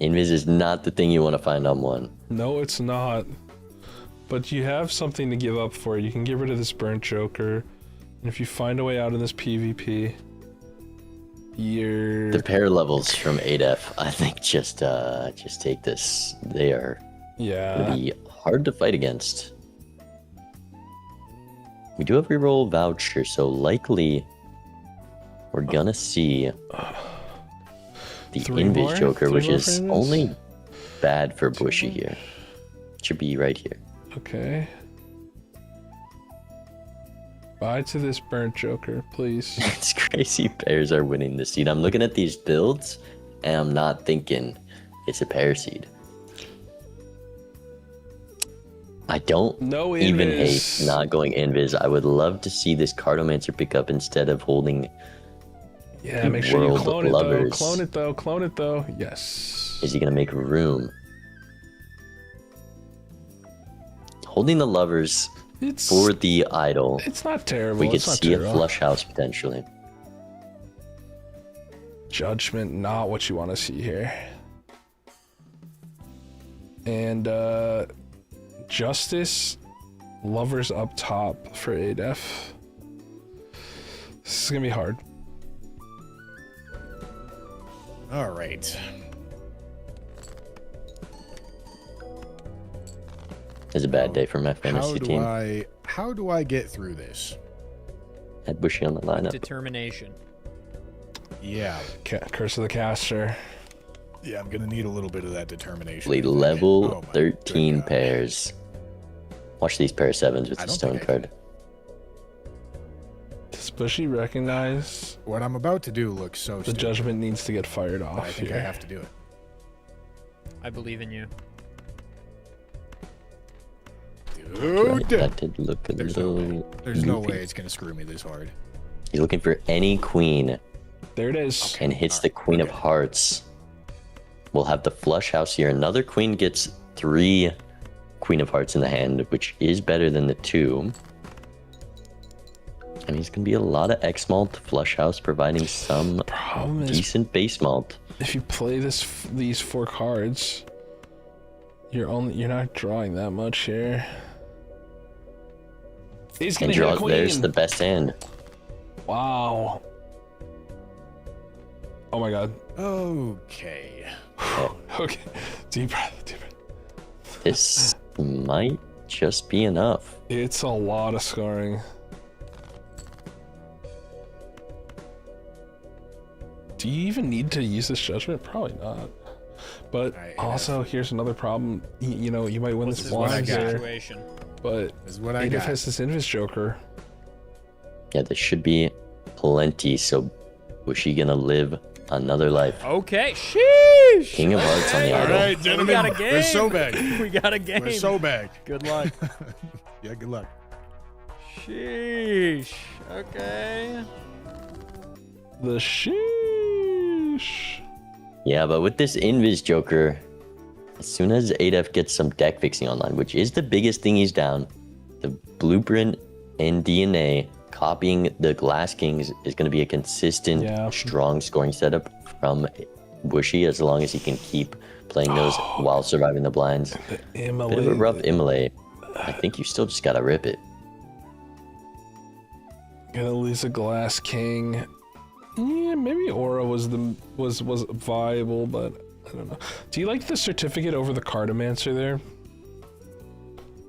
Invis is not the thing you want to find on 1. No, it's not. But you have something to give up for it. You can get rid of this burnt joker, and if you find a way out of this PvP, you're The pair levels from Adef, I think just take this. They are yeah. pretty hard to fight against. We do have reroll voucher, so likely we're gonna see the 3 Invis more? Joker, 3 which more is for Invis? only bad for Bushy here. Should be right here. Okay. Bye to this burnt joker, please. It's crazy pairs are winning this seed. I'm looking at these builds, and I'm not thinking it's a pair seed. I don't No even invis. hate not going Invis. I would love to see this Cartomancer pick up instead of holding. Yeah, make sure you World clone it lovers. though. Clone it though. Clone it though. Yes. Is he gonna make room? Holding the lovers It's for the idol. it's not terrible. We could it's not see terrible. a flush house potentially. Judgment, not what you want to see here. And Justice, lovers up top for Adef. This is gonna be hard. All right. It's a bad day for my fantasy team. How do I get through this? Had Bushy on the lineup. Determination. Yeah. Curse of the Caster. Yeah, I'm gonna need a little bit of that determination. Lead level Oh my 13 good God. pairs. Watch these pair 7s with I the don't stone think I card. Does Bushy recognize What I'm about to do looks so the stupid, judgment needs to get fired but off I think here? I have to do it. I believe in you. Dude, That did look a There's no little. way. There's no goofy. way it's gonna screw me this hard. He's looking for any queen There it is. and hits the Queen of Hearts. We'll have the flush house here. Another queen gets 3 Queen of Hearts in the hand, which is better than the 2. And he's going to be a lot of X malt, flush house, providing some Problem is, decent base malt. if you play these 4 cards, you're not drawing that much here. He's And gonna hit a draw, there's queen. the best hand. Wow. Oh my god. Okay. Okay. Deep breath. Deep breath. This might just be enough. It's a lot of scarring. Do you even need to use this judgment? Probably not. But I- also, here's another problem. You know, you might win This this is what I blind got. here, Situation. but This is what I Adef got. has this Invis Joker. Yeah, there should be plenty. So, was she going to live another life? Okay. Sheesh. King of Hearts on the Okay. idol. All right, We gentlemen. got a game. We're so back. We got a game. We're so back. Good luck. Yeah, good luck. Sheesh. Okay. The sheep. Sheesh. Yeah, but with this Invis Joker, as soon as Adef gets some deck fixing online, which is the biggest thing he's down, the blueprint and DNA copying the Glass Kings is going to be a consistent, strong scoring setup from Bushy as long as he can keep playing those while surviving the blinds. Bit of a rough immolate. I think you still just got to rip it. Gonna lose a Glass King. Yeah, maybe Aura was viable, but I don't know. Do you like the certificate over the Cartomancer there?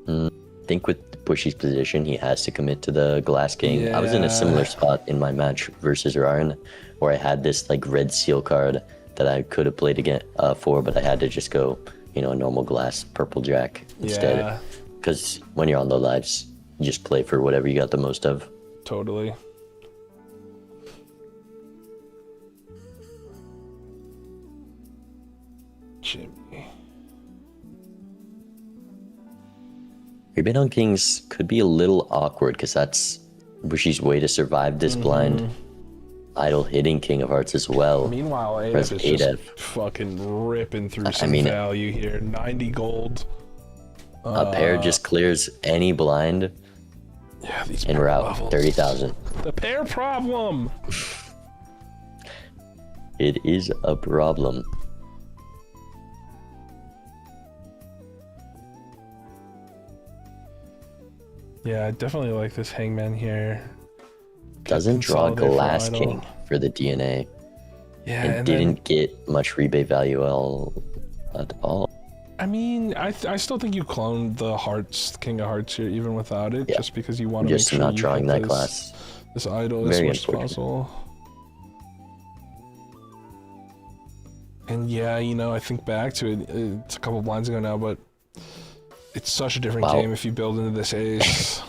I think with Bushy's position, he has to commit to the Glass King. Yeah. I was in a similar spot in my match versus Ryan, where I had this like red seal card that I could have played again for, but I had to just go, a normal glass purple jack instead. Because when you're on low lives, you just play for whatever you got the most of. Totally. Jimmy. Rebate on Kings could be a little awkward because that's Bushy's way to survive this blind. Idle hitting King of Hearts as well. Meanwhile, Adef is just fucking ripping through some value here. 90 gold. A pair just clears any blind. Yeah, these and we're out 30,000. The pair problem. It is a problem. Yeah, I definitely like this Hangman here. Doesn't draw Glass King for the DNA. Yeah, and didn't get much rebate value at all. I mean, I still think you cloned the Hearts, King of Hearts here, even without it, just because you want to make sure not you drawing hit that class. This idol as much as possible. And yeah, I think back to it. It's a couple blinds ago now, but it's such a different game if you build into this ace.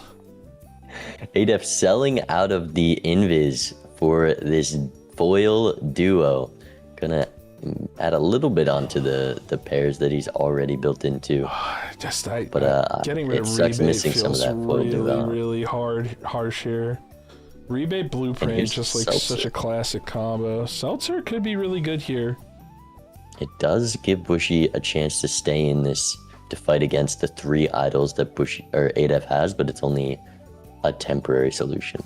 Adef selling out of the Invis for this foil duo. Gonna add a little bit onto the pairs that he's already built into. Getting rid of rebate missing feels some of that foil really harsh here. Rebate blueprint just like such a classic combo. Seltzer could be really good here. It does give Bushy a chance to stay in this to fight against the 3 idols that Bushy or Adef has, but it's only a temporary solution.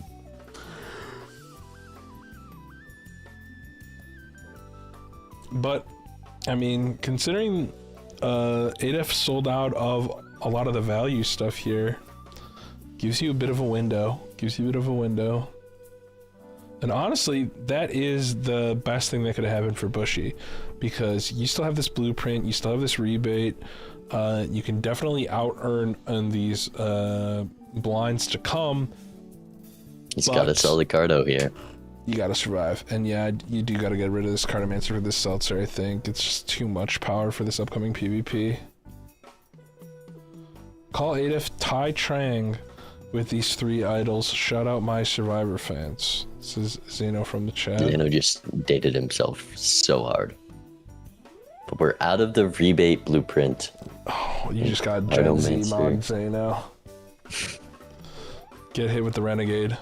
But I mean, considering Adef sold out of a lot of the value stuff here, gives you a bit of a window. And honestly, that is the best thing that could have happened for Bushy, because you still have this blueprint, you still have this rebate. You can definitely out-earn on these blinds to come. He's got to sell the Cardo here. You got to survive. And yeah, you do got to get rid of this Cartomancer for this Seltzer, I think. It's just too much power for this upcoming PvP. Call Adef Tai Trang with these 3 idols. Shout out my Survivor fans. This is Zeno from the chat. Zeno just dated himself so hard. But we're out of the rebate blueprint. Oh, you just got Gen Z mod Zeno. Get hit with the Renegade.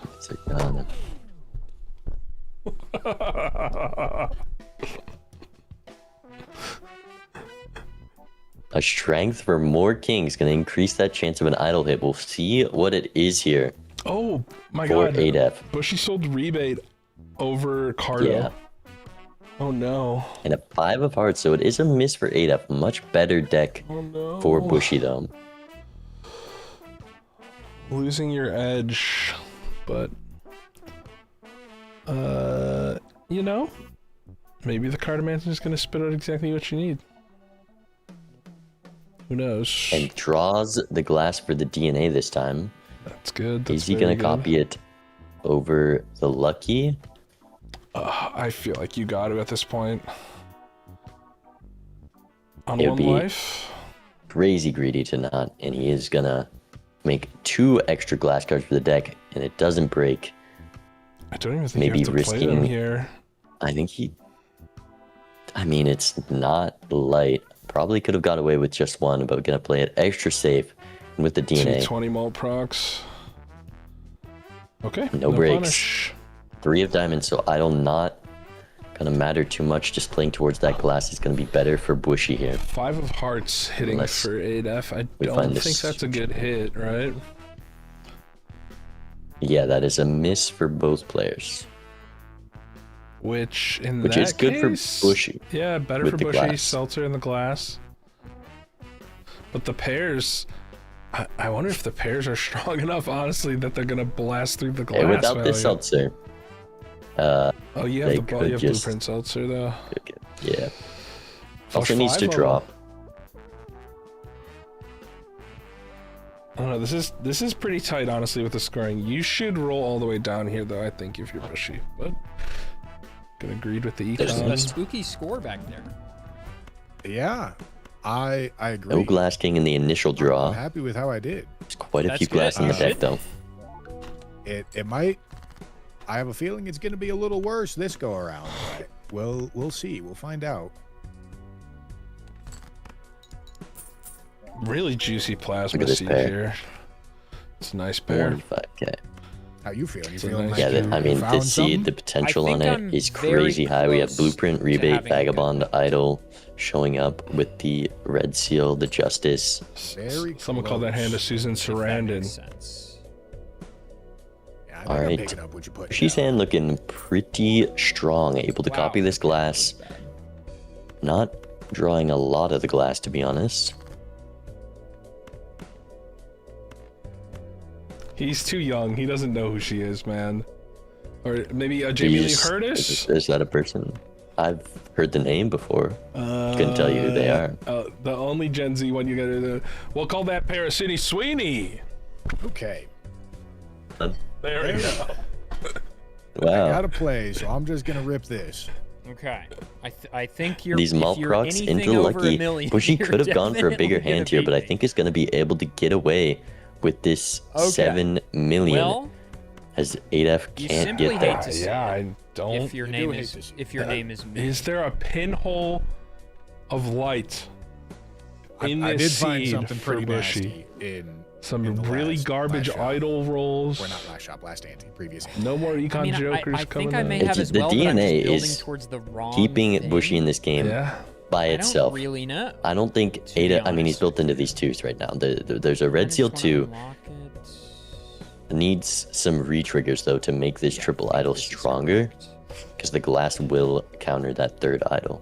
A strength for more kings gonna increase that chance of an idol hit. We'll see what it is here. Oh my god. For Adef. Bushy sold rebate over Cardo. Yeah. Oh no. And a 5 of hearts, so it is a miss for Adef. Much better deck for Bushy though. Losing your edge, but maybe the Cartomancer is gonna spit out exactly what you need. Who knows? And draws the glass for the DNA this time. That's good. Is he gonna copy it over the lucky? I feel like you got to at this point. On one life. Crazy greedy to not, and he is gonna make 2 extra glass cards for the deck, and it doesn't break. I don't even think you have to play them here. I think I mean, it's not light. Probably could have got away with just 1, but gonna play it extra safe with the DNA. 220 mult procs. Okay. No breaks. Punish. 3 of diamonds, so idle not gonna matter too much. Just playing towards that glass is gonna be better for Bushy here. 5 of hearts hitting Unless for Adef. I we don't find think this- that's a good hit, right? Yeah, that is a miss for both players. Which in Which that is good for case, Bushy Yeah, better with for the Bushy. glass. Seltzer in the glass. But the pairs, I wonder if the pairs are strong enough, honestly, that they're gonna blast through the glass. Hey, without this value. seltzer, Oh, you have they you could have just- blueprint seltzer though. yeah. Flush Also needs 5 to level. draw. I don't know. This is pretty tight, honestly, with the scoring. You should roll all the way down here, though. I think if you're Bushy, but gonna agreed with the There's a econ. spooky score back there. Yeah, I agree. No Glass King in the initial I'm draw. happy with how I did. There's quite a That's few good. glass in the You deck, should though. It might. I have a feeling it's going to be a little worse this go around. But we'll see. We'll find out. Really juicy plasma Look at this seed pair. here. It's a nice pair. 45k. How you feeling? You It's a feeling nice like Yeah, you I mean, the found seed, the something? potential I on think it I'm is very crazy high. We have close Blueprint, to Rebate, having a good Vagabond, Idol showing up with the Red Seal, the Justice. Very Someone called that hand a close. Susan If that Sarandon. makes sense. Yeah, I think Alright. I'm picking up what you put. She's hand looking pretty strong, able to Wow. copy this glass. Not drawing a lot of the glass, to be honest. He's too young. He doesn't know who she is, man. Or maybe Jamie Lee Jeez, Curtis? Is that a person? I've heard the name before. Couldn't tell you who they are. The only Gen Z one you gotta do. We'll call that pair of City Sweeney. Okay. There we go. I Wow. gotta play, so I'm just gonna rip this. Okay. I think you're These if malt you're procs anything into over a lucky. million, Bushy you're could have gone for a bigger definitely hand gonna here, but I beat me. think he's going to be able to get away with this Okay. 7 million. Well, As Adef you can't simply get hate there. to see Yeah, I it don't. if your You do name hate is to see if your name is me. Is there a pinhole of light in I this did find seed something for pretty Bushy? nasty in Some in the really last garbage shop. idol rolls. Or not last shop, last ante, previous ante. No more econ I mean, jokers I coming think I up. may It's have as the well, but I'm DNA just building is towards the wrong Keeping thing. Bushy in this game Yeah. by I itself. don't really know. I don't think to be Ada. I mean, he's honest. built into these twos right now. There's a I Red just Seal wanna 2. unlock it. Needs some re-triggers though to make this Yeah, I triple think idol this is stronger, correct. because the glass will counter that third idol.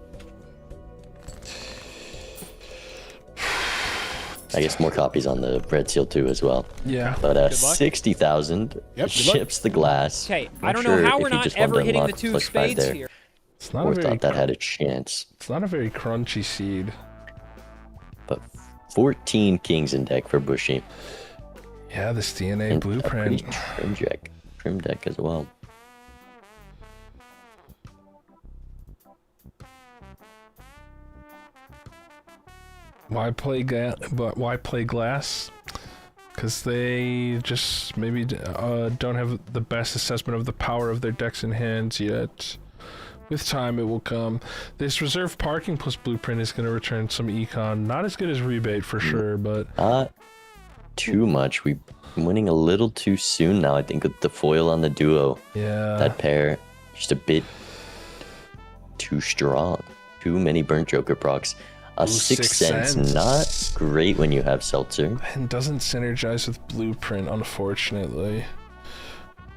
I guess more copies on the Red Seal 2 as well. Yeah. But Good luck. 60,000 Yep, good luck. ships the glass. Okay, I Not don't sure know how if we're he not just wanted ever to hitting the unlock two flush five spades there, here. It's not or a very thought that had a chance. it's not a very crunchy seed. But 14 kings in deck for Bushy. Yeah, this DNA And blueprint. a pretty trim deck as well. Why play why play glass? Because they just maybe don't have the best assessment of the power of their decks and hands yet. With time, it will come. This reserve parking plus blueprint is going to return some econ. Not as good as rebate for sure, but Not too much. We're winning a little too soon now, I think, with the foil on the duo. yeah. That pair, just a bit too strong. Too many burnt joker procs. A Ooh, Sixth Sixth Sense, Sense. not great when you have Seltzer. And doesn't synergize with blueprint, unfortunately.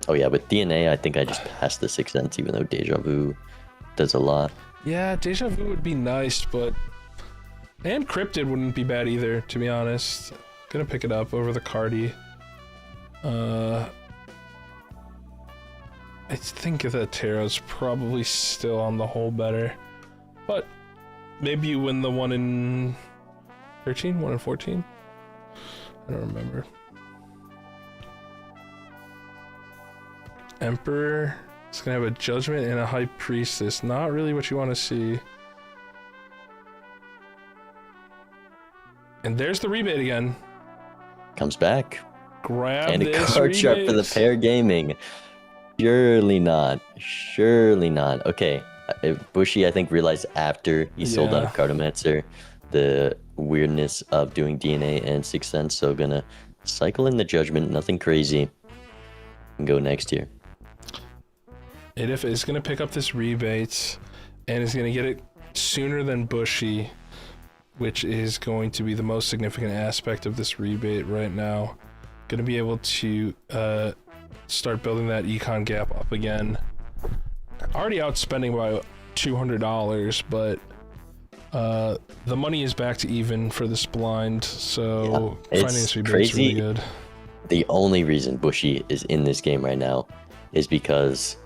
Oh yeah, with DNA, I think I just passed the Sixth Sense, even though Deja Vu does a lot. Yeah, Deja Vu would be nice, but... And Cryptid wouldn't be bad either, to be honest. Gonna pick it up over the Cardi. I think the Tarot's probably still on the whole better. But maybe you win the 1 in 13? 1 in 14? I don't remember. Emperor is gonna have a Judgment and a High Priestess. Not really what you want to see. And there's the rebate again. Comes back. Grab And a this card sharp for the rebate. pair gaming. Surely not. Surely not. Okay. Bushy, I think, realized after he sold out of Yeah. Cartomancer the weirdness of doing DNA and Sixth Sense, so gonna cycle in the Judgment, nothing crazy, and go next here. Adef is going to pick up this rebate and is going to get it sooner than Bushy, which is going to be the most significant aspect of this rebate right now. Going to be able to start building that econ gap up again. Already outspending by $200, but the money is back to even for this blind, so Yeah, finding this rebate is crazy. really good. The only reason Bushy is in this game right now is because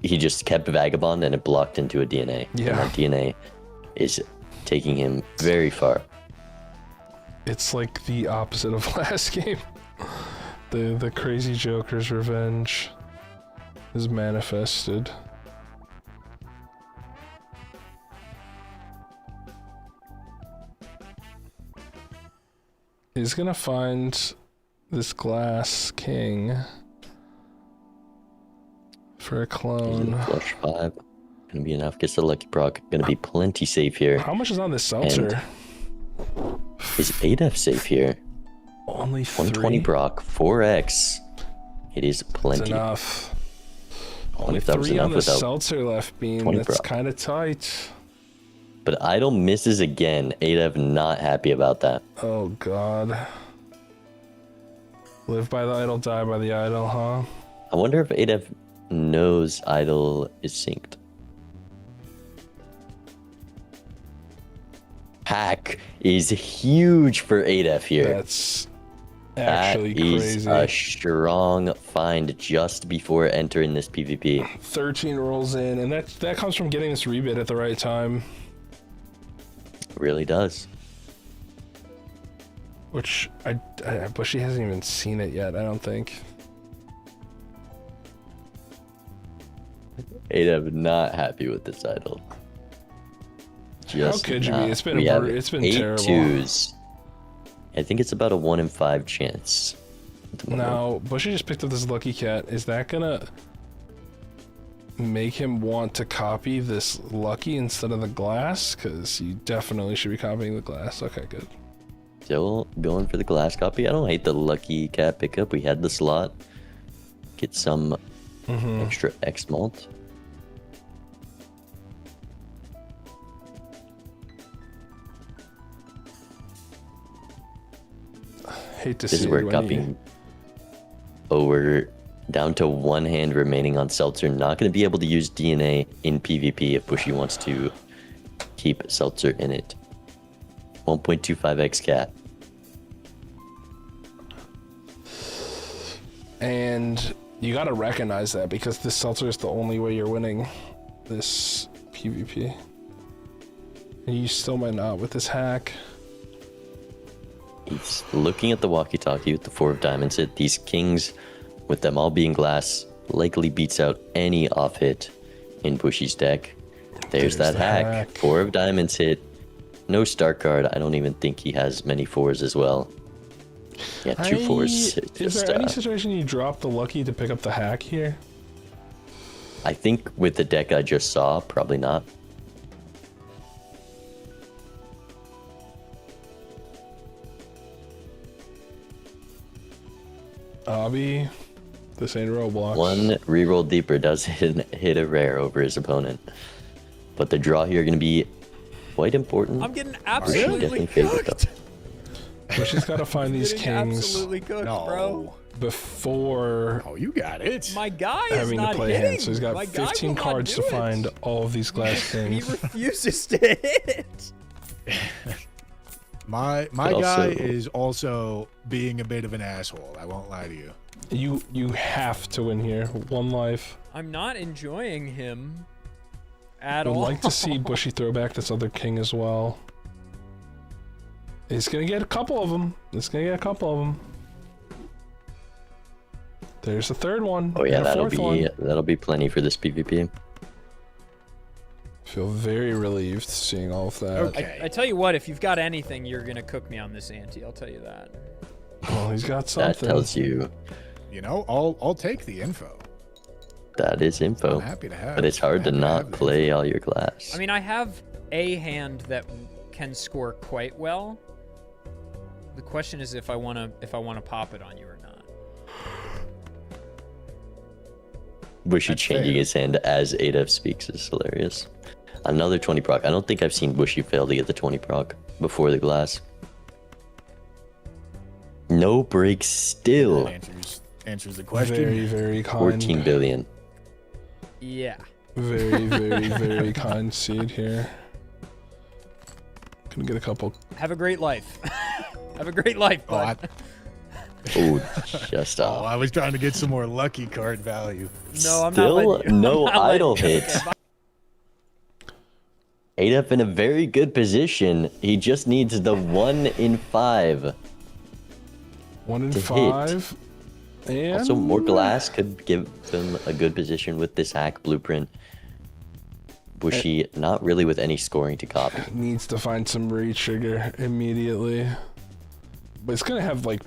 he just kept Vagabond and it blocked into a DNA. Yeah. And that DNA is taking him very far. It's like the opposite of last game. The crazy Joker's revenge is manifested. He's gonna find this glass king for a clone. Flush 5. Gonna be enough. Gets the lucky proc. Gonna be plenty safe here. How much is on this seltzer? Is Adef safe here? Only 120 3? proc, 4x. It is That's plenty. enough. Only Only if that was 3 enough on the without. seltzer left beam. 20 That's proc. kind of tight. But Idol misses again. Adef not happy about that. Oh god. Live by the idol, die by the idol, huh? I wonder if Adef knows Idol is synced. Hack is huge for Adef here. That's actually That is crazy. a strong find just before entering this PvP. 13 rolls in, and that comes from getting this rebate at the right time, It really does. which Bushy hasn't even seen it yet, I don't think. Adef not happy with this Idol. Just could you be? not. It's been We have it's been 8 terrible. 2s. I think it's about a 1 in 5 chance. at the moment. Now, Bushy just picked up this lucky cat. Is that gonna make him want to copy this lucky instead of the glass? Because you definitely should be copying the glass. Okay, good. Still going for the glass copy. I don't hate the lucky cat pickup. We had the slot. Get some extra X malt. Hate to This see is where it when copying. Oh, we're down to 1 hand remaining on Seltzer. Not going to be able to use DNA in PvP if Bushy wants to keep Seltzer in it. 1.25x cat. And you gotta recognize that, because this seltzer is the only way you're winning this PvP. And you still might not with this hack. He's looking at the walkie-talkie with the 4 of diamonds hit. These kings, with them all being glass, likely beats out any off hit in Bushy's deck. There's that the hack. hack. 4 of diamonds hit. No start card. I don't even think he has many 4s as well. Yeah, 2 4s. It's Is just, there any situation you drop the lucky to pick up the hack here? I think with the deck I just saw, probably not. Obby, this ain't Roblox. One reroll deeper does hit a rare over his opponent. But the draw here going to be quite important. I'm getting Bushy absolutely definitely favorite cooked. But she's gotta find these Getting kings absolutely cooked, No. bro. before Oh, you got it. My guy is having not to play hitting. hand. So he's got My guy 15 will not cards do to it. find all of these glass He kings. refuses to hit. My But guy also- is also being a bit of an asshole. I won't lie to you. You have to win here. One life. I'm not enjoying him at I would all. like to see Bushy throw back this other king as well. He's gonna get a couple of them. He's gonna get a couple of them. There's a third one. Oh yeah, and a that'll fourth be one. plenty for this PvP. Feel very relieved seeing all of that. Okay. I tell you what, if you've got anything, you're gonna cook me on this ante. I'll tell you that. Well, he's got That something. tells you You know, I'll take the info. that is info. I'm happy to have. But it's hard to I'm happy not have the play all your glass. I mean, I have a hand that can score quite well. The question is if I wanna pop it on you or not. Bushy That's changing fair. his hand as Adef speaks is hilarious. Another 20 proc. I don't think I've seen Bushy fail to get the 20 proc before the glass. No break still. That answers the question. Very, very kind. 14 billion. Yeah. Very, very, very kind seed here. Gonna get a couple. Have a great life. Have a great life, Oh, bud. Oh, just Oh, off. I was trying to get some more lucky card value. No, I'm not Still letting you. no I'm not letting idle you. hits. Adef in a very good position. He just needs the 1 in 5. 1 in To 5. And Also, more glass could give them a good position with this hack blueprint. Bushy, not really with any scoring to copy. needs to find some re-trigger immediately. But it's gonna have like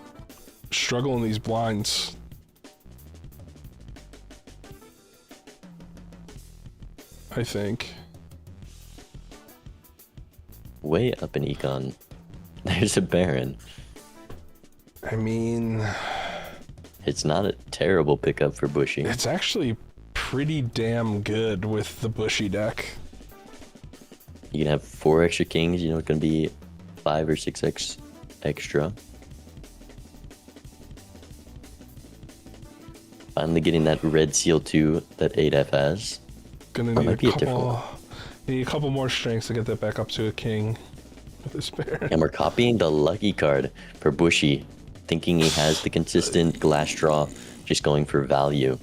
struggle in these blinds. I think. Way up in econ. There's a Baron. I mean, It's not a terrible pickup for Bushy. it's actually pretty damn good with the Bushy deck. You can have 4 extra kings, you know, it's going to be 5 or 6x extra. Finally getting that red seal 2 that Adef has. Gonna That need might be a different couple. Need a couple more strengths to get that back up to a king with this Baron. And we're copying the lucky card for Bushy, thinking he has the consistent glass draw, just going for value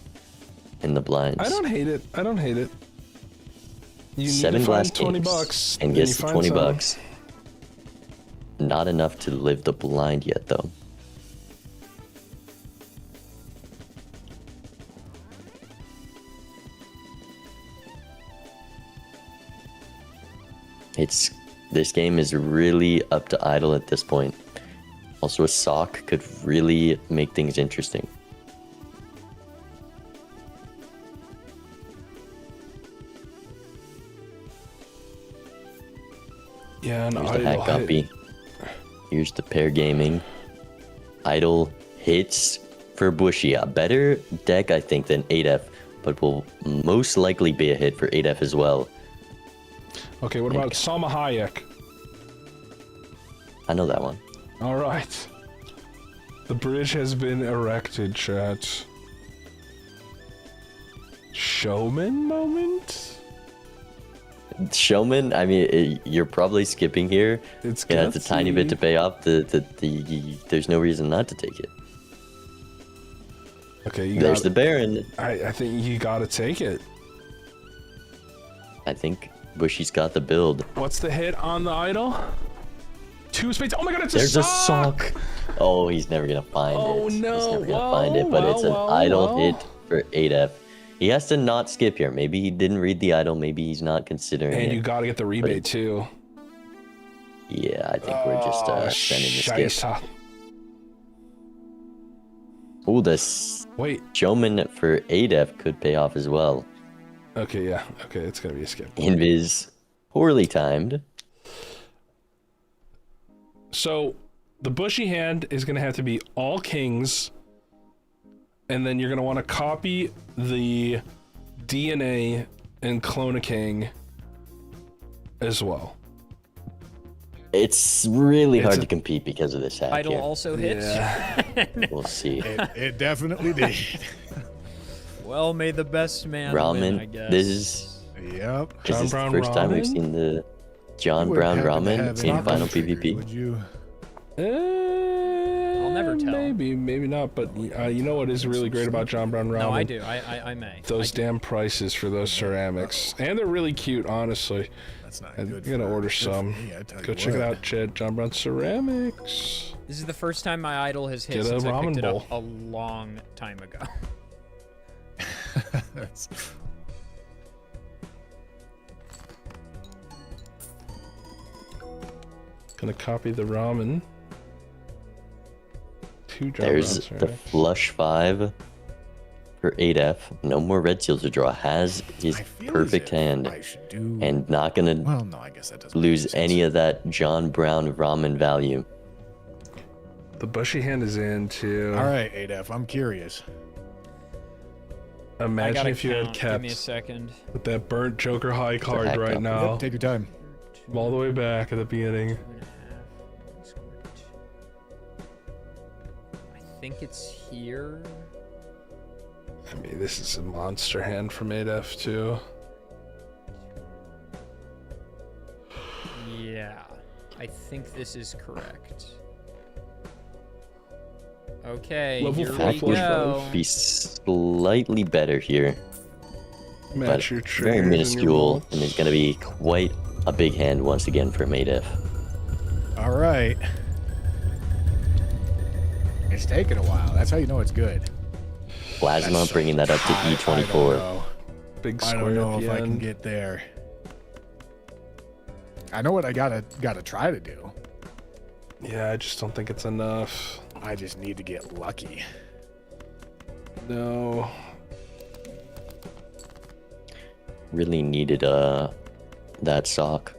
in the blinds. I don't hate it. I don't hate it. You need 7 to glass find 20 kings bucks and then gets you the find 20 some. bucks. Not enough to live the blind yet, though. This game is really up to idle at this point. Also, a sock could really make things interesting. Yeah, an Here's the idle hack hit. copy. Here's the pair gaming. Idle hits for Bushy. A better deck, I think, than Adef, but will most likely be a hit for Adef as well. Okay, what about Salma Hayek? I know that one. All right. The bridge has been erected, chat. Showman moment? Showman, I mean, you're probably skipping here. It's Yeah, it's a tiny bit to gutsy. pay off. There's no reason not to take it. Okay, you There's got the Baron. I think you gotta take it. I think Bushy's got the build. What's the hit on the idol? 2 spades. Oh my god, it's There's a a sock! sock. Oh, he's never gonna find Oh, it. He's no. never gonna find it, but it's an Well, idle hit for Adef. He has to not skip here. Maybe he didn't read the idol. Maybe he's not considering And it. you gotta get the rebate too. Yeah, I think we're just sending the skip. Scheisse. Oh, the Wait. showman for Adef could pay off as well. Okay, yeah. Okay, it's gonna be a skip. Invis, poorly timed. So, the Bushy hand is gonna have to be all kings, and then you're gonna want to copy the DNA and clone a king as well. It's really It's hard a- to compete because of this hack Idol here. also hits. Yeah. We'll see. It definitely did. Well, may the best man win, I Ramen. guess. This is Yep. John the Brown first time we've ramen? seen the John You Brown wouldn't happen to ramen have in any final triggers, PvP. Would you? I'll never tell. Maybe not. But you know what is really great about John Brown ramen? No, I do. I may. Those damn prices for those ceramics, and they're really cute, honestly. That's not I'm good. gonna for- order good for some. me, I tell Go you check it what. out, Chad. John Brown ceramics. This is the first time my idol has hit Get a since I picked ramen it up bowl. a long time ago. That's- Gonna copy the ramen. 2 John There's Brown the ceramics. flush 5 for Adef. No more red seals to draw. Has his I feel as perfect if hand I should do. and not gonna Well, no, I guess that doesn't lose make sense. any of that John Brown ramen value. The Bushy hand is in too. All right, Adef, I'm curious. I Imagine gotta if you had count. kept Give me a second. with that burnt Joker high card heck right up. now. Yep, take your time. All the way back at the beginning. 2.5. Scored 2. I think it's here. I mean, this is a monster hand from Adef too. Yeah, I think this is correct. Okay, Level here 4 we flush go. draws. Be slightly better here, Match but your triggers very and your minuscule, bolts. and it's going to be quite a big hand once again for Adef. All right. It's taking a while. That's how you know it's good. Plasma That's bringing that up to I don't E24. know. Big I square don't know at if the I can end. get there. I know what I gotta try to do. Yeah, I just don't think it's enough. I just need to get lucky. No. Really needed that sock.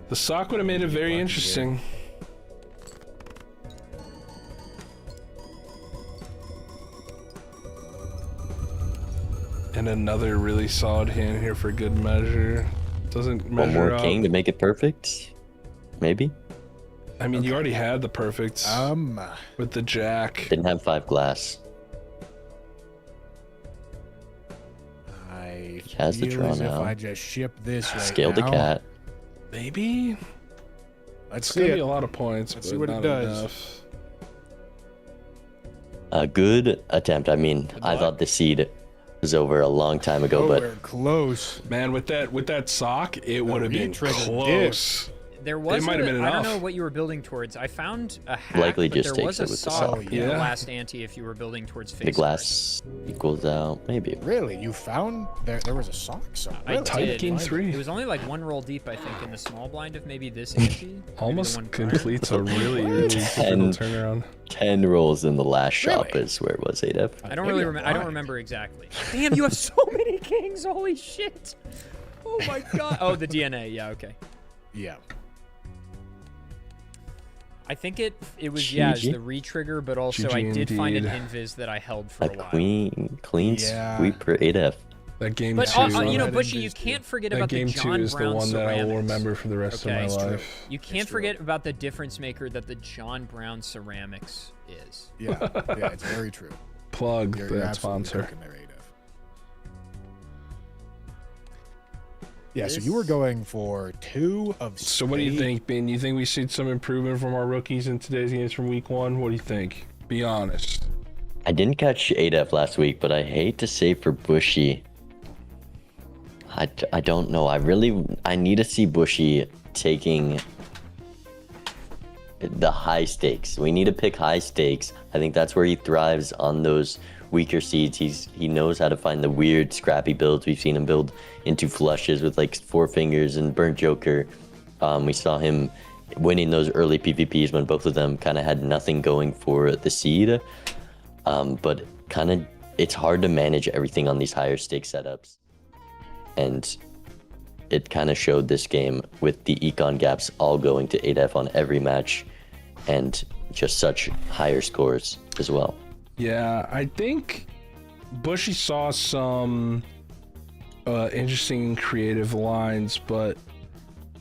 The sock would have made it very Lucky interesting. And another really solid hand here for good measure. Doesn't One measure more up. king to make it perfect, maybe. I mean, you already had the perfects with the jack. Didn't have 5 glass. I has the feel draw as if now. I just ship this right Scaled the now. cat. Maybe? Let's It's see gonna it. be a lot of points, Let's but see what it not does. enough. A good attempt. I mean, I luck. thought the seed was over a long time ago, Oh, but we're close. Man, with that sock, it would have been re-trigger close. There was might have been I don't know enough. what you were building towards. I found a hack, Likely but just there was takes a it with the sock sock. in Yeah. the last ante if you were building towards face the glass equals out. Maybe. Really? You found there was a sock somewhere? I Really? Type did. game 3. It was only like one roll deep, I think, in the small blind of maybe this ante. Maybe the Almost one prior. completes a really, really Ten. difficult turnaround. 10 rolls in the last shop Really? is where it was, Adef. I don't Maybe really I'm remember. I don't blind. remember exactly. Damn, you have so many kings. Holy shit. Oh my god. Oh, the DNA. Yeah. Okay. Yeah. I think it was yeah, it's GG. the re-trigger, but also I GG did find an indeed. invis that I held for A a while. clean Yeah. sweep for Adef. That game But 2. you know, That Bushy, you invis too. can't forget that about the game 2 John is the Brown one that I will ceramics. remember for the rest Okay. of It's my true. life. You can't It's true. forget about the difference maker that the John Brown ceramics is. Yeah. Yeah. It's very true. Plug You're that absolutely sponsor. cooking there, Adef. Yeah. So This- you were going for 2 of. So what do you spade. think, Ben? You think we see some improvement from our rookies in today's games from week 1? What do you think? Be honest. I didn't catch Adef last week, but I hate to say for Bushy. I don't know. I need to see Bushy taking the high stakes. We need to pick high stakes. I think that's where he thrives, on those weaker seeds. He knows how to find the weird scrappy builds. We've seen him build into flushes with like 4 fingers and burnt Joker. We saw him winning those early PvPs when both of them kind of had nothing going for the seed. But kind of it's hard to manage everything on these higher stake setups. And it kind of showed this game with the econ gaps all going to Adef on every match, and just such higher scores as well. Yeah, I think Bushy saw some interesting creative lines, but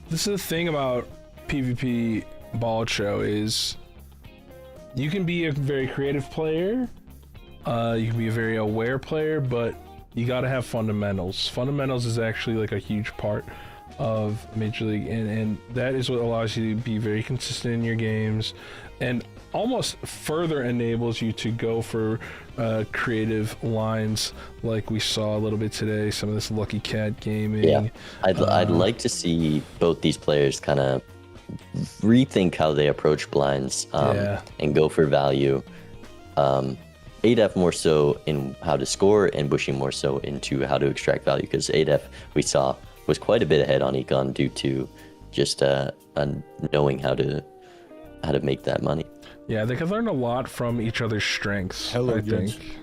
this is the thing about PvP Balatro is you can be a very creative player, you can be a very aware player, but you got to have fundamentals. Fundamentals is actually like a huge part of Major League, and that is what allows you to be very consistent in your games, and almost further enables you to go for creative lines like we saw a little bit today, some of this Lucky Cat gaming. Yeah, I'd like to see both these players kind of rethink how they approach blinds, Yeah. and go for value. Adef more so in how to score, and Bushy more so into how to extract value, because Adef, we saw, was quite a bit ahead on econ due to just knowing how to make that money. Yeah, they can learn a lot from each other's strengths. Hello, I gents. think.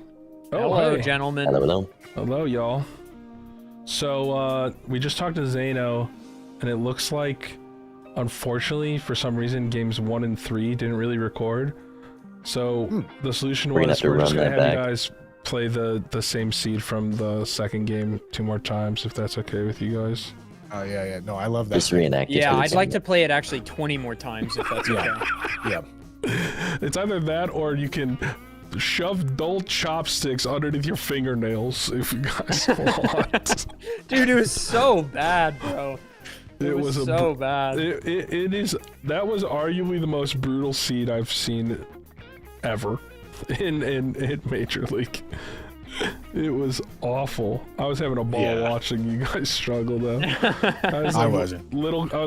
Hello, hey. gentlemen. Hello. Hello, y'all. So, we just talked to Zeno, and it looks like, unfortunately, for some reason, games 1 and 3 didn't really record. So, the solution We're gonna was have to we're just run gonna that have you back. guys play the same seed from the second game 2 more times, if that's okay with you guys. Oh yeah. No, I love that. Just reenact it. Yeah, I'd like to play it actually 20 more times if that's okay. Yeah. It's either that or you can shove dull chopsticks underneath your fingernails if you guys want. Dude, it was so bad, bro. It was so bad. That was arguably the most brutal seed I've seen ever in Major League. It was awful. I was having a ball watching you guys struggle though. I was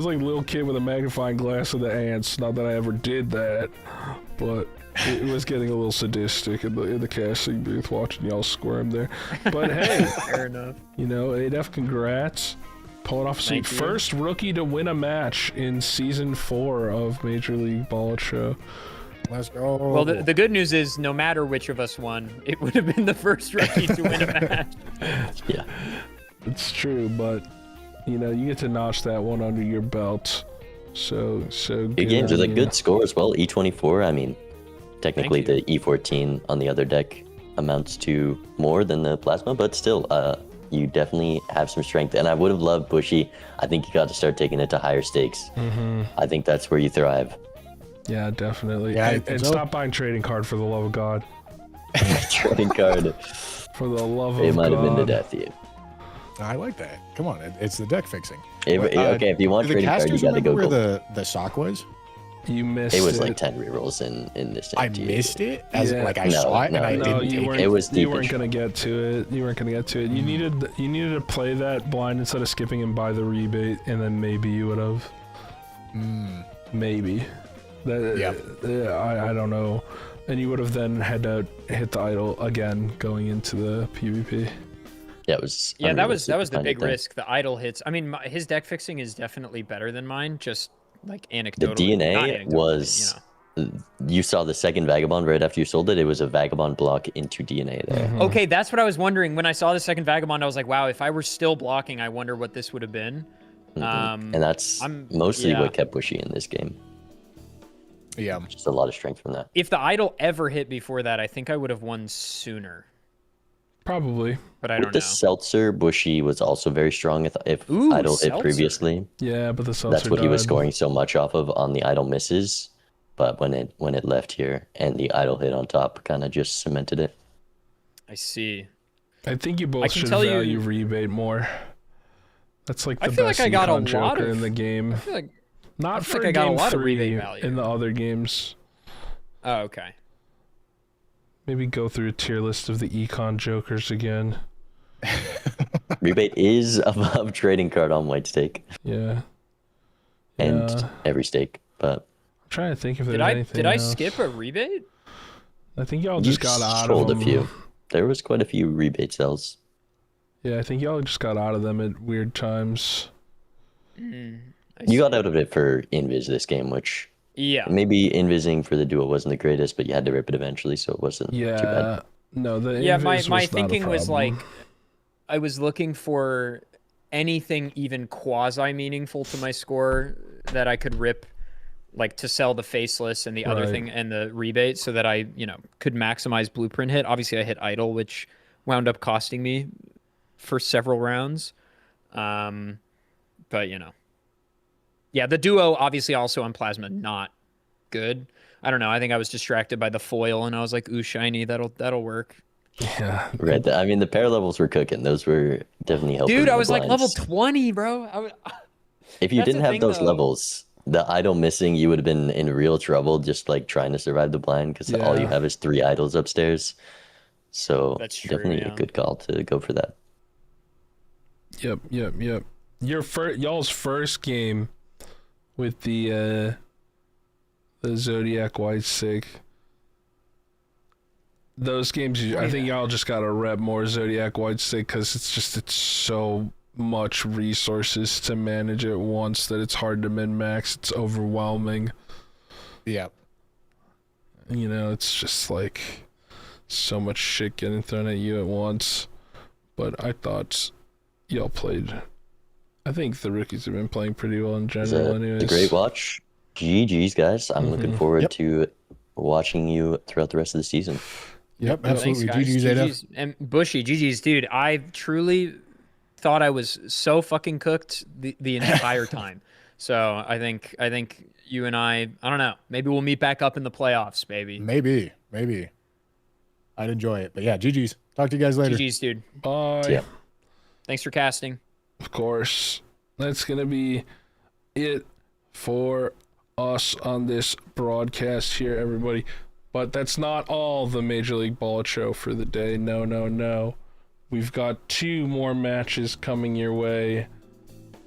like little kid with a magnifying glass of the ants. Not that I ever did that, but it was getting a little sadistic in the casting booth watching y'all squirm there. But hey, fair enough. You know, Adef, congrats. Pulling off a seat. First rookie to win a match in season 4 of Major League Balatro. Let's go. Well, the good news is no matter which of us won, it would have been the first rookie to win a match. Yeah. It's true, but you know, you get to notch that one under your belt. So good games with a good score as well. E24, I mean, technically the E14 on the other deck amounts to more than the plasma, but still, you definitely have some strength. And I would have loved Bushy. I think you got to start taking it to higher stakes. I think that's where you thrive. Yeah, definitely. Yeah, and stop buying trading card for the love of God. Trading card. For the love of God. It might have been to death to you. I like that. Come on, it's the deck fixing. Okay, if you want trading card, you got to go where gold. the sock was. You missed it. It was like 10 rerolls in this. I missed it? As like I saw it and I didn't take it? It was deep. You weren't gonna get to it. You needed to play that blind instead of skipping and buy the rebate, and then maybe you would have. Maybe. I don't know. And you would have then had to hit the idol again going into the PvP. Yeah, it was. Yeah, that was the big risk. The idle hits. I mean, his deck fixing is definitely better than mine. Just like anecdotally. The DNA was. You saw the second Vagabond right after you sold it. It was a Vagabond block into DNA there. Okay, that's what I was wondering. When I saw the second Vagabond, I was like, wow, if I were still blocking, I wonder what this would have been. And that's mostly what kept Bushy in this game. Yeah. Just a lot of strength from that. If the idol ever hit before that, I think I would have won sooner. Probably. But I With don't the know. Seltzer, Bushy was also very strong if idol hit previously. Yeah, but the Seltzer That's what he was died. scoring so much off of on the idol misses. But when it left here and the idol hit on top, kind of just cemented it. I see. I think you both should tell you- value rebate more. That's like the I feel best like I got a econ lot joker of- in the game. I feel like Not feel for like I got a game lot of 3 rebate value. in the other games. Oh, okay. Maybe go through a tier list of the econ jokers again. Rebate is above trading card on white stake Yeah. and Yeah. every stake, but I'm trying to think if there's Did I anything else. skip a rebate? I think y'all just got out of sold them. a few. There was quite a few rebate sales. Yeah, I think y'all just got out of them at weird times. You got out of it for Invis this game, which Yeah. maybe Invising for the duo wasn't the greatest, but you had to rip it eventually, so it wasn't too bad. Yeah. No, the Yeah, invis my was not a thinking was like problem. I was looking for anything even quasi meaningful to my score that I could rip, like to sell the faceless and the other Right. thing and the rebate so that I, could maximize blueprint hit. Obviously I hit idle, which wound up costing me for several rounds. But yeah, the duo obviously also on plasma not good. I don't know. I think I was distracted by the foil and I was like, ooh, shiny, that'll work. Yeah. Right. I mean, the pair levels were cooking. Those were definitely helping. Dude, the I was like level blinds. 20, bro. If you That's didn't the have thing, those though. levels, the idol missing, you would have been in real trouble just like trying to survive the blind because all you Yeah. have is 3 idols upstairs. So That's true, definitely yeah. a good call to go for that. Yep. Y'all's first game with the Zodiac White Stick. Those games, I think y'all just gotta rep more Zodiac White Stick because it's so much resources to manage at once that it's hard to min-max. It's overwhelming. Yeah. It's just like so much shit getting thrown at you at once. But I thought y'all played. I think the rookies have been playing pretty well in It's general, anyways. a great watch. GG's, guys. I'm looking forward to watching you throughout the rest of the season. Yep, Thanks, absolutely. guys. GG's, Adef. GG's. And Bushy, GG's, dude. I truly thought I was so fucking cooked the entire time. So I think you and I don't know. Maybe we'll meet back up in the playoffs, baby. Maybe. I'd enjoy it. But yeah, GG's. Talk to you guys later. GG's, dude. Bye. Yeah. Thanks for casting. Of course. That's going to be it for us on this broadcast here, everybody. But that's not all the Major League Balatro for the day. No. We've got 2 more matches coming your way.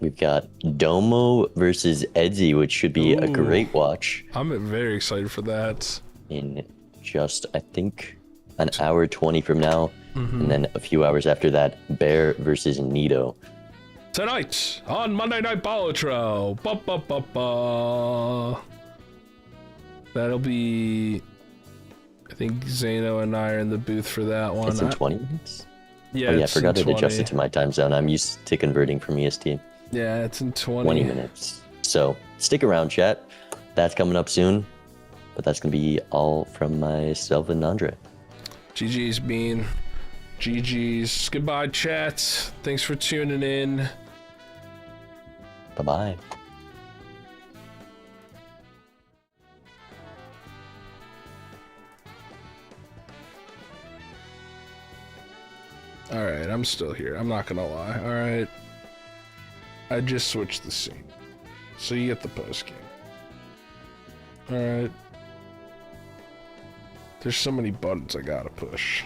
We've got Domo versus Edzy, which should be a Ooh. great watch I'm very excited for that. in just, I think, an hour 20 from now. And then a few hours after that, Bear versus Nito. Tonight on Monday Night Balatro. Ba. That'll be... I think Zano and I are in the booth for that one. It's in 20 minutes? Yeah, Oh, yeah, I it's in forgot to adjust 20. it to my time zone. I'm used to converting from EST. Yeah, it's in 20 minutes. So stick around, chat. That's coming up soon. But that's going to be all from myself and Andre. GG's, Bean. GG's. Goodbye, chat. Thanks for tuning in. Bye-bye. Alright, I'm still here. I'm not gonna lie. Alright. I just switched the scene. So you get the post game. Alright. There's so many buttons I gotta push.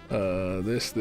This.